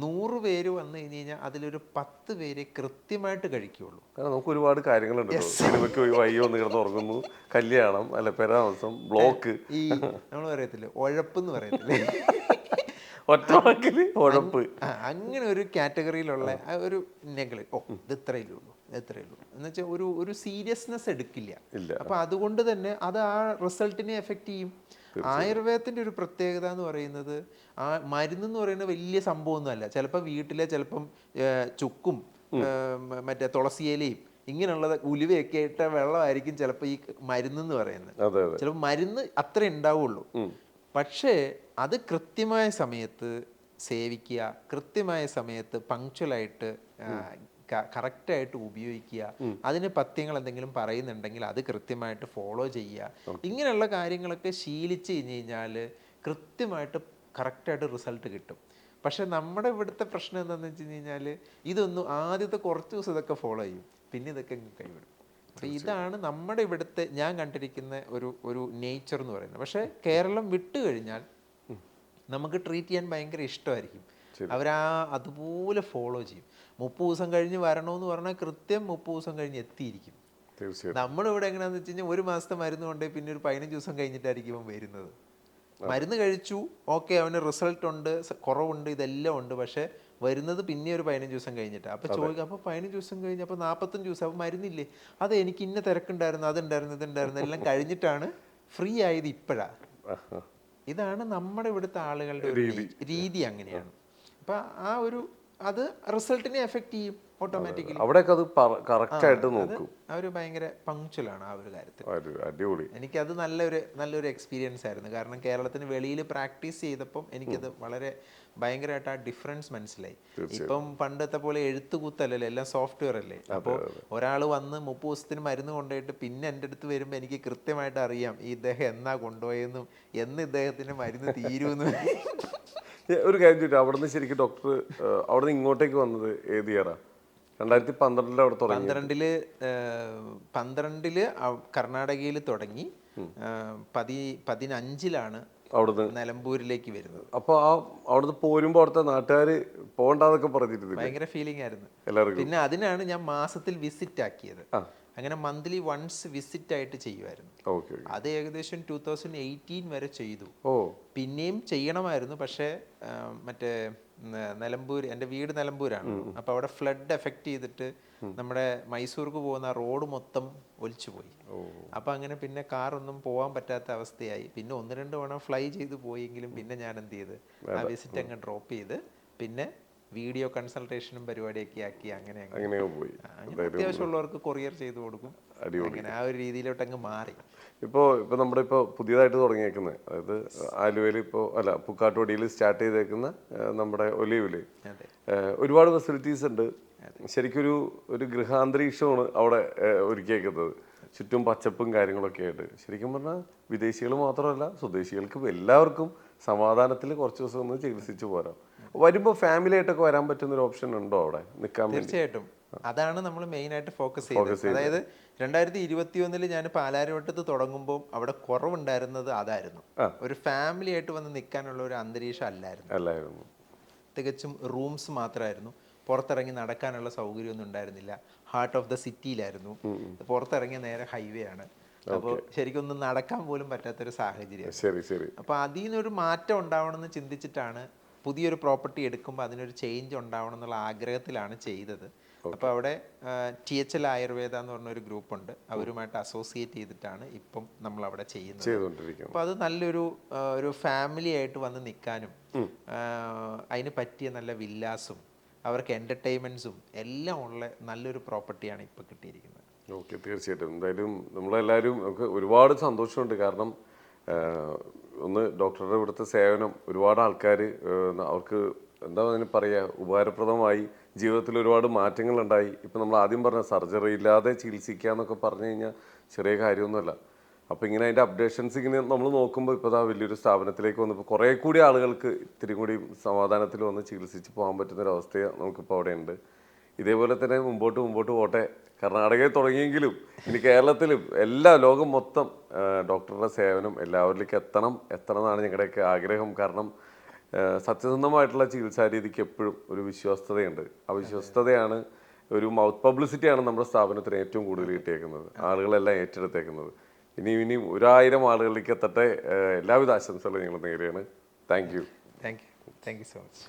100 പേര് വന്നു കഴിഞ്ഞ് കഴിഞ്ഞാൽ അതിലൊരു 10 പേരെ കൃത്യമായിട്ട് കഴിക്കുകയുള്ളൂ. നമുക്ക് ഒരുപാട് കാര്യങ്ങളുണ്ട്. ഉറങ്ങുന്നു, കല്യാണം, അല്ല പെരാമസം, ബ്ലോക്ക്, ഈ നമ്മൾ പറയത്തില്ലേ ഉഴപ്പെന്ന് പറയത്തില്ലേ, അങ്ങനെ ഒരു കാറ്റഗറിയിലുള്ള ഒരു നെഗള്, ഇത് ഇത്രയേ ഉള്ളൂ എന്ന് വെച്ചാൽ ഒരു സീരിയസ്നെസ് എടുക്കില്ല. അപ്പൊ അതുകൊണ്ട് തന്നെ അത് ആ റിസൾട്ടിനെ എഫക്റ്റ് ചെയ്യും. ആയുർവേദത്തിന്റെ ഒരു പ്രത്യേകത എന്ന് പറയുന്നത്, ആ മരുന്ന് എന്ന് പറയുന്നത് വലിയ സംഭവമൊന്നും അല്ല. ചിലപ്പോൾ വീട്ടിലെ ചുക്കും മറ്റേ തുളസിയിലയും ഇങ്ങനെയുള്ള ഉലുവയൊക്കെ ഇട്ട വെള്ളമായിരിക്കും ചിലപ്പോൾ ഈ മരുന്നെന്ന് പറയുന്നത്. ചിലപ്പോൾ മരുന്ന് അത്ര ഉണ്ടാവുള്ളൂ. പക്ഷേ അത് കൃത്യമായ സമയത്ത് സേവിക്കുക, കൃത്യമായ സമയത്ത് പങ്ക്ച്വലായിട്ട് കറക്റ്റായിട്ട് ഉപയോഗിക്കുക, അതിന് പഥ്യങ്ങൾ എന്തെങ്കിലും പറയുന്നുണ്ടെങ്കിൽ അത് കൃത്യമായിട്ട് ഫോളോ ചെയ്യുക. ഇങ്ങനെയുള്ള കാര്യങ്ങളൊക്കെ ശീലിച്ച് കഴിഞ്ഞ് കഴിഞ്ഞാൽ കൃത്യമായിട്ട് കറക്റ്റായിട്ട് റിസൾട്ട് കിട്ടും. പക്ഷെ നമ്മുടെ ഇവിടുത്തെ പ്രശ്നം എന്താണെന്ന് വെച്ച് കഴിഞ്ഞാൽ, ഇതൊന്നും ആദ്യത്തെ കുറച്ച് ദിവസം ഇതൊക്കെ ഫോളോ ചെയ്യും, പിന്നെ ഇതൊക്കെ കൈവിടും. അപ്പം ഇതാണ് നമ്മുടെ ഇവിടുത്തെ ഞാൻ കണ്ടിരിക്കുന്ന ഒരു നേച്ചർ എന്ന് പറയുന്നത്. പക്ഷേ കേരളം വിട്ടു കഴിഞ്ഞാൽ നമുക്ക് ട്രീറ്റ് ചെയ്യാൻ ഭയങ്കര ഇഷ്ടമായിരിക്കും. അതുപോലെ ഫോളോ ചെയ്യും. 30 ദിവസം കഴിഞ്ഞ് വരണമെന്ന് പറഞ്ഞാൽ കൃത്യം 30 ദിവസം കഴിഞ്ഞ് എത്തിയിരിക്കും. നമ്മളിവിടെ എങ്ങനെയാണെന്ന് വെച്ച് കഴിഞ്ഞാൽ 1 മാസത്തെ മരുന്ന് കൊണ്ടേ പിന്നെ ഒരു 15 ദിവസം കഴിഞ്ഞിട്ടായിരിക്കും അവൻ വരുന്നത്. മരുന്ന് കഴിച്ചു, ഓക്കെ, അവന് റിസൾട്ട് ഉണ്ട്, കുറവുണ്ട്, ഇതെല്ലാം ഉണ്ട്. പക്ഷെ വരുന്നത് പിന്നെ ഒരു 15 ദിവസം കഴിഞ്ഞിട്ടാണ്. അപ്പോൾ ചോദിക്കുക, അപ്പോൾ 15 ദിവസം കഴിഞ്ഞ് അപ്പോൾ 45 ദിവസം അപ്പോൾ മരുന്നില്ലേ? അത് എനിക്ക് ഇന്ന തിരക്കുണ്ടായിരുന്നു, അതുണ്ടായിരുന്നു, ഇതുണ്ടായിരുന്നു, എല്ലാം കഴിഞ്ഞിട്ടാണ് ഫ്രീ ആയത് ഇപ്പോഴാ. ഇതാണ് നമ്മുടെ ഇവിടുത്തെ ആളുകളുടെ ഒരു രീതി അങ്ങനെയാണ്. അപ്പം ആ ഒരു അത് റിസൾട്ടിനെ എഫക്റ്റ് ചെയ്യും ഓട്ടോമാറ്റിക്കലി. അവിടെയൊക്കെ അത് കറക്റ്റ് ആയിട്ട് നോക്കും. അവർ ഭയങ്കര പങ്ക്ച്വലാണ് ആ ഒരു കാര്യത്തിൽ. അടിപൊളി. എനിക്കത് നല്ലൊരു എക്സ്പീരിയൻസ് ആയിരുന്നു. കാരണം കേരളത്തിന് വെളിയിൽ പ്രാക്ടീസ് ചെയ്തപ്പം എനിക്കത് വളരെ ഭയങ്കരമായിട്ട് ആ ഡിഫറൻസ് മനസ്സിലായി. ഇപ്പം പണ്ടത്തെ പോലെ എഴുത്തുകൂത്തല്ലല്ലോ, എല്ലാം സോഫ്റ്റ്വെയർ അല്ലേ. അപ്പോൾ ഒരാൾ വന്ന് 30 ദിവസത്തിന് മരുന്ന് കൊണ്ടുപോയിട്ട് പിന്നെ എൻ്റെ അടുത്ത് വരുമ്പോൾ എനിക്ക് കൃത്യമായിട്ട് അറിയാം ഈ ഇദ്ദേഹം എന്നാ കൊണ്ടുപോയെന്നും എന്ന് ഇദ്ദേഹത്തിന് മരുന്ന് തീരുമെന്നും. ഒരു കാര്യം ചോദിച്ചു, അവിടുന്ന് ശരിക്കും ഡോക്ടർ അവിടുന്ന് ഇങ്ങോട്ടേക്ക് വന്നത് ഏത് ഇയറാ? 2012 അവിടെ തുടങ്ങി. 12 കർണാടകയിൽ തുടങ്ങി. 15 അവിടുന്ന് നിലമ്പൂരിലേക്ക് വരുന്നത്. അപ്പൊ അവിടുന്ന് പോരുമ്പോ അവിടുത്തെ നാട്ടുകാർ പോകണ്ടെന്നൊക്കെ പറഞ്ഞിരുന്നു. ഭയങ്കര ഫീലിംഗ് ആയിരുന്നു എല്ലാവർക്കും. പിന്നെ അതിനാണ് ഞാൻ മാസത്തിൽ വിസിറ്റ് ആക്കിയത്. അങ്ങനെ മന്ത്ലി വൺസ് വിസിറ്റ് ആയിട്ട് ചെയ്യുമായിരുന്നു. അത് ഏകദേശം 2018 വരെ ചെയ്തു. പിന്നെയും ചെയ്യണമായിരുന്നു, പക്ഷേ മറ്റേ നിലമ്പൂർ, എൻ്റെ വീട് നിലമ്പൂരാണ്. അപ്പോൾ അവിടെ ഫ്ലഡ് എഫക്റ്റ് ചെയ്തിട്ട് നമ്മുടെ മൈസൂർക്ക് പോകുന്ന റോഡ് മൊത്തം ഒലിച്ചു പോയി. അപ്പം അങ്ങനെ പിന്നെ കാറൊന്നും പോകാൻ പറ്റാത്ത അവസ്ഥയായി. പിന്നെ 1-2 തവണ ഫ്ലൈ ചെയ്ത് പോയെങ്കിലും പിന്നെ ഞാൻ എന്ത് ചെയ്ത് ആ വിസിറ്റ് അങ്ങ് ഡ്രോപ്പ് ചെയ്ത് പിന്നെ വീഡിയോ കൺസൾട്ടേഷനും പരിപാടിയൊക്കെ ആക്കി അങ്ങനെ പോയി. അത്യാവശ്യമുള്ളവർക്ക് കൊറിയർ ചെയ്ത് കൊടുക്കും. അങ്ങനെ ആ ഒരു രീതിയിലോട്ട് അങ്ങ് മാറി. ഇപ്പോൾ നമ്മുടെ പുതിയതായിട്ട് തുടങ്ങിയേക്കുന്നത്, അതായത് ആലുവയിൽ പുക്കാട്ടുപടിയിൽ സ്റ്റാർട്ട് ചെയ്തേക്കുന്ന നമ്മുടെ ഒലിവില് ഒരുപാട് ഫെസിലിറ്റീസ് ഉണ്ട്. ശരിക്കും ഒരു ഗൃഹാന്തരീക്ഷമാണ് അവിടെ ഒരുക്കിയേക്കുന്നത്. ചുറ്റും പച്ചപ്പും കാര്യങ്ങളൊക്കെ ആയിട്ട്. ശരിക്കും പറഞ്ഞാൽ വിദേശികൾ മാത്രമല്ല, സ്വദേശികൾക്കും എല്ലാവർക്കും സമാധാനത്തിൽ കുറച്ച് ദിവസം ഒന്ന് ചികിത്സിച്ച് പോരാം. വരുമ്പോൾ ഫാമിലി ആയിട്ടൊക്കെ വരാൻ പറ്റുന്ന ഒരു ഓപ്ഷൻ ഉണ്ടോ അവിടെ നിൽക്കാൻ? തീർച്ചയായിട്ടും അതാണ് നമ്മൾ മെയിൻ ആയിട്ട് ഫോക്കസ് ചെയ്തത്. അതായത് 2021 ഞാൻ പാലാരിവട്ടത്ത് തുടങ്ങുമ്പോൾ അവിടെ കുറവുണ്ടായിരുന്നത് അതായിരുന്നു. ഒരു ഫാമിലി ആയിട്ട് വന്ന് നിൽക്കാനുള്ള ഒരു അന്തരീക്ഷം അല്ലായിരുന്നു. തികച്ചും റൂംസ് മാത്രമായിരുന്നു. പുറത്തിറങ്ങി നടക്കാനുള്ള സൗകര്യമൊന്നും ഉണ്ടായിരുന്നില്ല. ഹാർട്ട് ഓഫ് ദ സിറ്റിയിലായിരുന്നു. പുറത്തിറങ്ങിയ നേരെ ഹൈവേ ആണ്. അപ്പോൾ ശരിക്കും ഒന്നും നടക്കാൻ പോലും പറ്റാത്തൊരു സാഹചര്യം. അപ്പോൾ അതിൽ നിന്നൊരു മാറ്റം ഉണ്ടാവണമെന്ന് ചിന്തിച്ചിട്ടാണ് പുതിയൊരു പ്രോപ്പർട്ടി എടുക്കുമ്പോൾ അതിനൊരു ചേഞ്ച് ഉണ്ടാവണം എന്നുള്ള ആഗ്രഹത്തിലാണ് ചെയ്തത്. അപ്പോൾ അവിടെ THL ആയുർവേദ എന്ന് പറഞ്ഞൊരു ഗ്രൂപ്പുണ്ട്. അവരുമായിട്ട് അസോസിയേറ്റ് ചെയ്തിട്ടാണ് ഇപ്പം നമ്മൾ അവിടെ ചെയ്യുന്നത്. അപ്പോൾ അത് ഒരു ഫാമിലി ആയിട്ട് വന്ന് നിൽക്കാനും അതിന് പറ്റിയ നല്ല വില്ലാസും അവർക്ക് എൻ്റർടൈൻമെൻറ്റ്സും എല്ലാം ഉള്ള നല്ലൊരു പ്രോപ്പർട്ടിയാണ് ഇപ്പോൾ കിട്ടിയിരിക്കുന്നത്. ഓക്കെ, തീർച്ചയായിട്ടും. എന്തായാലും നമ്മളെല്ലാവരും നമുക്ക് ഒരുപാട് സന്തോഷമുണ്ട്. കാരണം ഒന്ന് ഡോക്ടറുടെ ഇവിടുത്തെ സേവനം ഒരുപാട് ആൾക്കാർ അവർക്ക് എന്താ അതിന് പറയുക, ഉപകാരപ്രദമായി. ജീവിതത്തിൽ ഒരുപാട് മാറ്റങ്ങളുണ്ടായി. ഇപ്പം നമ്മൾ ആദ്യം പറഞ്ഞ സർജറി ഇല്ലാതെ ചികിത്സിക്കുക എന്നൊക്കെ പറഞ്ഞു കഴിഞ്ഞാൽ ചെറിയ കാര്യമൊന്നുമല്ല. അപ്പോൾ ഇങ്ങനെ അതിൻ്റെ അപ്ഡേഷൻസ് ഇങ്ങനെ നമ്മൾ നോക്കുമ്പോൾ ഇപ്പോൾ വലിയൊരു സ്ഥാപനത്തിലേക്ക് വന്നപ്പോൾ കുറേ കൂടി ആളുകൾക്ക് ഇത്തിരി കൂടി സമാധാനത്തിൽ വന്ന് ചികിത്സിച്ച് പോകാൻ പറ്റുന്നൊരവസ്ഥ നമുക്കിപ്പോൾ അവിടെ ഉണ്ട്. ഇതേപോലെ തന്നെ മുമ്പോട്ട് പോട്ടെ. കർണാടകയിൽ തുടങ്ങിയെങ്കിലും ഇനി കേരളത്തിലും ലോകം മൊത്തം ഡോക്ടറുടെ സേവനം എല്ലാവരിലേക്ക് എത്തണം എന്നാണ് ഞങ്ങളുടെയൊക്കെ ആഗ്രഹം. കാരണം സത്യസന്ധമായിട്ടുള്ള ചികിത്സാ രീതിക്ക് എപ്പോഴും ഒരു വിശ്വസ്തതയുണ്ട്. ആ വിശ്വസ്തതയാണ്, ഒരു മൗത്ത് പബ്ലിസിറ്റിയാണ് നമ്മുടെ സ്ഥാപനത്തിന് ഏറ്റവും കൂടുതൽ കിട്ടിയേക്കുന്നത്. ആളുകളെല്ലാം ഏറ്റെടുത്തേക്കുന്നത്. ഇനിയും 1000 ആളുകളിലേക്ക് എത്തട്ടെ. എല്ലാവിധ ആശംസകളും ഞങ്ങൾ നേരെയാണ്. Thank you so much.